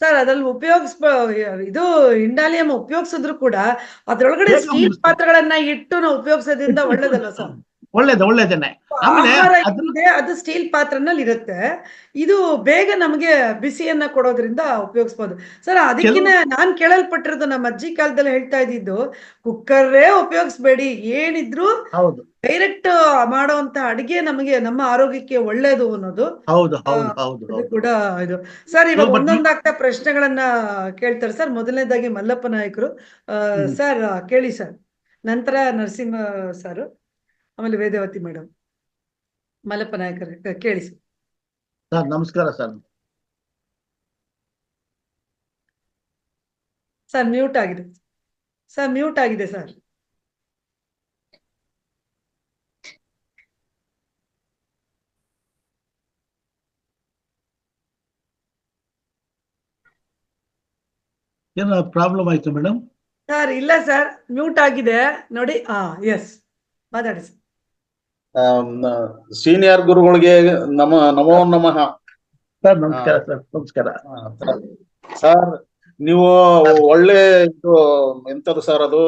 ಸರ್, ಅದ್ರಲ್ಲಿ ಇದು ಹಿಂಡಾಲಿಯಂ ಉಪಯೋಗಿಸಿದ್ರು ಕೂಡ ಅದ್ರೊಳಗಡೆ ಸ್ಟೀಲ್ ಪಾತ್ರೆಗಳನ್ನ ಇಟ್ಟು ನಾವು ಉಪಯೋಗಿಸೋದ್ರಿಂದ ಒಳ್ಳೇದಲ್ಲ ಸರ್? ಒಳ್ಳೇದೇನೆ. ಆಮೇಲೆ ಆಹಾರ ಅದನ್ನ ಏನಿದೆ ಅದು ಸ್ಟೀಲ್ ಪಾತ್ರೆನಲ್ಲಿ ಇರುತ್ತೆ. ಇದು ಬೇಗ ನಮಗೆ ಬಿಸಿಯನ್ನ ಕೊಡೋದ್ರಿಂದ ಉಪಯೋಗಿಸ್ಬೋದು. ಸರ್ ಕೆಲವು ಅದಕ್ಕಿನ್ನ ನಾನ್ ಕೇಳಲ್ಪಟ್ಟಿರೋದು ನಮ್ಮ ಅಜ್ಜಿ ಕಾಲದಲ್ಲಿ ಹೇಳ್ತಾ ಇದ್ದಿದ್ದು, ಕುಕ್ಕರೇ ಉಪಯೋಗಿಸ್ಬೇಡಿ, ಏನಿದ್ರು ಹೌದು ಡೈರೆಕ್ಟ್ ಮಾಡುವಂತ ಅಡಿಗೆ ನಮಗೆ ನಮ್ಮ ಆರೋಗ್ಯಕ್ಕೆ ಒಳ್ಳೇದು ಅನ್ನೋದು. ಹೌದು ಆ, ಹೌದು ಹೌದು ಇದು ಹೌದು ಕೂಡ ಇದು. ಸರ್ ಸೊ ಇವಾಗ ಬಟ್ ಒಂದೊಂದಾಗ್ತಾ ಪ್ರಶ್ನೆಗಳನ್ನ ಕೇಳ್ತಾರೆ ಸರ್. ಮೊದಲನೇದಾಗಿ ಮಲ್ಲಪ್ಪ ನಾಯಕರು. ಸರ್ ಕೇಳಿ ಸರ್. ನಂತರ ನರಸಿಂಹ ಸರ್, ಆಮೇಲೆ ವೇದವತಿ ಮೇಡಮ್. ಮಲ್ಲಪ್ಪ ನಾಯಕರ ಕೇಳಿ ಸರ್. ಸರ್ ನಮಸ್ಕಾರ ಸರ್. ಸರ್ ಮ್ಯೂಟ್ ಆಗಿದೆ. ಸರ್ ಮ್ಯೂಟ್ ಆಗಿದೆ ಸರ್. ಏನೋ ಪ್ರಾಬ್ಲಮ್ ಆಯ್ತು ಮೇಡಮ್? ಸರ್ ಇಲ್ಲ ಸರ್, ಮ್ಯೂಟ್ ಆಗಿದೆ ನೋಡಿ. ಎಸ್, ಮಾತಾಡಿ ಸರ್. ಸೀನಿಯರ್ ಗುರುಗಳಿಗೆ ನಮೋ ನಮಃ. ಸರ್ ನಮಸ್ಕಾರ ಸರ್. ನಮಸ್ಕಾರ ಸರ್, ನೀವು ಒಳ್ಳೆ ಇದು ಎಂತದು ಸರ್, ಅದು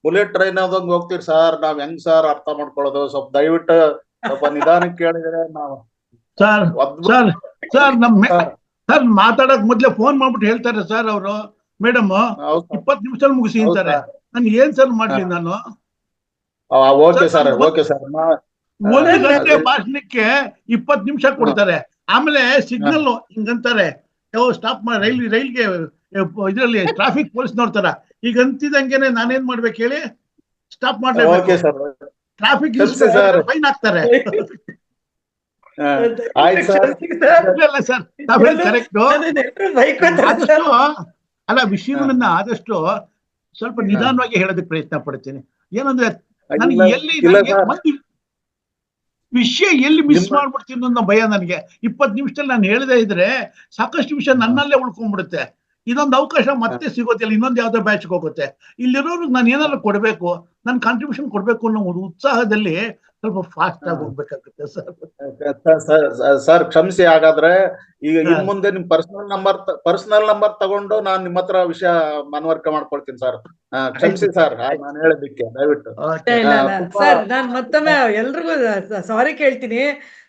ಬುಲೆಟ್ ಟ್ರೈನ್ ಆದಂಗ್ ಹೋಗ್ತೀರಿ ಸರ್. ನಾವ್ ಹೆಂಗ್ ಸರ್ ಅರ್ಥ ಮಾಡ್ಕೊಳ್ಳೋದು? ಸ್ವಲ್ಪ ದಯವಿಟ್ಟು ಸ್ವಲ್ಪ ನಿಧಾನಕ್ಕೆ ಕೇಳಿದ್ರೆ ನಾವು ಸರ್. ಸರ್ ಸರ್ ಸರ್ ಮಾತಾಡಕ್ ಮೊದ್ಲೇ ಫೋನ್ ಮಾಡ್ಬಿಟ್ಟು ಹೇಳ್ತಾರೆ ಸರ್ ಅವರು, ಮೇಡಮ್ 20 ನಿಮಿಷ ಮುಗಿಸಿ ಅಂತಾರೆ. ನಾನು ಏನ್ ಸರ್ ಮಾಡ್ಲಿ ನಾನು? Okay sir, okay sir. 1 ಗಂಟೆ ಭಾಷಣಕ್ಕೆ 20 ನಿಮಿಷ ಕೊಡ್ತಾರೆ. ಆಮೇಲೆ ಸಿಗ್ನಲ್ ಹಿಂಗಂತಾರೆ, ಸ್ಟಾಪ್ ಮಾಡಿ ರೈಲ್ಗೆ ಇದ್ರಲ್ಲಿ ಟ್ರಾಫಿಕ್ ಪೊಲೀಸ್ ನೋಡ್ತಾರ. ಈಗ ಅಂತಿದಂಗೆನೆ ನಾನೇನ್ ಮಾಡ್ಬೇಕು ಹೇಳಿ? ಸ್ಟಾಪ್ ಮಾಡ್ಲೇಬೇಕು. ಟ್ರಾಫಿಕ್ ಫೈನ್ ಹಾಕ್ತಾರೆ. ಆಯ್ತು ಸರ್. ಇಲ್ಲ ಸರ್, ತಾವೇಳಿ ಕರೆಕ್ಟ್. ಆದಷ್ಟು ಅಲ್ಲ, ವಿಷಯಗಳನ್ನ ಆದಷ್ಟು ಸ್ವಲ್ಪ ನಿಧಾನವಾಗಿ ಹೇಳೋದಕ್ಕೆ ಪ್ರಯತ್ನ ಪಡ್ತೀನಿ. ಏನಂದ್ರೆ ನನಗೆ ಎಲ್ಲಿ ವಿಷಯ ಎಲ್ಲಿ ಮಿಸ್ ಮಾಡ್ಬಿಡ್ತೀನಿ ಅನ್ನೋ ಭಯ ನನಗೆ. 20 ನಿಮಿಷದಲ್ಲಿ ನಾನು ಹೇಳದೇ ಇದ್ರೆ ಸಾಕಷ್ಟು ವಿಷಯ ನನ್ನಲ್ಲೇ ಉಳ್ಕೊಂಡ್ಬಿಡುತ್ತೆ. ಇದೊಂದು ಅವಕಾಶ ಮತ್ತೆ ಸಿಗೋದಿಲ್ಲ, ಇನ್ನೊಂದು ಯಾವ್ದೋ ಬ್ಯಾಚ್ಗೆ ಹೋಗುತ್ತೆ. ಇಲ್ಲಿರೋರ್ಗೆ ನಾನು ಏನಾದ್ರು ಕೊಡ್ಬೇಕು, ನನ್ನ ಕಾಂಟ್ರಿಬ್ಯೂಷನ್ ಕೊಡ್ಬೇಕು ಅನ್ನೋ ಒಂದು ಉತ್ಸಾಹದಲ್ಲಿ ಸ್ವಲ್ಪ ಫಾಸ್ಟ್ ಆಗಿ ಹೋಗ್ಬೇಕಾಗುತ್ತೆ ಸರ್. ಸರ್ ಕ್ಷಮಿಸಿ. ಹಾಗಾದ್ರೆ ಈಗ ಇನ್ ಮುಂದೆ ನಿಮ್ ಪರ್ಸನಲ್ ನಂಬರ್ ತಗೊಂಡು ನಾನು ನಿಮ್ಮ ಹತ್ರ ವಿಷಯ ಮನವರಿಕೆ ಮಾಡ್ಕೊಳ್ತೀನಿ ಸರ್. ಕ್ಷಮಿಸಿ ಸರ್ ನಾನು ಹೇಳೋದಿಕ್ಕೆ, ದಯವಿಟ್ಟು. ಸರ್ ನಾನ್ ಮತ್ತೊಮ್ಮೆ ಎಲ್ರಿಗೂ ಸಾರಿ ಕೇಳ್ತೀನಿ.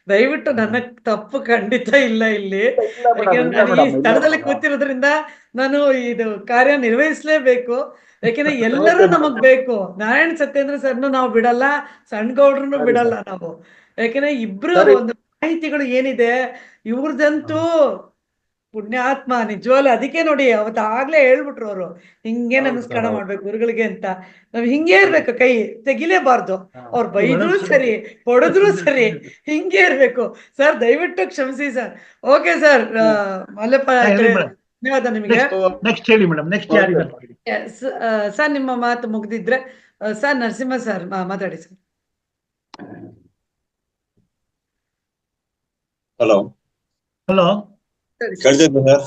ದಯವಿಟ್ಟು ನನ್ನ ತಪ್ಪು ಖಂಡಿತ ಇಲ್ಲ ಇಲ್ಲಿ. ಯಾಕೆಂದ್ರೆ ಈ ಸ್ಥಳದಲ್ಲಿ ಕೂತಿರೋದ್ರಿಂದ ನಾನು ಇದು ಕಾರ್ಯ ನಿರ್ವಹಿಸ್ಲೇಬೇಕು. ಯಾಕೆಂದ್ರೆ ಎಲ್ಲರೂ ನಮಗ್ ಬೇಕು. ನಾರಾಯಣ ಸತ್ಯೇಂದ್ರ ಸರ್ನು ನಾವು ಬಿಡಲ್ಲ, ಸಣ್ಣ ಗೌಡ್ರನ್ನು ಬಿಡಲ್ಲ ನಾವು. ಯಾಕೆಂದ್ರೆ ಇಬ್ರು ಒಂದು ಮಾಹಿತಿಗಳು ಏನಿದೆ ಇವ್ರದಂತೂ ಪುಣ್ಯಾತ್ಮ ನಿಜವಾಗ್ಲೂ. ಅದಕ್ಕೆ ನೋಡಿ ಅವತ್ತಾಗ್ಲೇ ಹೇಳ್ಬಿಟ್ರು ಅವರು, ಹಿಂಗೆ ನಮಸ್ಕಾರ ಮಾಡ್ಬೇಕು ಗುರುಗಳಿಗೆ ಅಂತ. ನಾವ್ ಹಿಂಗೆ ಇರ್ಬೇಕು, ಕೈ ತೆಗಿಲೇಬಾರ್ದು. ಅವ್ರು ಬೈದ್ರು ಸರಿ, ಹೊಡೆದ್ರು ಸರಿ, ಹಿಂಗೆ ಇರ್ಬೇಕು. ಸರ್ ದಯವಿಟ್ಟು ಕ್ಷಮಿಸಿ ಸರ್. Okay sir. ಮಲ್ಲಪ್ಪ ಧನ್ಯವಾದ ನಿಮಗೆ. ನೆಕ್ಸ್ಟ್ ಹೇಳಿ ಮೇಡಮ್. ನೆಕ್ಸ್ಟ್ ಯಾರಿದ್ದಾರೆ ಸರ್? ನಿಮ್ಮ ಮಾತು ಮುಗ್ದಿದ್ರೆ ಸರ್ ನರಸಿಂಹ ಸರ್ ಮಾತಾಡಿ ಸರ್. ಹಲೋ ಹಲೋ ಕೇಳ್ತಿದ್ದೆ ಸರ್.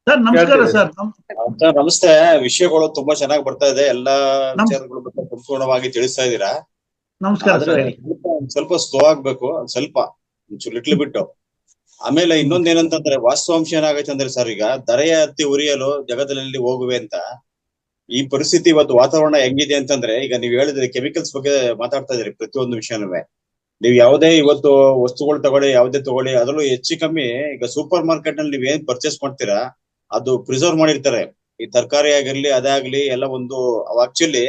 ಸರ್ ನಮಸ್ಕಾರ ಸರ್. ಸರ್ ನಮಸ್ತೆ. ವಿಷಯಗಳು ತುಂಬಾ ಚೆನ್ನಾಗಿ ಬರ್ತಾ ಇದೆ. ಎಲ್ಲಾ ವಿಚಾರಗಳು ಬಗ್ಗೆ ಸಂಪೂರ್ಣವಾಗಿ ತಿಳಿಸ್ತಾ ಇದ್ದೀರಾ. ನಮಸ್ಕಾರ ಸರ್. ಸ್ವಲ್ಪ ಸ್ಲೋ ಆಗ್ಬೇಕು, ಸ್ವಲ್ಪ ಲಿಟ್ಲ್ ಬಿಟ್ಟು. ಆಮೇಲೆ ಇನ್ನೊಂದ್ ಏನಂತಂದ್ರೆ, ವಾಸ್ತವಾಂಶ ಏನಾಗೈತೆ ಅಂದ್ರೆ ಸರ್, ಈಗ ದರೆಯ ಹತ್ತಿ ಉರಿಯಲು ಜಗತ್ತಿನಲ್ಲಿ ಹೋಗುವೆ ಅಂತ ಈ ಪರಿಸ್ಥಿತಿ. ಇವತ್ತು ವಾತಾವರಣ ಹೆಂಗಿದೆ ಅಂತಂದ್ರೆ, ಈಗ ನೀವ್ ಹೇಳಿದ್ರಿ ಕೆಮಿಕಲ್ಸ್ ಬಗ್ಗೆ ಮಾತಾಡ್ತಾ ಇದ್ರಿ. ಪ್ರತಿಯೊಂದು ವಿಷಯನೂ ನೀವ್ ಯಾವುದೇ ಇವತ್ತು ವಸ್ತುಗಳು ತಗೊಳ್ಳಿ, ಯಾವುದೇ ತಗೊಳ್ಳಿ, ಅದರಲ್ಲೂ ಹೆಚ್ಚು ಕಮ್ಮಿ ಈಗ ಸೂಪರ್ ಮಾರ್ಕೆಟ್ ನಲ್ಲಿ ನೀವ್ ಏನ್ ಪರ್ಚೇಸ್ ಮಾಡ್ತೀರಾ ಅದು ಪ್ರಿಸರ್ವ್ ಮಾಡಿರ್ತಾರೆ. ಈ ತರಕಾರಿ ಆಗಿರ್ಲಿ, ಅದೇ ಆಗ್ಲಿ, ಎಲ್ಲ ಒಂದು ಆಕ್ಚುಲಿ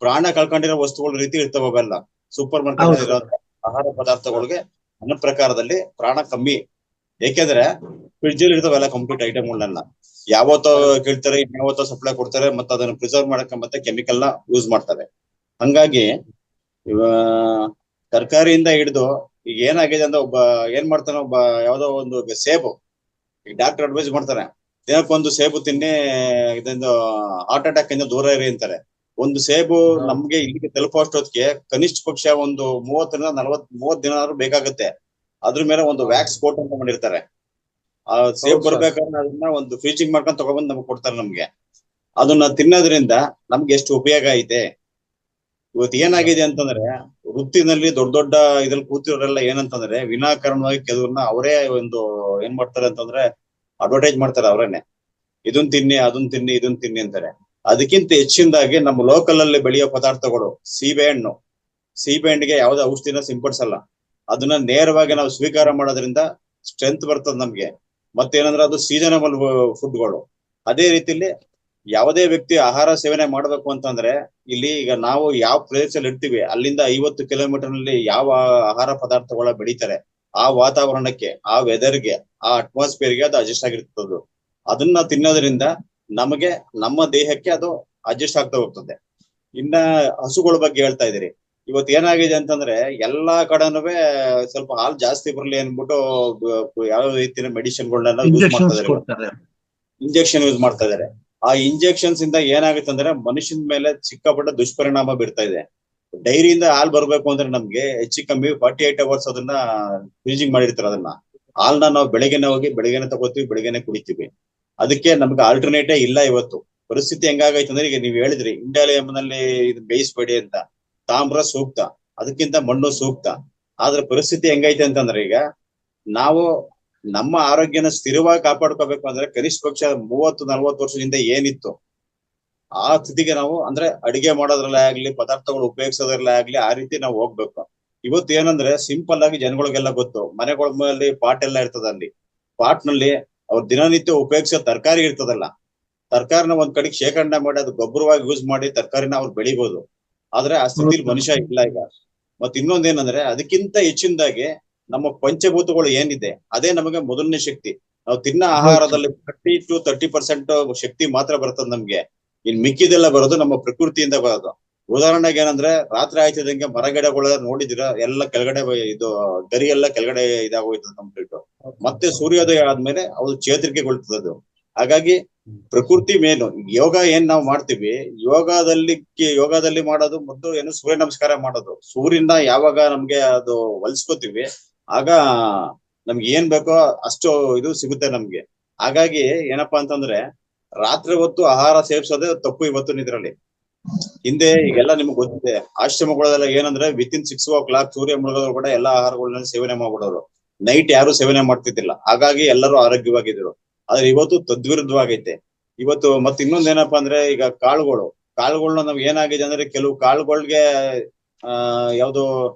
ಪ್ರಾಣ ಕಳ್ಕೊಂಡಿರೋ ವಸ್ತುಗಳ ರೀತಿ ಇರ್ತಾವ ಅವೆಲ್ಲ. ಸೂಪರ್ ಮಾರ್ಕೆಟ್ ಇರೋ ಆಹಾರ ಪದಾರ್ಥಗಳಿಗೆ ನನ್ನ ಪ್ರಕಾರದಲ್ಲಿ ಪ್ರಾಣ ಕಮ್ಮಿ. ಏಕೆಂದ್ರೆ ಫ್ರಿಡ್ಜ್ ಅಲ್ಲಿ ಇರ್ತಾವೆಲ್ಲ ಕಂಪ್ಲೀಟ್ ಐಟಮ್ಗಳನ್ನೆಲ್ಲ ಯಾವತ್ತೋ ಕೇಳ್ತಾರೆ, ಯಾವತ್ತೋ ಸಪ್ಲೈ ಕೊಡ್ತಾರೆ, ಮತ್ತೆ ಅದನ್ನ ಪ್ರಿಸರ್ವ್ ಮಾಡಕ್ಕೆ ಮತ್ತೆ ಕೆಮಿಕಲ್ ನ ಯೂಸ್ ಮಾಡ್ತಾರೆ. ಹಂಗಾಗಿ ತರಕಾರಿಯಿಂದ ಹಿಡಿದು ಈಗ ಏನಾಗಿದೆ ಅಂದ್ರೆ, ಒಬ್ಬ ಏನ್ ಮಾಡ್ತಾನೆ, ಒಬ್ಬ ಯಾವ್ದೋ ಒಂದು ಸೇಬು, ಈಗ ಡಾಕ್ಟರ್ ಅಡ್ವೈಸ್ ಮಾಡ್ತಾರೆ, ದಿನಕ್ಕೊಂದು ಸೇಬು ತಿನ್ನಿ, ಇದೊಂದು ಹಾರ್ಟ್ ಅಟ್ಯಾಕ್ ಇಂದ ದೂರ ಇರಿ ಅಂತಾರೆ. ಒಂದು ಸೇಬು ನಮ್ಗೆ ಇಲ್ಲಿಗೆ ತಲುಪುವಷ್ಟೊತ್ತಿಗೆ ಕನಿಷ್ಠ ಪಕ್ಷ ಒಂದು 30 ದಿನ ಆದ್ರೂ ಬೇಕಾಗುತ್ತೆ. ಅದ್ರ ಮೇಲೆ ಒಂದು ವ್ಯಾಕ್ಸ್ ಕೋಟ್ ಅಂತ ಮಾಡಿರ್ತಾರೆ. ಆ ಸೇಬ್ ಬರ್ಬೇಕಾದ್ರೆ ಅದನ್ನ ಒಂದು ಫ್ರೀಜಿಂಗ್ ಮಾಡ್ಕೊಂಡು ತಗೊಬಂದು ನಮ್ಗೆ ಕೊಡ್ತಾರೆ. ನಮ್ಗೆ ಅದನ್ನ ತಿನ್ನೋದ್ರಿಂದ ನಮ್ಗೆ ಎಷ್ಟು ಉಪಯೋಗ ಐತೆ. ಇವತ್ತು ಏನಾಗಿದೆ ಅಂತಂದ್ರೆ, ವೃತ್ತಿನಲ್ಲಿ ದೊಡ್ಡ ದೊಡ್ಡ ಇದ್ರಲ್ಲಿ ಕೂತಿರೋರೆಲ್ಲ ಏನಂತಂದ್ರೆ, ವಿನಾಕಾರಣವಾಗಿ ಕೆಲವ್ರನ್ನ ಅವರೇ ಒಂದು ಏನ್ ಮಾಡ್ತಾರೆ ಅಂತಂದ್ರೆ, ಅಡ್ವರ್ಟೈಸ್ ಮಾಡ್ತಾರೆ ಅವರೇನೆ. ಇದನ್ ತಿನ್ನಿ, ಅದನ್ ತಿನ್ನಿ, ಇದನ್ ತಿನ್ನಿ ಅಂತಾರೆ. ಅದಕ್ಕಿಂತ ಹೆಚ್ಚಿನದಾಗಿ ನಮ್ಮ ಲೋಕಲ್ ಅಲ್ಲಿ ಬೆಳೆಯೋ ಪದಾರ್ಥಗಳು, ಸೀಬೆ ಹಣ್ಣು, ಸೀಬೆಹಣ್ಣಿಗೆ ಯಾವ್ದು ಔಷಧಿನ ಸಿಂಪಡಿಸಲ್ಲ. ಅದನ್ನ ನೇರವಾಗಿ ನಾವು ಸ್ವೀಕಾರ ಮಾಡೋದ್ರಿಂದ ಸ್ಟ್ರೆಂತ್ ಬರ್ತದೆ ನಮ್ಗೆ. ಮತ್ತೇನಂದ್ರೆ ಅದು ಸೀಸನಬಲ್ ಫುಡ್ಗಳು. ಅದೇ ರೀತಿಲಿ ಯಾವುದೇ ವ್ಯಕ್ತಿ ಆಹಾರ ಸೇವನೆ ಮಾಡ್ಬೇಕು ಅಂತಂದ್ರೆ, ಇಲ್ಲಿ ಈಗ ನಾವು ಯಾವ ಪ್ರದೇಶದಲ್ಲಿ ಇರ್ತೀವಿ ಅಲ್ಲಿಂದ 50 ಕಿಲೋಮೀಟರ್ ನಲ್ಲಿ ಯಾವ ಆಹಾರ ಪದಾರ್ಥಗಳ ಬೆಳೀತಾರೆ, ಆ ವಾತಾವರಣಕ್ಕೆ, ಆ ವೆದರ್ಗೆ, ಆ ಅಟ್ಮಾಸ್ಫಿಯರ್ಗೆ ಅದು ಅಡ್ಜಸ್ಟ್ ಆಗಿರ್ತದ್ದು. ಅದನ್ನ ತಿನ್ನೋದ್ರಿಂದ ನಮಗೆ ನಮ್ಮ ದೇಹಕ್ಕೆ ಅದು ಅಡ್ಜಸ್ಟ್ ಆಗ್ತಾ ಹೋಗ್ತದೆ. ಇನ್ನ ಹಸುಗಳ ಬಗ್ಗೆ ಹೇಳ್ತಾ ಇದೀರಿ. ಇವತ್ತು ಏನಾಗಿದೆ ಅಂತಂದ್ರೆ ಎಲ್ಲಾ ಕಡೆನೂ ಸ್ವಲ್ಪ ಹಾಲು ಜಾಸ್ತಿ ಬರ್ಲಿ ಅನ್ಬಿಟ್ಟು ಯಾವ ರೀತಿಯ ಮೆಡಿಸಿನ್ಗಳನ್ನ ಯೂಸ್ ಮಾಡ್ತಾ ಇದಾರೆ, ಇಂಜೆಕ್ಷನ್ ಯೂಸ್ ಮಾಡ್ತಾ ಇದಾರೆ. ಆ ಇಂಜೆಕ್ಷನ್ಸ್ ಇಂದ ಏನಾಗುತ್ತೆ ಅಂದ್ರೆ ಮನುಷ್ಯನ ಮೇಲೆ ಸಿಕ್ಕಾಪಟ್ಟ ದುಷ್ಪರಿಣಾಮ ಬೀರ್ತಾ ಇದೆ. ಡೈರಿಯಿಂದ ಹಾಲು ಬರ್ಬೇಕು ಅಂದ್ರೆ ನಮ್ಗೆ ಹೆಚ್ಚು ಕಮ್ಮಿ 48 ಅವರ್ಸ್ ಅದನ್ನ ಫ್ರೀಜಿಂಗ್ ಮಾಡಿರ್ತಾರೆ. ಅದನ್ನ ಹಾಲ್ನ ನಾವು ಬೆಳಗ್ಗೆನೆ ಹೋಗಿ ಬೆಳಗ್ಗೆನೆ ತಗೋತೀವಿ, ಬೆಳಗ್ಗೆನೆ ಕುಡಿತೀವಿ. ಅದಕ್ಕೆ ನಮ್ಗೆ ಆಲ್ಟರ್ನೇಟೇ ಇಲ್ಲ. ಇವತ್ತು ಪರಿಸ್ಥಿತಿ ಹೆಂಗಾಗೈತೆ ಅಂದ್ರೆ, ಈಗ ನೀವ್ ಹೇಳಿದ್ರಿ ಇಂಡಾಲಿಯಂ ನಲ್ಲಿ ಇದು ಬೇಯಿಸ್ಬೇಡಿ ಅಂತ, ತಾಮ್ರ ಸೂಕ್ತ, ಅದಕ್ಕಿಂತ ಮಣ್ಣು ಸೂಕ್ತ. ಆದ್ರೆ ಪರಿಸ್ಥಿತಿ ಹೆಂಗೈತೆ ಅಂತಂದ್ರೆ, ಈಗ ನಾವು ನಮ್ಮ ಆರೋಗ್ಯನ ಸ್ಥಿರವಾಗಿ ಕಾಪಾಡ್ಕೋಬೇಕು ಅಂದ್ರೆ ಕನಿಷ್ಠ ಪಕ್ಷ 30-40 ವರ್ಷದಿಂದ ಏನಿತ್ತು ಆ ಸ್ಥಿತಿಗೆ ನಾವು ಅಂದ್ರೆ ಅಡಿಗೆ ಮಾಡೋದ್ರಲ್ಲೇ ಆಗ್ಲಿ, ಪದಾರ್ಥಗಳು ಉಪಯೋಗಿಸೋದ್ರಲ್ಲೇ ಆಗ್ಲಿ, ಆ ರೀತಿ ನಾವು ಹೋಗ್ಬೇಕು. ಇವತ್ತು ಏನಂದ್ರೆ ಸಿಂಪಲ್ ಆಗಿ ಜನಗಳಿಗೆಲ್ಲ ಗೊತ್ತು, ಮನೆಗಳ ಮೇಲೆ ಪಾಟ್ ಎಲ್ಲ ಇರ್ತದ, ಅಲ್ಲಿ ಪಾಟ್ ನಲ್ಲಿ ಅವ್ರ ದಿನನಿತ್ಯ ಉಪಯೋಗಿಸೋ ತರಕಾರಿ ಇರ್ತದಲ್ಲ, ತರಕಾರಿನ ಒಂದ್ ಕಡೆಗೆ ಶೇಖರಣೆ ಮಾಡಿ ಅದು ಗೊಬ್ಬರವಾಗಿ ಯೂಸ್ ಮಾಡಿ ತರಕಾರಿನ ಅವ್ರು ಬೆಳಿಬಹುದು. ಆದ್ರೆ ಆ ಸ್ಥಿತಿಲಿ ಮನುಷ್ಯ ಇಲ್ಲ ಈಗ. ಮತ್ ಇನ್ನೊಂದೇನಂದ್ರೆ, ಅದಕ್ಕಿಂತ ಹೆಚ್ಚಿನದಾಗಿ ನಮ್ಮ ಪಂಚಭೂತಗಳು ಏನಿದೆ ಅದೇ ನಮಗೆ ಮೊದಲನೇ ಶಕ್ತಿ. ನಾವು ತಿನ್ನೋ ಆಹಾರದಲ್ಲಿ 30-30% ಶಕ್ತಿ ಮಾತ್ರ ಬರ್ತದೆ ನಮ್ಗೆ. ಇನ್ ಮಿಕ್ಕಿದೆಲ್ಲ ಬರೋದು ನಮ್ಮ ಪ್ರಕೃತಿಯಿಂದ ಬರೋದು. ಉದಾಹರಣೆಗೆ ಏನಂದ್ರೆ, ರಾತ್ರಿ ಆಯ್ತಿದಂಗೆ ಮರಗಿಡಗಳ ನೋಡಿದಿರ ಎಲ್ಲ ಕೆಳಗಡೆ ಇದು ಗರಿ ಎಲ್ಲ ಕೆಳಗಡೆ ಇದಾಗೋಯ್ತದೆ ಕಂಪ್ಲೀಟ್. ಮತ್ತೆ ಸೂರ್ಯೋದಯ ಆದ್ಮೇಲೆ ಅದು ಚೇತರಿಕೆಗೊಳ್ತದೆ. ಹಾಗಾಗಿ ಪ್ರಕೃತಿ ಮೇನು. ಯೋಗ ಏನ್ ನಾವು ಮಾಡ್ತೀವಿ, ಯೋಗದಲ್ಲಿ ಮಾಡೋದು ಮೊದಲು ಏನು ಸೂರ್ಯ ನಮಸ್ಕಾರ ಮಾಡೋದು. ಸೂರ್ಯನ ಯಾವಾಗ ನಮ್ಗೆ ಅದು ಹೊಲ್ಸ್ಕೋತೀವಿ ಆಗ ನಮ್ಗೆ ಏನ್ ಬೇಕೋ ಅಷ್ಟು ಇದು ಸಿಗುತ್ತೆ ನಮ್ಗೆ. ಹಾಗಾಗಿ ಏನಪ್ಪಾ ಅಂತಂದ್ರೆ, ರಾತ್ರಿ ಹೊತ್ತು ಆಹಾರ ಸೇವಿಸೋದೇ ತಪ್ಪು ಇವತ್ತಿನ ಇದ್ರಲ್ಲಿ. ಹಿಂದೆ ಈಗೆಲ್ಲ ನಿಮ್ಗೆ ಗೊತ್ತಿದೆ, ಆಶ್ರಮಗಳೆಲ್ಲ ಏನಂದ್ರೆ ವಿತಿನ್ 6 o'clock ಸೂರ್ಯ ಮುಳುಗೋದ್ರು ಕೂಡ ಎಲ್ಲಾ ಆಹಾರಗಳನ್ನ ಸೇವನೆ ಮಾಡ್ಬಿಡೋರು. ನೈಟ್ ಯಾರು ಸೇವನೆ ಮಾಡ್ತಿದ್ದಿಲ್ಲ, ಹಾಗಾಗಿ ಎಲ್ಲರೂ ಆರೋಗ್ಯವಾಗಿದ್ರು. ಆದ್ರೆ ಇವತ್ತು ತದ್ವಿರುದ್ಧವಾಗೈತೆ. ಇವತ್ತು ಮತ್ತೆ ಇನ್ನೊಂದ್ ಏನಪ್ಪಾ ಅಂದ್ರೆ, ಈಗ ಕಾಳುಗಳನ್ನ ನಾವ್ ಏನಾಗಿದೆ ಅಂದ್ರೆ, ಕೆಲವು ಕಾಳುಗಳಿಗೆ ಯಾವ್ದು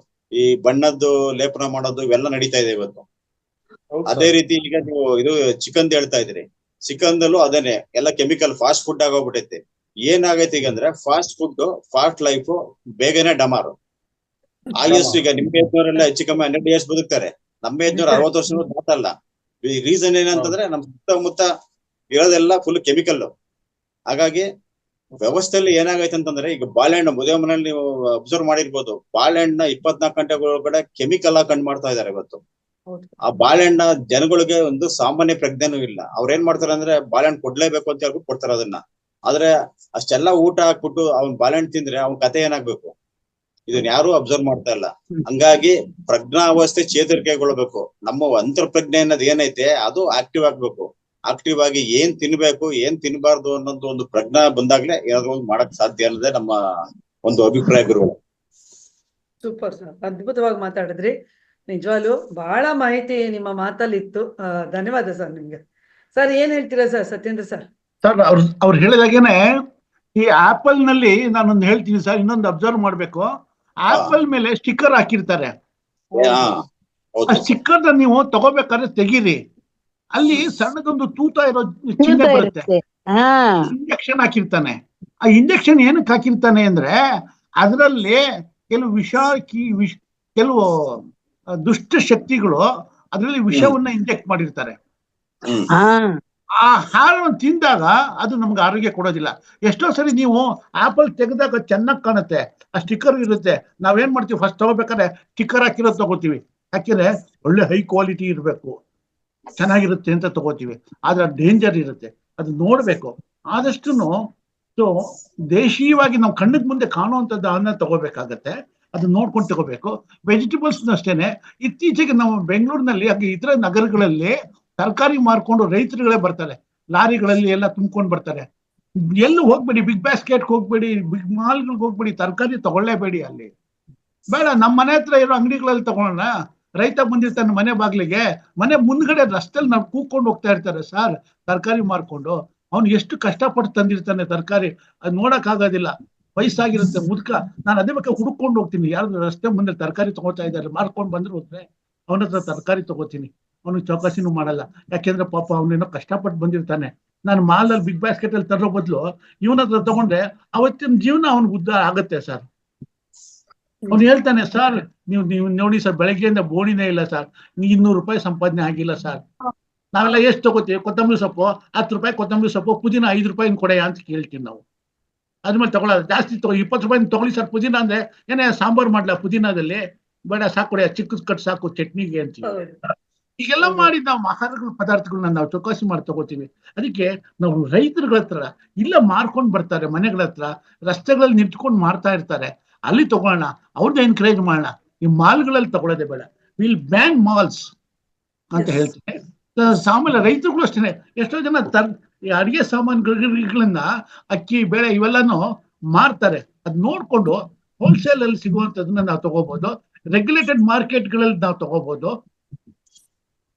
ಈ ಬಣ್ಣದ್ದು ಲೇಪನ ಮಾಡೋದು ಇವೆಲ್ಲ ನಡೀತಾ ಇದೆ ಇವತ್ತು. ಅದೇ ರೀತಿ ಈಗ ನೀವು ಇದು ಚಿಕನ್ ಹೇಳ್ತಾ ಇದ್ರಿ, ಚಿಕನ್ ದಲ್ಲೂ ಅದೇನೆ ಎಲ್ಲ ಕೆಮಿಕಲ್ ಫಾಸ್ಟ್ ಫುಡ್ ಆಗೋಗ್ಬಿಟ್ಟೈತೆ. ಏನಾಗೈತೆ ಈಗ ಅಂದ್ರೆ, ಫಾಸ್ಟ್ ಫುಡ್ ಫಾಸ್ಟ್ ಲೈಫ್ ಬೇಗನೆ ಡಮಾರು. ಆಯಸ್ಸು ಈಗ ನಿಮ್ಮ ಏಜ್ನವರೆಲ್ಲ ಹೆಚ್ಚು ಕಮ್ಮಿ 100 years ಬದುಕ್ತಾರೆ, ನಮ್ಮ ಏಜ್ನವ್ರು 60 ವರ್ಷ ದಾಟಲ್ಲ. ಈ ರೀಸನ್ ಏನಂತಂದ್ರೆ, ನಮ್ ಸುತ್ತಮುತ್ತ ಇರೋದೆಲ್ಲ ಫುಲ್ ಕೆಮಿಕಲ್. ಹಾಗಾಗಿ ವ್ಯವಸ್ಥೆಯಲ್ಲಿ ಏನಾಗೈತೆ ಅಂತಂದ್ರೆ, ಈಗ ಬಾಳೆಹಣ್ಣು ಮದುವೆ ಮನೇಲಿ ನೀವು ಅಬ್ಸರ್ವ್ ಮಾಡಿರ್ಬೋದು, ಬಾಳೆಹಣ್ಣ 24 ಗಂಟೆಗಳೊಳಗಡೆ ಕೆಮಿಕಲ್ ಹಾಕಂಡ್ ಮಾಡ್ತಾ ಇದಾರೆ ಇವತ್ತು. ಆ ಬಾಳೆಹಣ್ಣ ಜನಗಳಿಗೆ ಒಂದು ಸಾಮಾನ್ಯ ಪ್ರಜ್ಞೆನೂ ಇಲ್ಲ. ಅವ್ರ ಏನ್ ಮಾಡ್ತಾರೆ ಅಂದ್ರೆ, ಬಾಳೆಹಣ್ಣು ಕೊಡ್ಲೇಬೇಕು ಅಂತ ಹೇಳ್ಬಿಟ್ಟು ಕೊಡ್ತಾರೆ ಅದನ್ನ. ಆದ್ರೆ ಅಷ್ಟೆಲ್ಲಾ ಊಟ ಹಾಕ್ಬಿಟ್ಟು ಅವ್ನ್ ಬಾಳೆಹಣ್ಣು ತಿಂದ್ರೆ ಅವ್ನ ಕತೆ ಏನಾಗ್ಬೇಕು, ಇದನ್ನ ಯಾರು ಅಬ್ಸರ್ವ್ ಮಾಡ್ತಾ ಇಲ್ಲ. ಹಂಗಾಗಿ ಪ್ರಜ್ಞಾವಸ್ಥೆ ಚೇತರಿಕೆಗೊಳ್ಬೇಕು. ನಮ್ಮ ಅಂತರ್ ಪ್ರಜ್ಞೆ ಅನ್ನೋದು ಏನೈತೆ ಅದು ಆಕ್ಟಿವ್ ಆಗ್ಬೇಕು. ಆಕ್ಟಿವ್ ಆಗಿ ಏನ್ ತಿನ್ಬೇಕು ಏನ್ ತಿನ್ಬಾರ್ದು ಅನ್ನೋದು ಒಂದು ಪ್ರಜ್ಞಾ ಬಂದಾಗ್ಲೇ ಏನಾದ್ರು ಒಂದು ಮಾಡಕ್ ಸಾಧ್ಯ ಅನ್ನೋದೇ ನಮ್ಮ ಒಂದು ಅಭಿಪ್ರಾಯ ಗುರುಗಳು. ಸೂಪರ್ ಸರ್, ಅದ್ಭುತವಾಗಿ ಮಾತಾಡಿದ್ರಿ. ನಿಜವಾಗ್ಲು ಬಹಳ ಮಾಹಿತಿ ನಿಮ್ಮ ಮಾತಲ್ಲಿ ಇತ್ತು. ಧನ್ಯವಾದ ಸರ್ ನಿಮ್ಗೆ. ಸರ್ ಏನ್ ಹೇಳ್ತೀರಾ ಸರ್, ಸತ್ಯೇಂದ್ರ ಸರ್? ಸರ್ ಅವ್ರು ಹೇಳಿದಾಗೇನೆ ಈ ಆಪಲ್ ನಲ್ಲಿ ನಾನೊಂದು ಹೇಳ್ತೀನಿ ಸರ್, ಇನ್ನೊಂದು ಅಬ್ಸರ್ವ್ ಮಾಡ್ಬೇಕು. ಆಪಲ್ ಮೇಲೆ ಸ್ಟಿಕ್ಕರ್ ಹಾಕಿರ್ತಾರೆ. ಆ ಸ್ಟಿಕ್ಕರ್ ನೀವು ತಗೋಬೇಕಾದ್ರೆ ತೆಗೀರಿ, ಅಲ್ಲಿ ಸಣ್ಣದೊಂದು ತೂತ ಇರೋ ಚಿಹ್ನೆ ಬರುತ್ತೆ. ಇಂಜೆಕ್ಷನ್ ಹಾಕಿರ್ತಾನೆ. ಆ ಇಂಜೆಕ್ಷನ್ ಏನಕ್ಕೆ ಹಾಕಿರ್ತಾನೆ ಅಂದ್ರೆ, ಅದರಲ್ಲಿ ಕೆಲವು ಕೆಲವು ದುಷ್ಟ ಶಕ್ತಿಗಳು ಅದರಲ್ಲಿ ವಿಷವನ್ನ ಇಂಜೆಕ್ಟ್ ಮಾಡಿರ್ತಾರೆ. ಆ ಆಹಾರವನ್ನು ತಿಂದಾಗ ಅದು ನಮ್ಗೆ ಆರೋಗ್ಯ ಕೊಡೋದಿಲ್ಲ. ಎಷ್ಟೋ ಸರಿ ನೀವು ಆಪಲ್ ತೆಗೆದಾಗ ಚೆನ್ನಾಗಿ ಕಾಣುತ್ತೆ, ಆ ಸ್ಟಿಕ್ಕರ್ ಇರುತ್ತೆ. ನಾವೇನ್ ಮಾಡ್ತೀವಿ, ಫಸ್ಟ್ ತಗೋಬೇಕಾದ್ರೆ ಸ್ಟಿಕ್ಕರ್ ಹಾಕಿರೋದು ತಗೋತೀವಿ. ಯಾಕೆಂದ್ರೆ ಒಳ್ಳೆ ಹೈ ಕ್ವಾಲಿಟಿ ಇರಬೇಕು, ಚೆನ್ನಾಗಿರುತ್ತೆ ಅಂತ ತಗೋತೀವಿ. ಆದ್ರೆ ಡೇಂಜರ್ ಇರುತ್ತೆ, ಅದು ನೋಡ್ಬೇಕು. ಆದಷ್ಟು ದೇಶೀಯವಾಗಿ ನಾವು ಕಣ್ಣಿಗೆ ಮುಂದೆ ಕಾಣುವಂಥದ್ದು ಅನ್ನ ತಗೋಬೇಕಾಗತ್ತೆ. ಅದು ನೋಡ್ಕೊಂಡು ತಗೋಬೇಕು. ವೆಜಿಟೇಬಲ್ಸ್ ಅಷ್ಟೇನೆ. ಇತ್ತೀಚೆಗೆ ನಾವು ಬೆಂಗಳೂರಿನಲ್ಲಿ ಹಾಗೆ ಇತರ ನಗರಗಳಲ್ಲಿ ತರಕಾರಿ ಮಾರ್ಕೊಂಡು ರೈತರುಗಳೇ ಬರ್ತಾರೆ, ಲಾರಿಗಳಲ್ಲಿ ಎಲ್ಲ ತುಂಬ್ಕೊಂಡು ಬರ್ತಾರೆ. ಎಲ್ಲೂ ಹೋಗ್ಬೇಡಿ, ಬಿಗ್ ಬಾಸ್ಕೆಟ್ಗೆ ಹೋಗ್ಬೇಡಿ, ಬಿಗ್ ಮಾಲ್ಗಳಿಗೆ ಹೋಗ್ಬೇಡಿ, ತರಕಾರಿ ತಗೊಳ್ಳೇಬೇಡಿ. ಅಲ್ಲಿ ಬೇಡ, ನಮ್ಮ ಮನೆ ಹತ್ರ ಇರೋ ಅಂಗಡಿಗಳಲ್ಲಿ ತಗೊಳ್ಳೋಣ. ರೈತ ಬಂದಿರ್ತಾನೆ ಮನೆ ಬಾಗ್ಲಿಗೆ, ಮನೆ ಮುಂದ್ಗಡೆ ರಸ್ತೆಯಲ್ಲಿ ನಾವು ಕೂತ್ಕೊಂಡು ಹೋಗ್ತಾ ಇರ್ತಾರೆ ಸರ್ ತರಕಾರಿ ಮಾರ್ಕೊಂಡು. ಅವ್ನು ಎಷ್ಟು ಕಷ್ಟಪಟ್ಟು ತಂದಿರ್ತಾನೆ ತರಕಾರಿ, ಅದು ನೋಡಕ್ ಆಗೋದಿಲ್ಲ. ವಯಸ್ಸಾಗಿರುತ್ತೆ ಮುದುಕ. ನಾನು ಅದೇ ಬೇಕಾದ್ರೆ ಹುಡ್ಕೊಂಡು ಹೋಗ್ತೀನಿ, ಯಾರು ರಸ್ತೆ ಮುಂದೆ ತರಕಾರಿ ತಗೋತಾ ಇದ್ದಾರೆ ಮಾರ್ಕೊಂಡು ಬಂದ್ರು ಹೋದ್ರೆ ಅವನ ಹತ್ರ ತರಕಾರಿ ತಗೋತೀನಿ. ಅವನಿಗೆ ಚೌಕಾಸಿನೂ ಮಾಡಲ್ಲ, ಯಾಕೆಂದ್ರೆ ಪಾಪ ಅವನೇನೋ ಕಷ್ಟಪಟ್ಟು ಬಂದಿರ್ತಾನೆ. ನಾನು ಮಾಲಲ್ಲಿ ಬಿಗ್ ಬಾಸ್ಕೆಟ್ ಅಲ್ಲಿ ತರೋ ಬದಲು ಇವನ ಹತ್ರ ತಗೊಂಡ್ರೆ ಅವತ್ತಿನ ಜೀವನ ಅವ್ನಿಗೆ ಉದ್ಧಾರ ಆಗತ್ತೆ ಸರ್. ಅವ್ನು ಹೇಳ್ತಾನೆ, ಸರ್ ನೀವು ನೋಡಿ ಸರ್, ಬೆಳಗ್ಗೆಯಿಂದ ಬೋಣಿನೇ ಇಲ್ಲ ಸರ್, 200 ರೂಪಾಯಿ ಸಂಪಾದನೆ ಆಗಿಲ್ಲ ಸರ್. ನಾವೆಲ್ಲ ಎಷ್ಟು ತಗೋತೀವಿ? ಕೊತ್ತಂಬರಿ ಸೊಪ್ಪು 10 ರೂಪಾಯಿ, ಕೊತ್ತಂಬರಿ ಸೊಪ್ಪು, ಪುದೀನ 5 ರೂಪಾಯಿ ಕೊಡೆಯ ಅಂತ ಕೇಳ್ತೀವಿ ನಾವು. ಅದ್ಮೇಲೆ ತಗೊಳ್ಳೋದು ಜಾಸ್ತಿ 20 ರೂಪಾಯಿ ತಗೊಳ್ಳಿ ಸರ್ ಪುದೀನ ಅಂದ್ರೆ, ಏನೇ ಸಾಂಬಾರು ಮಾಡ್ಲಾ ಪುದೀನದಲ್ಲಿ, ಬೇಡ ಸಾಕು ಕೊಡೆ, ಚಿಕ್ಕದ್ ಕಟ್ ಸಾಕು ಚಟ್ನಿಗೆ ಅಂತೀವಿ. ಈಗೆಲ್ಲ ಮಾಡಿ ನಾವು ಆಹಾರಗಳ ಪದಾರ್ಥಗಳನ್ನ ನಾವು ಚೌಕಾಸಿ ಮಾಡಿ ತಗೋತೀವಿ. ಅದಕ್ಕೆ ನಾವು ರೈತರುಗಳ ಹತ್ರ ಇಲ್ಲ ಮಾರ್ಕೊಂಡು ಬರ್ತಾರೆ, ಮನೆಗಳ ಹತ್ರ ರಸ್ತೆಗಳಲ್ಲಿ ನಿಂತ್ಕೊಂಡು ಮಾರ್ತಾ ಇರ್ತಾರೆ, ಅಲ್ಲಿ ತಗೊಳ್ಳೋಣ, ಅವ್ರನ್ನ ಎನ್ಕರೇಜ್ ಮಾಡೋಣ. ಈ ಮಾಲ್ಗಳಲ್ಲಿ ತಗೊಳ್ಳೋದೇ ಬೇಡ. ವಿಲ್ ಬ್ಯಾನ್ ಮಾಲ್ಸ್ ಅಂತ ಹೇಳ್ತೀನಿ. ಸಾಮಾನ್ಯ ರೈತರುಗಳು ಅಷ್ಟೇ, ಎಷ್ಟೋ ಜನ ಈ ಅಡಿಗೆ ಸಾಮಾನುಗಳನ್ನ ಅಕ್ಕಿ ಬೇಳೆ ಇವೆಲ್ಲಾನು ಮಾರ್ತಾರೆ. ಅದ್ ನೋಡ್ಕೊಂಡು ಹೋಲ್ಸೇಲ್ ಅಲ್ಲಿ ಸಿಗುವಂತದನ್ನ ನಾವು ತಗೋಬಹುದು, ರೆಗ್ಯುಲೇಟೆಡ್ ಮಾರ್ಕೆಟ್ಗಳಲ್ಲಿ ನಾವು ತಗೋಬಹುದು.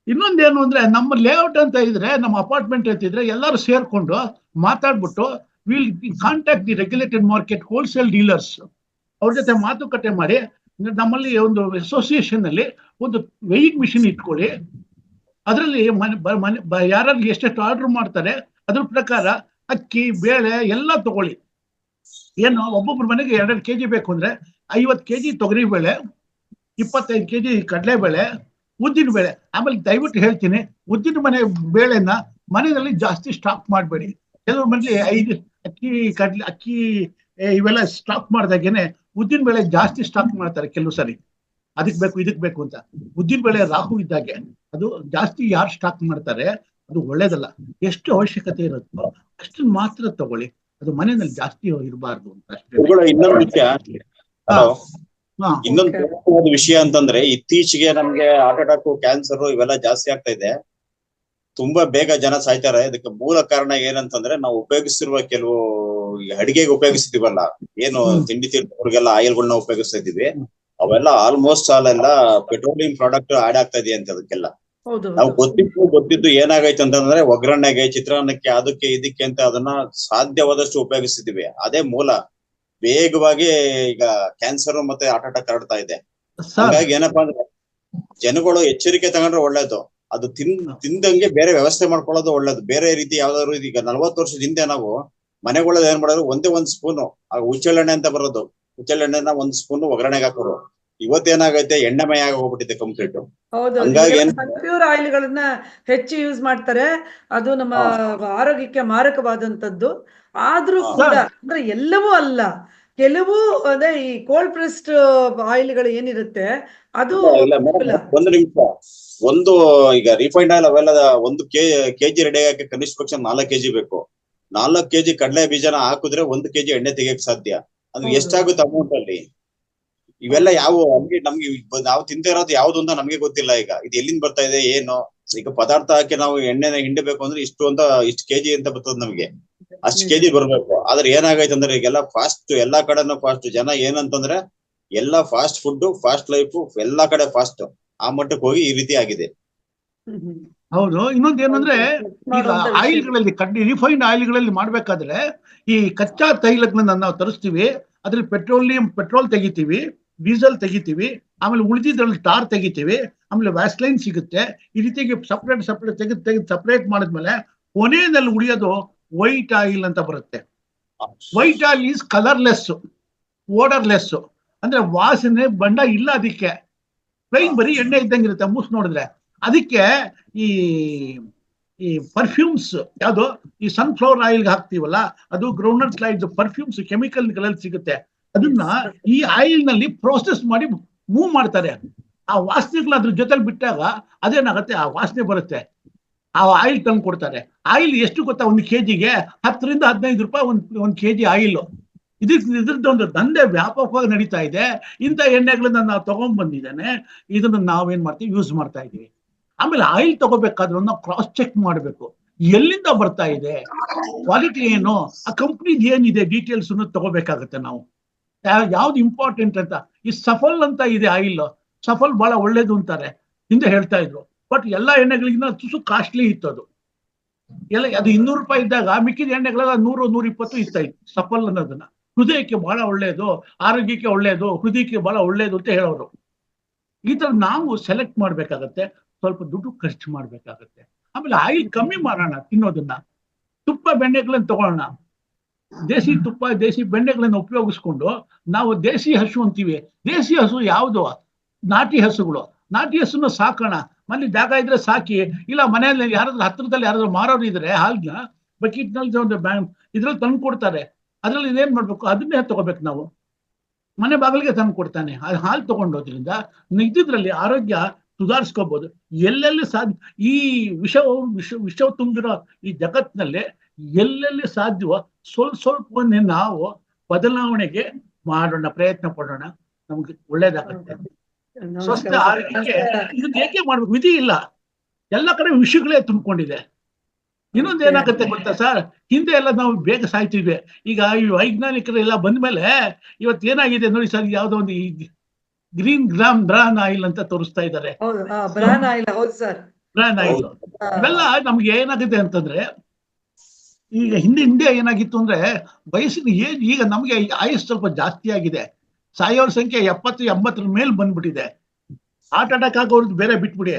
ಇನ್ನೊಂದೇನು ಅಂದ್ರೆ, ನಮ್ಮ ಲೇಔಟ್ ಅಂತ ಇದ್ರೆ, ನಮ್ಮ ಅಪಾರ್ಟ್ಮೆಂಟ್ ಅಂತ ಇದ್ರೆ ಎಲ್ಲರೂ ಸೇರ್ಕೊಂಡು ಮಾತಾಡ್ಬಿಟ್ಟು will contact the regulated market wholesale dealers, ಅವ್ರ ಜೊತೆ ಮಾತುಕತೆ ಮಾಡಿ, ನಮ್ಮಲ್ಲಿ ಒಂದು ಅಸೋಸಿಯೇಷನ್ ಅಲ್ಲಿ ಒಂದು ವೆಯ್ಯಿಂಗ್ ಮಿಷಿನ್ ಇಟ್ಕೊಳ್ಳಿ, ಅದರಲ್ಲಿ ಯಾರು ಎಷ್ಟೆಷ್ಟು ಆರ್ಡರ್ ಮಾಡ್ತಾರೆ ಅದ್ರ ಪ್ರಕಾರ ಅಕ್ಕಿ ಬೇಳೆ ಎಲ್ಲ ತಗೊಳ್ಳಿ. ಏನು ಒಬ್ಬೊಬ್ರ ಮನೆಗೆ 2 kg ಬೇಕು ಅಂದ್ರೆ 50 kg ತೊಗರಿ ಬೇಳೆ, 25 kg ಕಡಲೆಬೇಳೆ, ಉದ್ದಿನ ಬೇಳೆ. ಆಮೇಲೆ ದಯವಿಟ್ಟು ಹೇಳ್ತೀನಿ, ಉದ್ದಿನ ಬೇಳೆನ ಮನೆಯಲ್ಲಿ ಜಾಸ್ತಿ ಸ್ಟಾಕ್ ಮಾಡಬೇಡಿ. ಕೆಲವ್ರ ಮನೇಲಿ 5 ಅಕ್ಕಿ ಇವೆಲ್ಲ ಸ್ಟಾಕ್ ಮಾಡಿದಾಗೇನೆ ಉದ್ದಿನ ಬೇಳೆ ಜಾಸ್ತಿ ಸ್ಟಾಕ್ ಮಾಡ್ತಾರೆ ಕೆಲವು ಸರಿ, ಅದಕ್ಕೆ ಬೇಕು ಇದಕ್ಕೆ ಬೇಕು ಅಂತ. ಉದ್ದಿನ ಬೇಳೆ ರಾಹು ಇದ್ದಾಗೆ ಅದು ಜಾಸ್ತಿ ಯಾರು ಸ್ಟಾಕ್ ಮಾಡ್ತಾರೆ ಅದು ಒಳ್ಳೇದಲ್ಲ. ಎಷ್ಟು ಅವಶ್ಯಕತೆ ಇರುತ್ತೋ ಅಷ್ಟನ್ನ ಮಾತ್ರ ತಗೊಳ್ಳಿ, ಅದು ಮನೆಯಲ್ಲಿ ಜಾಸ್ತಿ ಇರಬಾರ್ದು ಅಂತ ಅಷ್ಟೇ. ಇನ್ನೊಂದು ವಿಷಯ, ಇನ್ನೊಂದು ಪ್ರಮುಖವಾದ ವಿಷಯ ಅಂತಂದ್ರೆ, ಇತ್ತೀಚೆಗೆ ನಮ್ಗೆ ಹಾರ್ಟ್ ಅಟ್ಯಾಕ್, ಕ್ಯಾನ್ಸರ್ ಇವೆಲ್ಲ ಜಾಸ್ತಿ ಆಗ್ತಾ ಇದೆ, ತುಂಬಾ ಬೇಗ ಜನ ಸಾಯ್ತಾರೆ. ಇದಕ್ಕೆ ಮೂಲ ಕಾರಣ ಏನಂತಂದ್ರೆ, ನಾವು ಉಪಯೋಗಿಸಿರುವ ಕೆಲವು ಅಡಿಗೆಗೆ ಉಪಯೋಗಿಸ್ತೀವಲ್ಲ, ಏನು ತಿಂಡಿ ತಿಂಡಿಗೆಲ್ಲ ಆಯಿಲ್ಗಳನ್ನ ಉಪಯೋಗಿಸ್ತಾ ಇದೀವಿ, ಅವೆಲ್ಲ ಆಲ್ಮೋಸ್ಟ್ ಎಲ್ಲ ಪೆಟ್ರೋಲಿಯಂ ಪ್ರಾಡಕ್ಟ್ ಆಡ್ ಆಗ್ತಾ ಇದೆ ಅಂತ. ಅದಕ್ಕೆಲ್ಲ ನಾವು ಗೊತ್ತಿದ್ದು ಏನಾಗೈತೆ ಅಂತಂದ್ರೆ, ಒಗ್ಗರಣೆಗೆ, ಚಿತ್ರಾನ್ನಕ್ಕೆ, ಅದಕ್ಕೆ ಇದಕ್ಕೆ ಅಂತ ಅದನ್ನ ಸಾಧ್ಯವಾದಷ್ಟು ಉಪಯೋಗಿಸ್ತಿದೀವಿ. ಅದೇ ಮೂಲ. ವೇಗವಾಗಿ ಈಗ ಕ್ಯಾನ್ಸರ್ ಮತ್ತೆ ಹಾರ್ಟ್ ಅಟ್ಯಾಕ್ ಹರಡ್ತಾ ಇದೆ. ಹಾಗಾಗಿ ಏನಪ್ಪಾ ಅಂದ್ರೆ, ಜನಗಳು ಎಚ್ಚರಿಕೆ ತಗೊಂಡ್ರೆ ಒಳ್ಳೇದು. ಅದು ತಿಂದಂಗೆ ಬೇರೆ ವ್ಯವಸ್ಥೆ ಮಾಡ್ಕೊಳ್ಳೋದು ಒಳ್ಳೇದು. ಬೇರೆ ರೀತಿ ಯಾವ್ದಾದ್ರು, ಈಗ 40 ವರ್ಷದ ಹಿಂದೆ ನಾವು ಮನೆಗಳಲ್ಲಿ ಏನ್ ಮಾಡೋರು, ಒಂದ್ ಸ್ಪೂನು ಹುಚ್ಚೆಳ್ಳೆಣ್ಣೆ ಅಂತ ಬರೋದು, ಹುಚ್ಚೆಳ್ಳೆಣ್ಣೆನ 1 ಸ್ಪೂನ್ ಒಗ್ಗರಣೆಗೆ ಹಾಕೋರು. ಇವತ್ತೇನಾಗೈತೆ, ಎಣ್ಣೆಮಯ ಆಗಿ ಹೋಗ್ಬಿಟ್ಟಿದೆ ಕಂಪ್ಲೀಟ್. ಹಂಗಾಗಿ ಪ್ಯೂರ್ ಆಯಿಲ್ಗಳನ್ನ ಹೆಚ್ಚು ಯೂಸ್ ಮಾಡ್ತಾರೆ, ಅದು ನಮ್ಮ ಆರೋಗ್ಯಕ್ಕೆ ಮಾರಕವಾದಂತದ್ದು. ಆದ್ರೂ ಕೂಡ ಅಂದ್ರೆ ಎಲ್ಲವೂ ಅಲ್ಲ, ಕೆಲವು ಅದೇ ಈ ಕೋಲ್ಡ್ ಪ್ರೆಸ್ಡ್ ಆಯಿಲ್ಗಳು ಏನಿರುತ್ತೆ ಅದು. ಒಂದು ನಿಮಿಷ, ಈಗ ರಿಫೈಂಡ್ ಆಯಿಲ್ ಅವೆಲ್ಲ 1 kg ರೆಡಿ ಆಗಕ್ಕೆ ಕನಿಷ್ಠ ಪಕ್ಷ 4 kg ಬೇಕು. 4 kg ಕಡಲೆ ಬೀಜನ ಹಾಕಿದ್ರೆ 1 kg ಎಣ್ಣೆ ತೆಗಿಯಕ್ ಸಾಧ್ಯ. ಅಂದ್ರೆ ಎಷ್ಟಾಗುತ್ತೆ ಅಮೌಂಟ್ ಅಲ್ಲಿ? ಇವೆಲ್ಲ ಯಾವ ನಮ್ಗೆ ನಾವು ತಿಂತಿರೋದು ಯಾವ್ದು ಅಂತ ನಮ್ಗೆ ಗೊತ್ತಿಲ್ಲ. ಈಗ ಇದು ಎಲ್ಲಿಂದ ಬರ್ತಾ ಇದೆ ಏನು? ಈಗ ಪದಾರ್ಥ ಹಾಕಿ ನಾವು ಎಣ್ಣೆನ ಹಿಂಡಬೇಕು ಅಂದ್ರೆ ಇಷ್ಟು kg ಅಂತ ಬರ್ತದೆ ನಮ್ಗೆ, ಅಷ್ಟು kg ಬರ್ಬೇಕು. ಆದ್ರೆ ಏನಾಗೈತೆ ಅಂದ್ರೆ, ಈಗೆಲ್ಲ ಫಾಸ್ಟ್, ಎಲ್ಲಾ ಕಡೆನೂ ಫಾಸ್ಟ್. ಜನ ಏನಂತಂದ್ರೆ ಎಲ್ಲಾ ಫಾಸ್ಟ್ ಫುಡ್, ಫಾಸ್ಟ್ ಲೈಫ್, ಎಲ್ಲಾ ಕಡೆ ಫಾಸ್ಟ್. ಆ ಮಟ್ಟಕ್ಕೆ ಹೋಗಿ ಈ ರೀತಿ ಆಗಿದೆ. ಹೌದು. ಇನ್ನೊಂದು ಏನಂದ್ರೆ, ಈಗ ಆಯಿಲ್ಗಳಲ್ಲಿ, ರಿಫೈನ್ಡ್ ಆಯಿಲ್ಗಳಲ್ಲಿ ಮಾಡ್ಬೇಕಾದ್ರೆ ಈ ಕಚ್ಚಾ ತೈಲಗಳನ್ನ ನಾವು ತರಿಸ್ತೀವಿ, ಅದ್ರಲ್ಲಿ ಪೆಟ್ರೋಲ್ ತೆಗಿತೀವಿ, ಡೀಸೆಲ್ ತೆಗಿತೀವಿ, ಆಮೇಲೆ ಉಳಿದಿದ್ರಲ್ಲಿ ಟಾರ್ ತೆಗಿತೀವಿ, ಆಮೇಲೆ ವ್ಯಾಸ್ಲೈನ್ ಸಿಗುತ್ತೆ. ಈ ರೀತಿಗೆ ಸಪ್ರೇಟ್ ತೆಗೆದು ಸಪ್ರೇಟ್ ಮಾಡಿದ್ಮೇಲೆ ಕೊನೆಯಲ್ಲಿ ಉಳಿಯೋದು ವೈಟ್ ಆಯಿಲ್ ಅಂತ ಬರುತ್ತೆ. White oil is colourless, odourless, ಅಂದ್ರೆ ವಾಸನೆ ಬಣ್ಣ ಇಲ್ಲ, ಅದಕ್ಕೆ ಪ್ಲೈನ್ ಬರೀ ಎಣ್ಣೆ ಇದ್ದಂಗಿರುತ್ತೆ ಮೂಸ್ ನೋಡಿದ್ರೆ. ಅದಕ್ಕೆ ಈ ಪರ್ಫ್ಯೂಮ್ಸ್ ಯಾವುದು, ಈ ಸನ್ಫ್ಲವರ್ ಆಯಿಲ್ಗೆ ಹಾಕ್ತೀವಲ್ಲ, ಅದು ಗ್ರೌಂಡ್ನಟ್ ಸ್ಲೈಡ್ ಪರ್ಫ್ಯೂಮ್ಸ್ ಕೆಮಿಕಲ್ಗಳಲ್ಲಿ ಸಿಗುತ್ತೆ. ಅದನ್ನ ಈ ಆಯಿಲ್ ನಲ್ಲಿ ಪ್ರೋಸೆಸ್ ಮಾಡಿ ಮೂವ್ ಮಾಡ್ತಾರೆ. ಆ ವಾಸನೆಗಳು ಅದ್ರ ಜೊತೆಲಿ ಬಿಟ್ಟಾಗ ಅದೇನಾಗುತ್ತೆ, ಆ ವಾಸನೆ ಬರುತ್ತೆ. ಆ ಆಯಿಲ್ ತಂದು ಕೊಡ್ತಾರೆ. ಆಯಿಲ್ ಎಷ್ಟು ಗೊತ್ತಾ, 1 kgಗೆ 10 ರಿಂದ 15 ರೂಪಾಯಿ ಒಂದು kg ಆಯಿಲ್. ಇದ್ರದ್ದೊಂದು ದಂಧೆ ವ್ಯಾಪಕವಾಗಿ ನಡೀತಾ ಇದೆ. ಇಂಥ ಎಣ್ಣೆಗಳನ್ನ ನಾವು ತಗೊಂಡ್ ಬಂದಿದ್ದೇನೆ, ಇದನ್ನ ನಾವೇನ್ ಮಾಡ್ತೀವಿ, ಯೂಸ್ ಮಾಡ್ತಾ ಇದೀವಿ. ಆಮೇಲೆ ಆಯಿಲ್ ತಗೋಬೇಕಾದ್ರೆ ನಾವು ಕ್ರಾಸ್ ಚೆಕ್ ಮಾಡಬೇಕು, ಎಲ್ಲಿಂದ ಬರ್ತಾ ಇದೆ, ಕ್ವಾಲಿಟಿ ಏನು, ಆ ಕಂಪ್ನಿದ್ ಏನಿದೆ ಡೀಟೇಲ್ಸ್ ತಗೋಬೇಕಾಗತ್ತೆ ನಾವು. ಯಾವ್ದು ಇಂಪಾರ್ಟೆಂಟ್ ಅಂತ. ಈ ಸಫಲ್ ಅಂತ ಇದೆ ಆಯಿಲ್, ಸಫಲ್ ಬಹಳ ಒಳ್ಳೇದು ಅಂತಾರೆ, ಹಿಂದೆ ಹೇಳ್ತಾ ಇದ್ರು. ಬಟ್ ಎಲ್ಲಾ ಎಣ್ಣೆಗಳಿಗಿಂತ ತುಸು ಕಾಸ್ಟ್ಲಿ ಇತ್ತು ಅದು. ಅದು 200 ರೂಪಾಯಿ ಇದ್ದಾಗ ಮಿಕ್ಕಿದ ಎಣ್ಣೆಗಳೆಲ್ಲ 100-120 ಇರ್ತಾ ಇತ್ತು ಸಫಲ್ ಅನ್ನೋದನ್ನ. ಹೃದಯಕ್ಕೆ ಬಹಳ ಒಳ್ಳೆಯದು, ಆರೋಗ್ಯಕ್ಕೆ ಒಳ್ಳೆಯದು, ಹೃದಯಕ್ಕೆ ಬಹಳ ಒಳ್ಳೆಯದು ಅಂತ ಹೇಳೋರು. ಈ ತರ ನಾವು ಸೆಲೆಕ್ಟ್ ಮಾಡ್ಬೇಕಾಗತ್ತೆ, ಸ್ವಲ್ಪ ದುಡ್ಡು ಖರ್ಚು ಮಾಡ್ಬೇಕಾಗತ್ತೆ. ಆಮೇಲೆ ಆಯಿಲ್ ಕಮ್ಮಿ ಮಾಡೋಣ ತಿನ್ನೋದನ್ನ, ತುಪ್ಪ ಬೆಣ್ಣೆಗಳನ್ನ ತಗೊಳ್ಳೋಣ. ದೇಸಿ ತುಪ್ಪ ದೇಸಿ ಬೆಣ್ಣೆಗಳನ್ನ ಉಪಯೋಗಿಸ್ಕೊಂಡು ನಾವು ದೇಸಿ ಹಸು ಅಂತೀವಿ. ದೇಸಿ ಹಸು ಯಾವುದು? ನಾಟಿ ಹಸುಗಳು. ನಾಟಿ ಹಸುನ ಸಾಕೋಣ, ಮನೇಲಿ ಜಾಗ ಇದ್ರೆ ಸಾಕಿ, ಇಲ್ಲ ಮನೆಯಲ್ಲಿ ಯಾರಾದ್ರೂ ಹತ್ರದಲ್ಲಿ ಯಾರಾದ್ರೂ ಮಾರೋರು ಇದ್ರೆ ಹಾಲ್ನ ಬಕೆಟ್ನಲ್ಲಿ ಇದ್ರಲ್ಲಿ ತಂದು ಕೊಡ್ತಾರೆ. ಅದ್ರಲ್ಲಿ ಇದೇನ್ ಮಾಡ್ಬೇಕು, ಅದನ್ನೇ ತಗೋಬೇಕು ನಾವು. ಮನೆ ಬಾಗಿಲಿಗೆ ತಂದು ಕೊಡ್ತಾನೆ. ಅದು ಹಾಲು ತಗೊಂಡೋದ್ರಿಂದ ಇದ್ದಿದ್ರಲ್ಲಿ ಆರೋಗ್ಯ ಸುಧಾರಿಸ್ಕೋಬಹುದು. ಎಲ್ಲೆಲ್ಲಿ ಸಾಧ್ಯ ಈ ವಿಷ ತುಂಬಿರೋ ಈ ಜಗತ್ತಿನಲ್ಲಿ ಎಲ್ಲೆಲ್ಲಿ ಸಾಧ್ಯವೋ ಸ್ವಲ್ಪವನ್ನೇ ನಾವು ಬದಲಾವಣೆಗೆ ಮಾಡೋಣ, ಪ್ರಯತ್ನ ಪಡೋಣ, ನಮ್ಗೆ ಒಳ್ಳೇದಾಗುತ್ತೆ. ಸ್ವಸ್ಥ ಆರೋಗ್ಯಕ್ಕೆ ಇದನ್ನ ಏಕೆ ಮಾಡ್ಬೇಕು? ವಿಧಿ ಇಲ್ಲ, ಎಲ್ಲ ಕಡೆ ವಿಷಯಗಳೇ ತುಂಬಿಕೊಂಡಿದೆ. ಇನ್ನೊಂದು ಏನಾಗುತ್ತೆ ಗೊತ್ತಾ ಸರ್, ಹಿಂದೆ ಎಲ್ಲ ನಾವು ಬೇಗ ಸಾಯ್ತಿದ್ವಿ. ಈಗ ಈ ವೈಜ್ಞಾನಿಕರೆಲ್ಲ ಬಂದ್ಮೇಲೆ ಇವತ್ತು ಏನಾಗಿದೆ ನೋಡಿ ಸರ್, ಯಾವ್ದೋ ಒಂದು ಗ್ರೀನ್ ಬ್ರಾನ್ ಆಯಿಲ್ ಅಂತ ತೋರಿಸ್ತಾ ಇದ್ದಾರೆ. ಬ್ರಾನ್ ಆಯಿಲ್, ಹೌದು ಸರ್, ಬ್ರಾನ್ ಆಯಿಲ್. ಇವೆಲ್ಲ ನಮ್ಗೆ ಏನಾಗಿದೆ ಅಂತಂದ್ರೆ, ಈಗ ಹಿಂದೆ ಏನಾಗಿತ್ತು ಅಂದ್ರೆ ವಯಸ್ಸಿನ ಏಜ್, ಈಗ ನಮ್ಗೆ ಆಯುಸ್ ಸ್ವಲ್ಪ ಜಾಸ್ತಿ ಆಗಿದೆ. ಸಾಯೋರ ಸಂಖ್ಯೆ 70-80 ಮೇಲೆ ಬಂದ್ಬಿಟ್ಟಿದೆ. ಹಾರ್ಟ್ ಅಟ್ಯಾಕ್ ಆಗೋರ್ದು ಬೇರೆ ಬಿಟ್ಬಿಡಿ,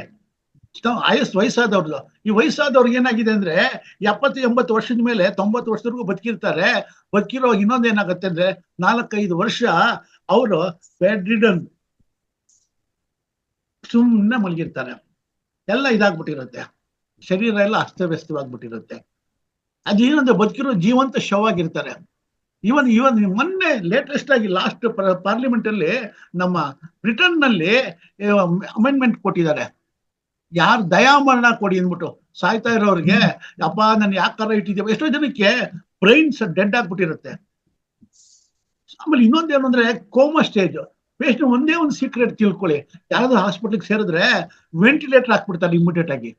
ವಯಸ್ಸಾದವ್ರದ್ದು. ಈ ವಯಸ್ಸಾದವ್ರಿಗೆ ಏನಾಗಿದೆ ಅಂದ್ರೆ 70-80 ವರ್ಷದ ಮೇಲೆ 90 ವರ್ಷದವರೆಗೂ ಬದುಕಿರ್ತಾರೆ. ಬದುಕಿರೋ ಇನ್ನೊಂದು ಏನಾಗುತ್ತೆ ಅಂದ್ರೆ 4-5 ವರ್ಷ ಅವರು ಬೆಡ್ ರಿಡನ್, ಸುಮ್ಮನೆ ಮಲಗಿರ್ತಾರೆ. ಎಲ್ಲ ಇದಾಗ್ಬಿಟ್ಟಿರುತ್ತೆ, ಶರೀರ ಎಲ್ಲ ಅಸ್ತವ್ಯಸ್ತವಾಗ್ಬಿಟ್ಟಿರುತ್ತೆ. ಅದೇನಂದ್ರೆ ಬದುಕಿರೋ ಜೀವಂತ ಶವವಾಗಿರ್ತಾರೆ. ಇವನ್ ಮೊನ್ನೆ ಲೇಟೆಸ್ಟ್ ಆಗಿ ಲಾಸ್ಟ್ ಪಾರ್ಲಿಮೆಂಟ್ ಅಲ್ಲಿ ನಮ್ಮ ಬ್ರಿಟನ್ ನಲ್ಲಿ ಅಮೆಂಡ್ಮೆಂಟ್ ಕೊಟ್ಟಿದ್ದಾರೆ. ಯಾರು ದಯಾಮರಣ ಕೊಡಿ ಅಂದ್ಬಿಟ್ಟು ಸಾಯ್ತಾ ಇರೋರಿಗೆ, ಅಪ್ಪ ನಾನು ಯಾಕಾರ ಇಟ್ಟಿದ್ದೇವೆ. ಎಷ್ಟೋ ಜನಕ್ಕೆ ಬ್ರೈನ್ಸ್ ಡೆಡ್ ಆಗ್ಬಿಟ್ಟಿರುತ್ತೆ. ಆಮೇಲೆ ಇನ್ನೊಂದೇನು ಅಂದ್ರೆ ಕೋಮಾ ಸ್ಟೇಜ್ ಪೇಷಂಟ್. ಒಂದೇ ಒಂದು ಸೀಕ್ರೆಟ್ ತಿಳ್ಕೊಳ್ಳಿ, ಯಾರಾದ್ರೂ ಹಾಸ್ಪಿಟ್ಲಿಗೆ ಸೇರಿದ್ರೆ ವೆಂಟಿಲೇಟರ್ ಹಾಕ್ಬಿಡ್ತಾರೆ ಇಮಿಡಿಯೇಟ್ ಆಗಿ.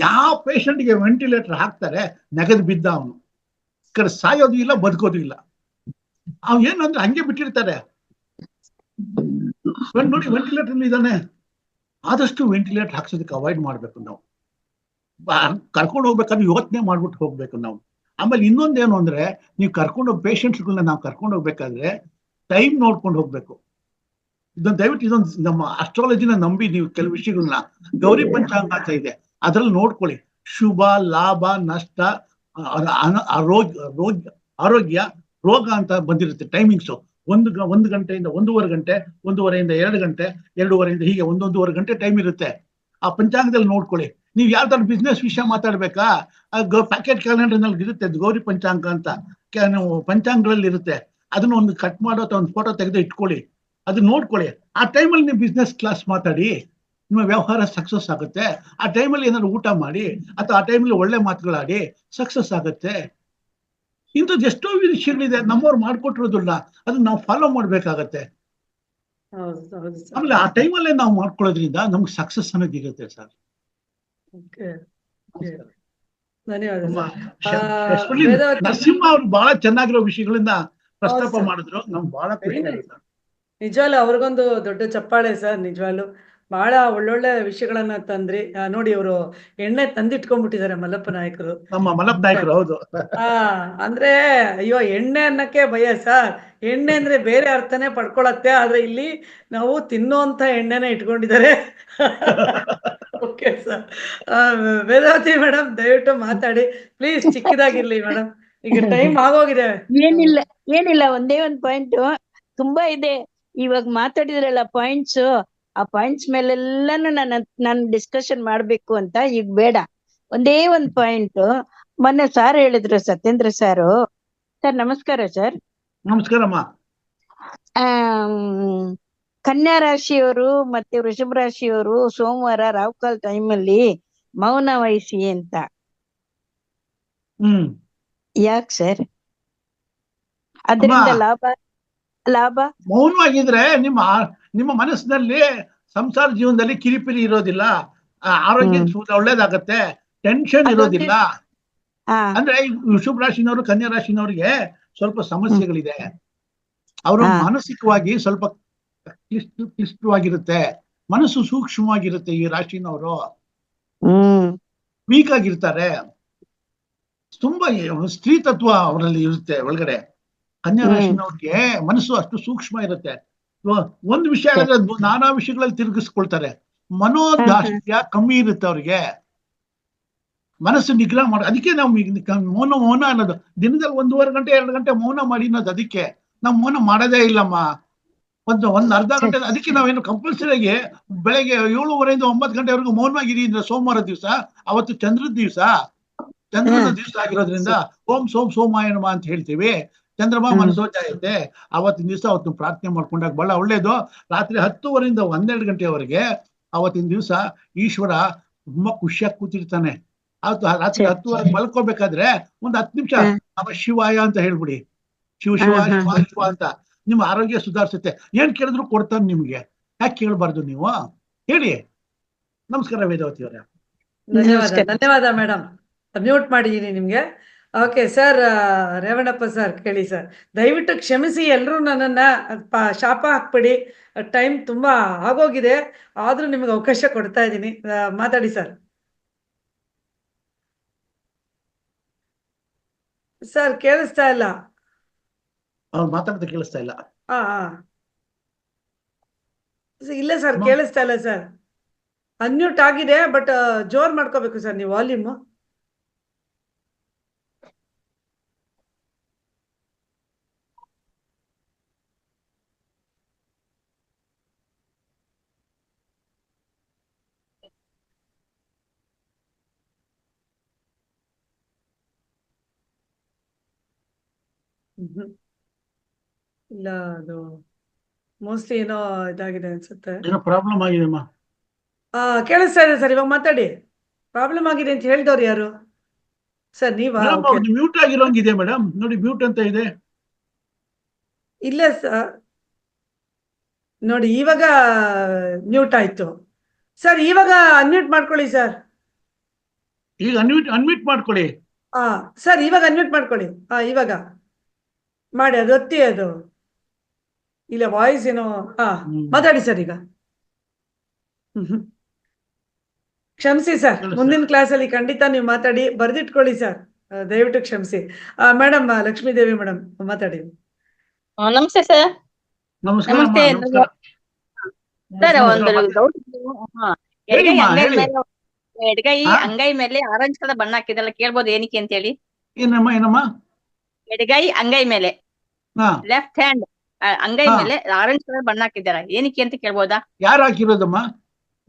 ಯಾವ ಪೇಷಂಟ್ಗೆ ವೆಂಟಿಲೇಟರ್ ಹಾಕ್ತಾರೆ, ನೆಗದು ಬಿದ್ದ ಅವನು, ಈ ಕಡೆ ಸಾಯೋದು ಇಲ್ಲ, ಬದುಕೋದು ಇಲ್ಲ. ಅವ್ ಏನಂದ್ರೆ ಹಂಗೆ ಬಿಟ್ಟಿರ್ತಾರೆ. ನೋಡಿ ವೆಂಟಿಲೇಟರ್ ಇದ್ದಾನೆ, ಆದಷ್ಟು ವೆಂಟಿಲೇಟರ್ ಹಾಕ್ಸೋದಕ್ಕೆ ಅವಾಯ್ಡ್ ಮಾಡ್ಬೇಕು. ನಾವು ಕರ್ಕೊಂಡು ಹೋಗ್ಬೇಕಾದ್ರೆ ಯೋಚನೆ ಮಾಡ್ಬಿಟ್ಟು ಹೋಗ್ಬೇಕು ನಾವು. ಆಮೇಲೆ ಇನ್ನೊಂದೇನು ಅಂದ್ರೆ, ನೀವು ಕರ್ಕೊಂಡು ಪೇಷಂಟ್ಸ್ಗಳನ್ನ ನಾವು ಕರ್ಕೊಂಡು ಹೋಗ್ಬೇಕಾದ್ರೆ ಟೈಮ್ ನೋಡ್ಕೊಂಡು ಹೋಗ್ಬೇಕು. ದಯವಿಟ್ಟು ನಮ್ಮ ಅಸ್ಟ್ರಾಲಜಿನ ನಂಬಿ ನೀವು ಕೆಲವು ವಿಷಯಗಳನ್ನ, ಗೌರಿ ಪಂಚಾಂಗ ಅಂತ ಇದೆ, ಅದ್ರಲ್ಲಿ ನೋಡ್ಕೊಳ್ಳಿ. ಶುಭ, ಲಾಭ, ನಷ್ಟ, ಆರೋಗ್ಯ, ರೋಗ ಅಂತ ಬಂದಿರುತ್ತೆ ಟೈಮಿಂಗ್ಸು. 1 ಗಂಟೆಯಿಂದ 1.5 ಗಂಟೆ, 1.5ಯಿಂದ 2 ಗಂಟೆ, 2.5ಯಿಂದ ಹೀಗೆ 1.5 ಗಂಟೆ ಟೈಮ್ ಇರುತ್ತೆ. ಆ ಪಂಚಾಂಗದಲ್ಲಿ ನೋಡ್ಕೊಳ್ಳಿ. ನೀವು ಯಾವ್ದಾದ್ರು ಬಿಸ್ನೆಸ್ ವಿಷಯ ಮಾತಾಡ್ಬೇಕಾ, ಪ್ಯಾಕೆಟ್ ಕ್ಯಾಲೆಂಡರ್ ನಲ್ಲಿ ಇರುತ್ತೆ ಗೌರಿ ಪಂಚಾಂಗ ಅಂತ, ಪಂಚಾಂಗಗಳಲ್ಲಿ ಇರುತ್ತೆ. ಅದನ್ನ ಒಂದು ಕಟ್ ಮಾಡೋ ಅಥವಾ ಒಂದು ಫೋಟೋ ತೆಗೆದು ಇಟ್ಕೊಳ್ಳಿ, ಅದನ್ನ ನೋಡ್ಕೊಳ್ಳಿ. ಆ ಟೈಮಲ್ಲಿ ನೀವು ಬಿಸ್ನೆಸ್ ಕ್ಲಾಸ್ ಮಾತಾಡಿ, ನಿಮ್ಮ ವ್ಯವಹಾರ ಸಕ್ಸಸ್ ಆಗುತ್ತೆ. ಆ ಟೈಮಲ್ಲಿ ಏನಾದ್ರು ಊಟ ಮಾಡಿ ಅಥವಾ ಆ ಟೈಮಲ್ಲಿ ಒಳ್ಳೆ ಮಾತುಗಳಾಡಿ ಸಕ್ಸಸ್ ಆಗುತ್ತೆ. ಇಂಥದ್ದು ಎಷ್ಟೋ ವಿಷಯಗಳಿದೆ, ನಮ್ಮವ್ರು ಮಾಡ್ಕೊಟ್ಟಿರೋದಿಲ್ಲ, ಅದನ್ನ ನಾವು ಫಾಲೋ ಮಾಡ್ಬೇಕಾಗತ್ತೆ. ಆಮೇಲೆ ಆ ಟೈಮಲ್ಲೇ ನಾವು ಮಾಡ್ಕೊಳ್ಳೋದ್ರಿಂದ ನಮ್ಗೆ ಸಕ್ಸಸ್ ಅನ್ನೋದು ಇರುತ್ತೆ ಸರ್. ನರಸಿಂಹ ಅವ್ರು ಬಹಳ ಚೆನ್ನಾಗಿರೋ ವಿಷಯಗಳಿಂದ ಪ್ರಸ್ತಾಪ ಮಾಡಿದ್ರು, ನಮ್ಗೆ ಬಹಳ ಖುಷಿ ಆಗುತ್ತೆ. ನಿಜವಾಗ್ಲು ಅವ್ರಿಗೊಂದು ದೊಡ್ಡ ಚಪ್ಪಾಳೆ ಸರ್. ನಿಜವಾಗ್ಲು ಬಹಳ ಒಳ್ಳೊಳ್ಳೆ ವಿಷಯಗಳನ್ನ ತಂದ್ರಿ. ನೋಡಿ, ಅವರು ಎಣ್ಣೆ ತಂದಿಟ್ಕೊಂಡ್ಬಿಟ್ಟಿದ್ದಾರೆ ಮಲ್ಲಪ್ಪ ನಾಯಕರು, ನಮ್ಮ ಮಲ್ಲಪ್ಪ ನಾಯಕರು. ಹೌದು. ಅಂದ್ರೆ ಅಯ್ಯೋ ಎಣ್ಣೆ ಅನ್ನಕ್ಕೆ ಭಯ ಸರ್. ಎಣ್ಣೆ ಅಂದ್ರೆ ಬೇರೆ ಅರ್ಥನೇ ಪಡ್ಕೊಳತ್ತೆ, ಆದ್ರೆ ಇಲ್ಲಿ ನಾವು ತಿನ್ನೋಂತ ಎಣ್ಣೆನ ಇಟ್ಕೊಂಡಿದ್ದಾರೆ. Okay sir. ವೇದಾವತಿ ಮೇಡಮ್, ದಯವಿಟ್ಟು ಮಾತಾಡಿ ಪ್ಲೀಸ್, ಚಿಕ್ಕದಾಗಿರ್ಲಿ ಮೇಡಮ್, ಈಗ ಟೈಮ್ ಆಗೋಗಿದೆ. ಏನಿಲ್ಲ, ಒಂದೇ ಒಂದು ಪಾಯಿಂಟ್ ತುಂಬಾ ಇದೆ. ಇವಾಗ ಮಾತಾಡಿದ್ರಲ್ಲ ಪಾಯಿಂಟ್ಸ್, ಆ ಪಾಯಿಂಟ್ಸ್ ಮೇಲೆಲ್ಲಾನು ನಾನು ಡಿಸ್ಕಷನ್ ಮಾಡ್ಬೇಕು ಅಂತ ಈಗ ಬೇಡ. ಒಂದೇ ಒಂದು ಪಾಯಿಂಟ್, ಮೊನ್ನೆ ಸಾರ್ ಹೇಳಿದ್ರು, ಸತ್ಯೇಂದ್ರ ಸಾರು. ಸರ್ ನಮಸ್ಕಾರ ಸರ್. ನಮಸ್ಕಾರಮ್ಮ. ಕನ್ಯಾ ರಾಶಿಯವರು ಮತ್ತೆ ವೃಷಭ ರಾಶಿಯವರು ಸೋಮವಾರ ರಾಹುಕಾಲ್ ಟೈಮಲ್ಲಿ ಮೌನ ವಹಿಸಿ ಅಂತ. ಯಾಕೆ ಸರ್? ಅದರಿಂದ ಲಾಭ ಮೌನವಾಗಿದ್ರೆ ನಿಮ್ಮ ಮನಸ್ಸಿನಲ್ಲಿ ಸಂಸಾರ ಜೀವನದಲ್ಲಿ ಕಿರಿಪಿರಿ ಇರೋದಿಲ್ಲ, ಆರೋಗ್ಯ ಒಳ್ಳೇದಾಗತ್ತೆ, ಟೆನ್ಷನ್ ಇರೋದಿಲ್ಲ. ಅಂದ್ರೆ ವೃಷಭ ರಾಶಿನವರು, ಕನ್ಯಾ ರಾಶಿನವ್ರಿಗೆ ಸ್ವಲ್ಪ ಸಮಸ್ಯೆಗಳಿದೆ. ಅವರು ಮಾನಸಿಕವಾಗಿ ಸ್ವಲ್ಪ ಕ್ಲಿಷ್ಟವಾಗಿರುತ್ತೆ, ಮನಸ್ಸು ಸೂಕ್ಷ್ಮವಾಗಿರುತ್ತೆ. ಈ ರಾಶಿನವರು ವೀಕ್ ಆಗಿರ್ತಾರೆ, ತುಂಬಾ ಸ್ತ್ರೀ ತತ್ವ ಅವರಲ್ಲಿ ಇರುತ್ತೆ ಒಳಗಡೆ. ಕನ್ಯಾ ರಾಶಿನವ್ರಿಗೆ ಮನಸ್ಸು ಅಷ್ಟು ಸೂಕ್ಷ್ಮ ಇರುತ್ತೆ. ಒಂದು ವಿಷಯ ಹೇಳಿದ್ರೆ ಅದು ನಾನಾ ವಿಷಯಗಳಲ್ಲಿ ತಿರುಗಿಸ್ಕೊಳ್ತಾರೆ. ಮನೋದಾಷ್ಟ್ಯ ಕಮ್ಮಿ ಇರುತ್ತೆ ಅವ್ರಿಗೆ, ಮನಸ್ಸು ನಿಗ್ರಹ ಮಾಡಿ. ಅದಕ್ಕೆ ನಾವು ಮೌನ ಅನ್ನೋದು ದಿನದಲ್ಲಿ 1.5 ಗಂಟೆ 2 ಗಂಟೆ ಮೌನ ಮಾಡಿ ಅನ್ನೋದು. ಅದಕ್ಕೆ ನಾವು ಮೌನ ಮಾಡೋದೇ ಇಲ್ಲಮ್ಮ. ಒಂದ್ ಅರ್ಧ ಗಂಟೆ. ಅದಕ್ಕೆ ನಾವೇನು ಕಂಪಲ್ಸರಿ ಆಗಿ ಬೆಳಗ್ಗೆ 7:30 ಇಂದ 9 ಗಂಟೆವರೆಗೂ ಮೌನವಾಗಿರಿ ಅಂದ್ರೆ ಸೋಮವಾರ ದಿವಸ, ಅವತ್ತು ಚಂದ್ರದ ದಿವಸ ಆಗಿರೋದ್ರಿಂದ ಓಂ ಸೋಮಾಯ ನಮಃ ಅಂತ ಹೇಳ್ತೀವಿ. ಚಂದ್ರಮ ಮನಸೋಚ ಇರುತ್ತೆ ಅವತ್ತಿನ ದಿವಸ. ಅವತ್ತು ಪ್ರಾರ್ಥನೆ ಮಾಡ್ಕೊಂಡಾಗ ಬಹಳ ಒಳ್ಳೇದು. ರಾತ್ರಿ 10:30 ಇಂದ 12 ಗಂಟೆವರೆಗೆ ಅವತ್ತಿನ ದಿವಸ ಈಶ್ವರ ತುಂಬಾ ಖುಷಿಯಾಗಿ ಕೂತಿರ್ತಾನೆ. ಅವತ್ತು ರಾತ್ರಿ 10:30 ಮಲ್ಕೋಬೇಕಾದ್ರೆ ಒಂದು 10 ನಿಮಿಷ ನಮಃ ಶಿವಾಯ ಅಂತ ಹೇಳ್ಬಿಡಿ. ಶಿವ ಶಿವ ಶಿವ ಶಿವ ಅಂತ. ನಿಮ್ಮ ಆರೋಗ್ಯ ಸುಧಾರಿಸುತ್ತೆ. ಏನ್ ಕೇಳಿದ್ರು ಕೊಡ್ತಾನೆ ನಿಮ್ಗೆ. ಯಾಕೆ ಕೇಳಬಾರ್ದು ನೀವು? ಹೇಳಿ. ನಮಸ್ಕಾರ ವೇದಾವತಿ ಅವರೇ. ಧನ್ಯವಾದ ಮೇಡಮ್. ಮ್ಯೂಟ್ ಮಾಡಿದೀನಿ ನಿಮ್ಗೆ. ಓಕೆ ಸರ್, ರೇವಣಪ್ಪ ಸರ್ ಕೇಳಿ ಸರ್. ದಯವಿಟ್ಟು ಕ್ಷಮಿಸಿ, ಎಲ್ಲರೂ ನನ್ನನ್ನ ಶಾಪ ಹಾಕ್ಬಿಡಿ. ಟೈಮ್ ತುಂಬಾ ಆಗೋಗಿದೆ, ಆದ್ರೂ ನಿಮ್ಗೆ ಅವಕಾಶ ಕೊಡ್ತಾ ಇದ್ದೀನಿ. ಮಾತಾಡಿ ಸರ್. ಸರ್ ಕೇಳಿಸ್ತಾ ಇಲ್ಲ. ಅವ್ರು ಮಾತಾಡ್ತಾ ಕೇಳಿಸ್ತಾ ಇಲ್ಲ. ಇಲ್ಲ ಸರ್, ಕೇಳಿಸ್ತಾ ಇಲ್ಲ ಸರ್. ಅನ್ಮ್ಯೂಟ್ ಆಗಿದೆ, ಬಟ್ ಜೋರ್ ಮಾಡ್ಕೋಬೇಕು ಸರ್ ನೀವು ವಾಲ್ಯೂಮ್. ಇಲ್ಲ, ಅದು ಮೋಸ್ಟ್ಲಿ ಏನೋ ಇದಾಗಿದೆ ಅನ್ಸುತ್ತೆ. ಏನೋ ಪ್ರಾಬ್ಲಮ್ ಆಗಿದೆಮ್ಮ. ಕೇಳಿಸ್ತಾ ಇದೆ ಸರ್, ಇವಾಗ ಮಾತಾಡಿ. ಪ್ರಾಬ್ಲಮ್ ಆಗಿದೆ ಅಂತ ಹೇಳಿದವ್ರು ಯಾರು ಸರ್? ನೀವಾ? ಮ್ಯೂಟ್ ಆಗಿರೋಂಗಿದೆ ಮೇಡಮ್, ನೋಡಿ ಮ್ಯೂಟ್ ಅಂತ ಇದೆ. ಇಲ್ಲ ಸರ್, ನೋಡಿ ಇವಾಗ ಮ್ಯೂಟ್ ಆಯ್ತು ಸರ್. ಇವಾಗ ಅನ್ಮ್ಯೂಟ್ ಮಾಡ್ಕೊಳ್ಳಿ ಸರ್. ಈಗ ಅನ್ಮ್ಯೂಟ್ ಮಾಡ್ಕೊಳ್ಳಿ. ಸರ್ ಇವಾಗ ಅನ್ಮ್ಯೂಟ್ ಮಾಡ್ಕೊಳ್ಳಿ. ಇವಾಗ ಮಾಡಿ, ಅದು ಒತ್ತಿ. ಅದು ಇಲ್ಲ, ವಾಯ್ಸ್ ಏನೋ. ಮಾತಾಡಿ ಸರ್ ಈಗ. ಕ್ಷಮಿಸಿ ಸರ್, ಮುಂದಿನ ಕ್ಲಾಸಲ್ಲಿ ಖಂಡಿತ ನೀವು ಮಾತಾಡಿ. ಬರ್ದಿಟ್ಕೊಳ್ಳಿ ಸರ್, ದಯವಿಟ್ಟು ಕ್ಷಮಿಸಿ. ಮೇಡಮ್ ಲಕ್ಷ್ಮೀ ದೇವಿ ಮೇಡಮ್ ಮಾತಾಡಿ. ನಮಸ್ತೆ ಸರ್. ನಮಸ್ಕಾರ. ನಮಸ್ತೆ ಸರ್. ಒಂದು ಡೌಟ್. ಎಡಗೈ ಅಂಗೈ ಮೇಲೆ ಆರೆಂಜ್ ಕಲರ್ ಬಣ್ಣ ಹಾಕಿದಲ್ಲ, ಕೇಳ್ಬೋದು ಏನಕ್ಕೆ ಅಂತ ಹೇಳಿ? ಏನಮ್ಮ? ಎಡಗೈ ಅಂಗೈ ಮೇಲೆ, ಲೆಫ್ಟ್ ಹ್ಯಾಂಡ್ ಅಂಗೈ ಮೇಲೆ ಆರೆಂಜ್ ಕಲರ್ ಬಣ್ಣ ಹಾಕಿದಾರ, ಏನಕ್ಕೆ ಅಂತ ಕೇಳ್ಬೋದಾ? ಯಾರು ಹಾಕಿರೋದಮ್ಮ?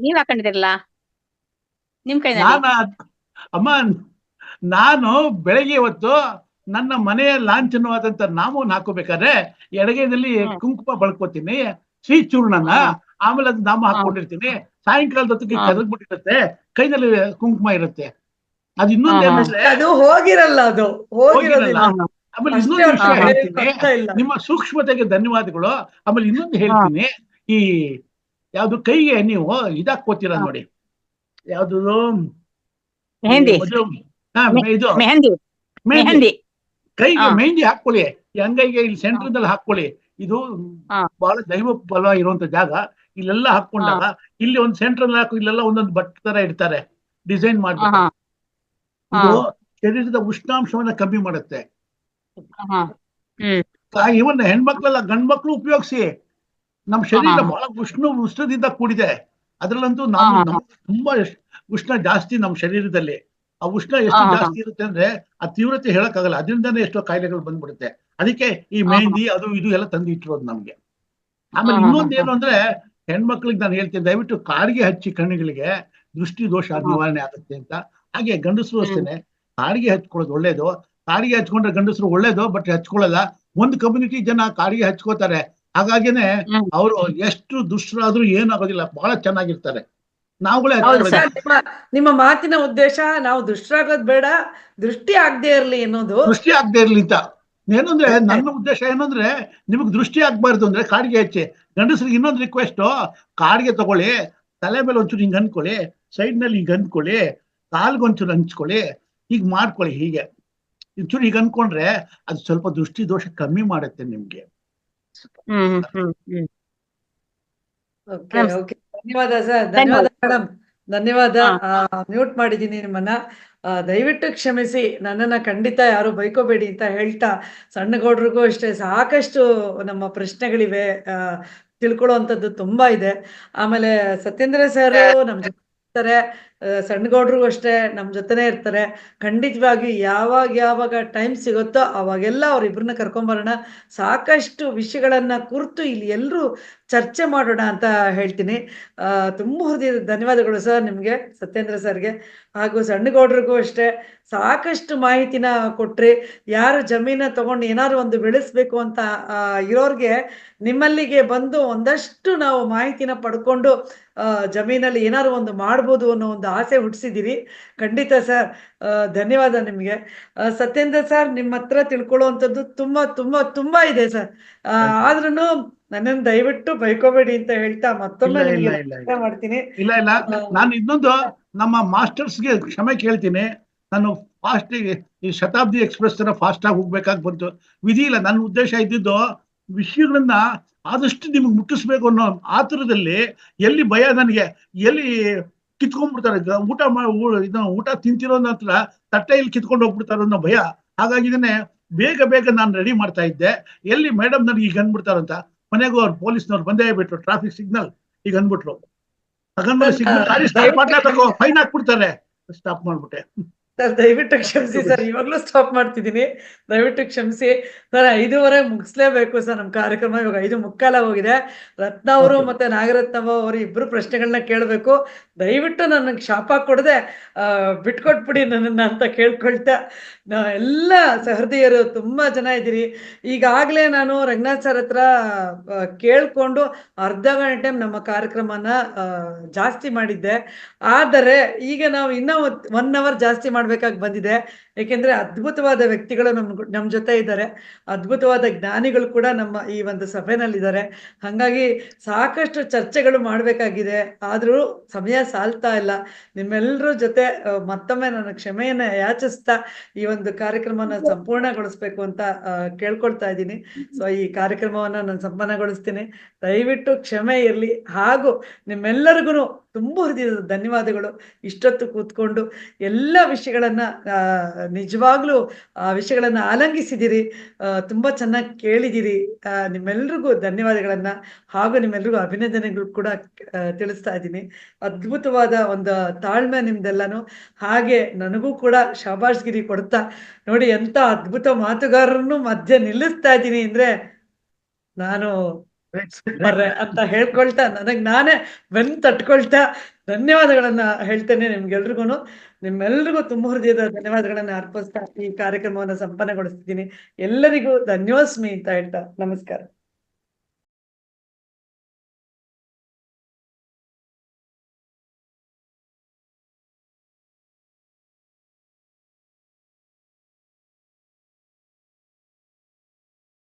ನೀವ್ ಹಾಕೊಂಡಿದಿರಲ್ಲ ನಿಮ್ ಕೈ. ಅಮ್ಮ, ನಾನು ಬೆಳಗ್ಗೆ ಹೊತ್ತು ನನ್ನ ಮನೆಯ ಲಾಂಛನವಾದಂತ ನಾಮವನ್ನು ಹಾಕೋಬೇಕಾದ್ರೆ ಎಡಗೈನಲ್ಲಿ ಕುಂಕುಮ ಬಳಕೋತೀನಿ, ಸಿಹಿ ಚೂರ್ಣನ. ಆಮೇಲೆ ಅದು ನಾಮ ಹಾಕೊಂಡಿರ್ತೀನಿ. ಸಾಯಂಕಾಲದ ಹೊತ್ತಿಗೆ ಕದಗ್ಬಿಟ್ಟಿರುತ್ತೆ, ಕೈನಲ್ಲಿ ಕುಂಕುಮ ಇರುತ್ತೆ. ಅದು ಇನ್ನೊಂದೇನಂದ್ರೆ ಅದು ಹೋಗಿರಲ್ಲ, ಅದು ಹೋಗಿರೋದಿಲ್ಲ. ಆಮೇಲೆ ಇನ್ನೊಂದು ವಿಷಯ ಹೇಳ್ತೀನಿ, ನಿಮ್ಮ ಸೂಕ್ಷ್ಮತೆಗೆ ಧನ್ಯವಾದಗಳು. ಆಮೇಲೆ ಇನ್ನೊಂದು ಹೇಳ್ತೀನಿ, ಈ ಯಾವ್ದು ಕೈಗೆ ನೀವು ಇದಾಕೋತೀರ ನೋಡಿ, ಯಾವ್ದು ಇದು ಮೆಹಂದಿ. ಕೈಗೆ ಮೆಹಂದಿ ಹಾಕೊಳ್ಳಿ, ಅಂಗೈಗೆ ಇಲ್ಲಿ ಸೆಂಟ್ರದಲ್ಲಿ ಹಾಕೊಳ್ಳಿ. ಇದು ಬಹಳ ದೈವ ಬಲ ಇರುವಂತ ಜಾಗ. ಇಲ್ಲೆಲ್ಲ ಹಾಕೊಂಡಾಗ ಇಲ್ಲಿ ಒಂದು ಸೆಂಟ್ರಲ್ ಹಾಕಿ, ಇಲ್ಲೆಲ್ಲ ಒಂದೊಂದು ಬಟ್ ತರ ಇಡ್ತಾರೆ, ಡಿಸೈನ್ ಮಾಡ್ಬಿಟ್ಟು. ಇದು ಶರೀರದ ಉಷ್ಣಾಂಶವನ್ನ ಕಮ್ಮಿ ಮಾಡುತ್ತೆ. ಇವನ್ ಹೆಣ್ಮಕ್ಳೆಲ್ಲ ಗಂಡ್ ಮಕ್ಳು ಉಪಯೋಗಿಸಿ. ನಮ್ ಶರೀರ ಬಹಳ ಉಷ್ಣದಿಂದ ಕೂಡಿದೆ. ಅದ್ರಲ್ಲಂತೂ ನಾವು ತುಂಬಾ ಉಷ್ಣ ಜಾಸ್ತಿ ನಮ್ಮ ಶರೀರದಲ್ಲಿ. ಆ ಉಷ್ಣ ಎಷ್ಟು ಜಾಸ್ತಿ ಇರುತ್ತೆ ಅಂದ್ರೆ ಆ ತೀವ್ರತೆ ಹೇಳಕ್ಕಾಗಲ್ಲ. ಅದರಿಂದಾನೇ ಎಷ್ಟೋ ಕಾಯಿಲೆಗಳು ಬಂದ್ಬಿಡುತ್ತೆ. ಅದಕ್ಕೆ ಈ ಮೆಹಂದಿ ಅದು ಇದು ಎಲ್ಲ ತಂದು ಇಟ್ಟಿರೋದು ನಮ್ಗೆ. ಆಮೇಲೆ ಇನ್ನೊಂದೇನು ಅಂದ್ರೆ, ಹೆಣ್ಮಕ್ಳಿಗೆ ನಾನು ಹೇಳ್ತೀನಿ, ದಯವಿಟ್ಟು ಕಾಡಿಗೆ ಹಚ್ಚಿ ಕಣ್ಣುಗಳಿಗೆ, ದೃಷ್ಟಿ ದೋಷ ನಿವಾರಣೆ ಆಗುತ್ತೆ ಅಂತ. ಹಾಗೆ ಗಂಡಸರು ಅಷ್ಟೇನೆ ಕಾಡಿಗೆ ಹಚ್ಕೊಳ್ಳೋದು ಒಳ್ಳೇದು. ಕಾಡಿಗೆ ಹಚ್ಕೊಂಡ್ರೆ ಗಂಡಸರು ಒಳ್ಳೇದು, ಬಟ್ ಹಚ್ಕೊಳ್ಳಲ್ಲ. ಒಂದು ಕಮ್ಯುನಿಟಿ ಜನ ಕಾಡಿಗೆ ಹಚ್ಕೋತಾರೆ. ಹಾಗಾಗಿನೇ ಅವರು ಎಷ್ಟು ದುಷ್ಟರಾದ್ರೂ ಏನಾಗೋದಿಲ್ಲ, ಬಹಳ ಚೆನ್ನಾಗಿರ್ತಾರೆ. ನಾವುಗಳೇ ನಿಮ್ಮ ಮಾತಿನ ಉದ್ದೇಶ ನಾವು ದುಷ್ಟರಾಗೋದ್ ಬೇಡ, ದೃಷ್ಟಿ ಆಗದೆ ಇರ್ಲಿ ಅನ್ನೋದು. ದೃಷ್ಟಿ ಆಗದೆ ಇರ್ಲಿ ಅಂತ ಏನಂದ್ರೆ, ನನ್ನ ಉದ್ದೇಶ ಏನಂದ್ರೆ, ನಿಮಗ್ ದೃಷ್ಟಿ ಆಗ್ಬಾರ್ದು ಅಂದ್ರೆ ಕಾಡಿಗೆ ಹಚ್ಚಿ. ಗಂಡಸರಿಗೆ ಇನ್ನೊಂದು ರಿಕ್ವೆಸ್ಟ್, ಕಾಡಿಗೆ ತಗೊಳ್ಳಿ, ತಲೆ ಮೇಲೆ ಒಂಚೂರು ಹಿಂಗ್ ಅನ್ಕೊಳ್ಳಿ, ಸೈಡ್ ನಲ್ಲಿ ಹಿಂಗ್ ಅನ್ಕೊಳ್ಳಿ, ಕಾಲ್ಗೊಂಚೂರು ಹಂಚ್ಕೊಳ್ಳಿ, ಹೀಗ್ ಮಾಡ್ಕೊಳ್ಳಿ. ಹೀಗೆ ಒಂಚೂರು ಹೀಗೆ ಅನ್ಕೊಂಡ್ರೆ ಅದು ಸ್ವಲ್ಪ ದೃಷ್ಟಿ ದೋಷ ಕಮ್ಮಿ ಮಾಡುತ್ತೆ ನಿಮ್ಗೆ. ಧನ್ಯವಾದ ಸರ್. ಧನ್ಯವಾದ ಮೇಡಮ್. ಧನ್ಯವಾದ. ಹಾ. ಮ್ಯೂಟ್ ಮಾಡಿದ್ದೀನಿ ನಿಮ್ಮನ್ನ. ದಯವಿಟ್ಟು ಕ್ಷಮಿಸಿ, ನನ್ನನ್ನ ಖಂಡಿತ ಯಾರು ಬೈಕೋಬೇಡಿ ಅಂತ ಹೇಳ್ತಾ, ಸಣ್ಣಗೌಡ್ರಿಗೂ ಅಷ್ಟೇ ಸಾಕಷ್ಟು ನಮ್ಮ ಪ್ರಶ್ನೆಗಳಿವೆ, ತಿಳ್ಕೊಳ್ಳುವಂಥದ್ದು ತುಂಬಾ ಇದೆ. ಆಮೇಲೆ ಸತ್ಯೇಂದ್ರ ಸರ್ ನಮ್ ಜೊತೆ ಇರ್ತಾರೆ, ಸಣ್ಣಗೌಡ್ರಿಗೂ ಅಷ್ಟೇ ನಮ್ ಜೊತೆನೆ ಇರ್ತಾರೆ. ಖಂಡಿತವಾಗಿ ಯಾವಾಗ ಟೈಮ್ ಸಿಗುತ್ತೋ ಅವಾಗೆಲ್ಲ ಅವ್ರಿಬ್ರನ್ನ ಕರ್ಕೊಂಬರೋಣ. ಸಾಕಷ್ಟು ವಿಷಯಗಳನ್ನ ಕುರಿತು ಇಲ್ಲಿ ಎಲ್ರೂ ಚರ್ಚೆ ಮಾಡೋಣ ಅಂತ ಹೇಳ್ತೀನಿ. ತುಂಬ ಹೃದಯದ ಧನ್ಯವಾದಗಳು ಸರ್ ನಿಮ್ಗೆ, ಸತ್ಯೇಂದ್ರ ಸರ್ಗೆ. ಹಾಗೂ ಸಣ್ಣಗೌಡ್ರಿಗೂ ಅಷ್ಟೇ ಸಾಕಷ್ಟು ಮಾಹಿತಿನ ಕೊಟ್ರಿ. ಯಾರು ಜಮೀನ ತಗೊಂಡು ಏನಾದ್ರು ಒಂದು ಬೆಳೆಸ್ಬೇಕು ಅಂತ ಇರೋರ್ಗೆ ನಿಮ್ಮಲ್ಲಿಗೆ ಬಂದು ಒಂದಷ್ಟು ನಾವು ಮಾಹಿತಿನ ಪಡ್ಕೊಂಡು ಜಮೀನಲ್ಲಿ ಏನಾದ್ರು ಒಂದು ಮಾಡ್ಬೋದು ಅನ್ನೋ ಒಂದು ಆಸೆ ಹುಟ್ಟಿಸಿದಿರಿ. ಖಂಡಿತ ಸರ್, ಧನ್ಯವಾದ ನಿಮ್ಗೆ. ಸತ್ಯೇಂದ್ರ ಸರ್, ನಿಮ್ಮ ಹತ್ರ ತಿಳ್ಕೊಳ್ಳುವಂಥದ್ದು ತುಂಬಾ ತುಂಬಾ ತುಂಬಾ ಇದೆ ಸರ್. ಆದ್ರೂನು ನನ್ನನ್ನು ದಯವಿಟ್ಟು ಬೈಕೋಬೇಡಿ ಅಂತ ಹೇಳ್ತಾ ಮತ್ತೊಮ್ಮೆ ಇಲ್ಲ, ನಿಮ್ಗೆ ಇಲ್ಲ, ಇಲ್ಲ, ನಮಸ್ಕಾರ ಮಾಡ್ತೀನಿ. ಇಲ್ಲ ನಾನು ಇನ್ನೊಂದು ನಮ್ಮ ಮಾಸ್ಟರ್ಸ್ಗೆ ಕ್ಷಮೆ ಕೇಳ್ತೀನಿ. ನಾನು ಫಾಸ್ಟ್ ಈ ಶತಾಬ್ದಿ ಎಕ್ಸ್ಪ್ರೆಸ್ ತರ ಫಾಸ್ಟ್ ಆಗಿ ಹೋಗ್ಬೇಕಾಗಿ ಬಂತು. ವಿಧಿ ಇಲ್ಲ. ನನ್ನ ಉದ್ದೇಶ ಇದ್ದಿದ್ದು ವಿಷಯಗಳನ್ನ ಆದಷ್ಟು ನಿಮ್ಗೆ ಮುಟ್ಟಿಸ್ಬೇಕು ಅನ್ನೋ ಆತುರದಲ್ಲಿ ಎಲ್ಲಿ ಭಯ ನನಗೆ, ಎಲ್ಲಿ ಕಿತ್ಕೊಂಡ್ಬಿಡ್ತಾರೆ ಊಟ ತಿಂತಿರೋ ಹತ್ರ ತಟ್ಟೆಯಲ್ಲಿ ಕಿತ್ಕೊಂಡು ಹೋಗ್ಬಿಡ್ತಾರೆ ಅನ್ನೋ ಭಯ. ಹಾಗಾಗಿ ಇದನ್ನೇ ಬೇಗ ನಾನು ರೆಡಿ ಮಾಡ್ತಾ ಇದ್ದೆ. ಎಲ್ಲಿ ಮೇಡಮ್ ನನಗೆ ಈಗ ಅಂದ್ಬಿಡ್ತಾರಂತ. ಮನೆಗೂ ಅವ್ರು ಪೊಲೀಸ್ನವ್ರು ಬಂದೇ ಬಿಟ್ರು, ಟ್ರಾಫಿಕ್ ಸಿಗ್ನಲ್ ಈಗ ಅಂದ್ಬಿಟ್ರು. ಹಾಗಂದ್ರೆ ಸಿಗ್ನಲ್ ಗಾಡಿ ಸ್ಟಾಪ್ ಮಾಡ್ಲೇಬೇಕು, ಫೈನ್ ಹಾಕ್ಬಿಡ್ತಾರೆ. ಸ್ಟಾಪ್ ಮಾಡ್ಬಿಟ್ಟೆ. ಸರ್ ದಯವಿಟ್ಟು ಕ್ಷಮಿಸಿ ಸರ್, ಇವಾಗ್ಲೂ ಸ್ಟಾಪ್ ಮಾಡ್ತಿದ್ದೀನಿ. ದಯವಿಟ್ಟು ಕ್ಷಮಿಸಿ ಸರ್. 5:15 ಮುಗಿಸ್ಲೇಬೇಕು ಸರ್ ನಮ್ಮ ಕಾರ್ಯಕ್ರಮ. ಇವಾಗ 5:45 ಹೋಗಿದೆ. ರತ್ನ ಅವರು ಮತ್ತೆ ನಾಗರತ್ನವ ಅವರು ಇಬ್ರು ಪ್ರಶ್ನೆಗಳನ್ನ ಕೇಳಬೇಕು. ದಯವಿಟ್ಟು ನನಗೆ ಶಾಪ ಕೊಡದೆ ಬಿಟ್ಕೊಟ್ಬಿಡಿ ನನ್ನನ್ನ ಅಂತ ಕೇಳ್ಕೊಳ್ತಾ, ಎಲ್ಲ ಸಹೃದಯರು ತುಂಬಾ ಜನ ಇದ್ದೀರಿ. ಈಗಾಗಲೇ ನಾನು ರಂಗನಾಥ್ ಸರ್ ಹತ್ರ ಕೇಳ್ಕೊಂಡು ಅರ್ಧ ಗಂಟೆ ನಮ್ಮ ಕಾರ್ಯಕ್ರಮನ ಜಾಸ್ತಿ ಮಾಡಿದ್ದೆ. ಆದರೆ ಈಗ ನಾವು ಇನ್ನೂ 1 ಅವರ್ ಜಾಸ್ತಿ ಮಾಡ್ಬೇಕಾಗಿ ಬಂದಿದೆ. ಏಕೆಂದ್ರೆ ಅದ್ಭುತವಾದ ವ್ಯಕ್ತಿಗಳು ನಮ್ ಜೊತೆ ಇದ್ದಾರೆ, ಅದ್ಭುತವಾದ ಜ್ಞಾನಿಗಳು ಕೂಡ ನಮ್ಮ ಈ ಒಂದು ಸಭೆನಲ್ಲಿದ್ದಾರೆ. ಹಾಗಾಗಿ ಸಾಕಷ್ಟು ಚರ್ಚೆಗಳು ಮಾಡ್ಬೇಕಾಗಿದೆ, ಆದ್ರೂ ಸಮಯ ಸಾಲ್ತಾ ಇಲ್ಲ. ನಿಮ್ಮೆಲ್ಲರ ಜೊತೆ ಮತ್ತೊಮ್ಮೆ ನನ್ನ ಕ್ಷಮೆಯನ್ನ ಯಾಚಿಸ್ತಾ ಈ ಒಂದು ಕಾರ್ಯಕ್ರಮನ ಸಂಪೂರ್ಣಗೊಳಿಸ್ಬೇಕು ಅಂತ ಕೇಳ್ಕೊಳ್ತಾ ಇದ್ದೀನಿ. ಸೊ ಈ ಕಾರ್ಯಕ್ರಮವನ್ನ ನಾನು ಸಂಪನ್ನಗೊಳಿಸ್ತೀನಿ. ದಯವಿಟ್ಟು ಕ್ಷಮೆ ಇರಲಿ. ಹಾಗೂ ನಿಮ್ಮೆಲ್ಲರಿಗೂ ತುಂಬ ಹೃದಯದ ಧನ್ಯವಾದಗಳು. ಇಷ್ಟೊತ್ತು ಕೂತ್ಕೊಂಡು ಎಲ್ಲ ವಿಷಯಗಳನ್ನ ನಿಜವಾಗ್ಲೂ ಆ ವಿಷಯಗಳನ್ನ ಆಲಂಗಿಸಿದಿರಿ, ತುಂಬಾ ಚೆನ್ನಾಗಿ ಕೇಳಿದಿರಿ. ನಿಮ್ಮೆಲ್ರಿಗೂ ಧನ್ಯವಾದಗಳನ್ನ ಹಾಗೂ ನಿಮ್ಮೆಲ್ರಿಗೂ ಅಭಿನಂದನೆಗಳು ಕೂಡ ತಿಳಿಸ್ತಾ ಇದ್ದೀನಿ. ಅದ್ಭುತವಾದ ಒಂದು ತಾಳ್ಮೆ ನಿಮ್ದೆಲ್ಲಾನು. ಹಾಗೆ ನನಗೂ ಕೂಡ ಶಾಬಾಷ್ಗಿರಿ ಕೊಡ್ತಾ, ನೋಡಿ ಎಂತ ಅದ್ಭುತ ಮಾತುಗಾರರನ್ನು ಮಧ್ಯೆ ನಿಲ್ಲಿಸ್ತಾ ಇದ್ದೀನಿ ಅಂದ್ರೆ ನಾನು ಬರ್ರೆ ಅಂತ ಹೇಳ್ಕೊಳ್ತಾ, ನನಗ್ ನಾನೇ ಬೆನ್ ತಟ್ಕೊಳ್ತಾ ಧನ್ಯವಾದಗಳನ್ನ ಹೇಳ್ತೇನೆ ನಿಮ್ಗೆಲ್ರಿಗೂ. ನಿಮ್ಮೆಲ್ರಿಗೂ ತುಂಬ ಹೃದಯದ ಧನ್ಯವಾದಗಳನ್ನ ಅರ್ಪಿಸ್ತಾ ಈ ಕಾರ್ಯಕ್ರಮವನ್ನು ಸಂಪನ್ನಗೊಳಿಸ್ತಿದ್ದೀನಿ. ಎಲ್ಲರಿಗೂ ಧನ್ಯೋಸ್ಮಿ ಅಂತ ಹೇಳ್ತಾ ನಮಸ್ಕಾರ.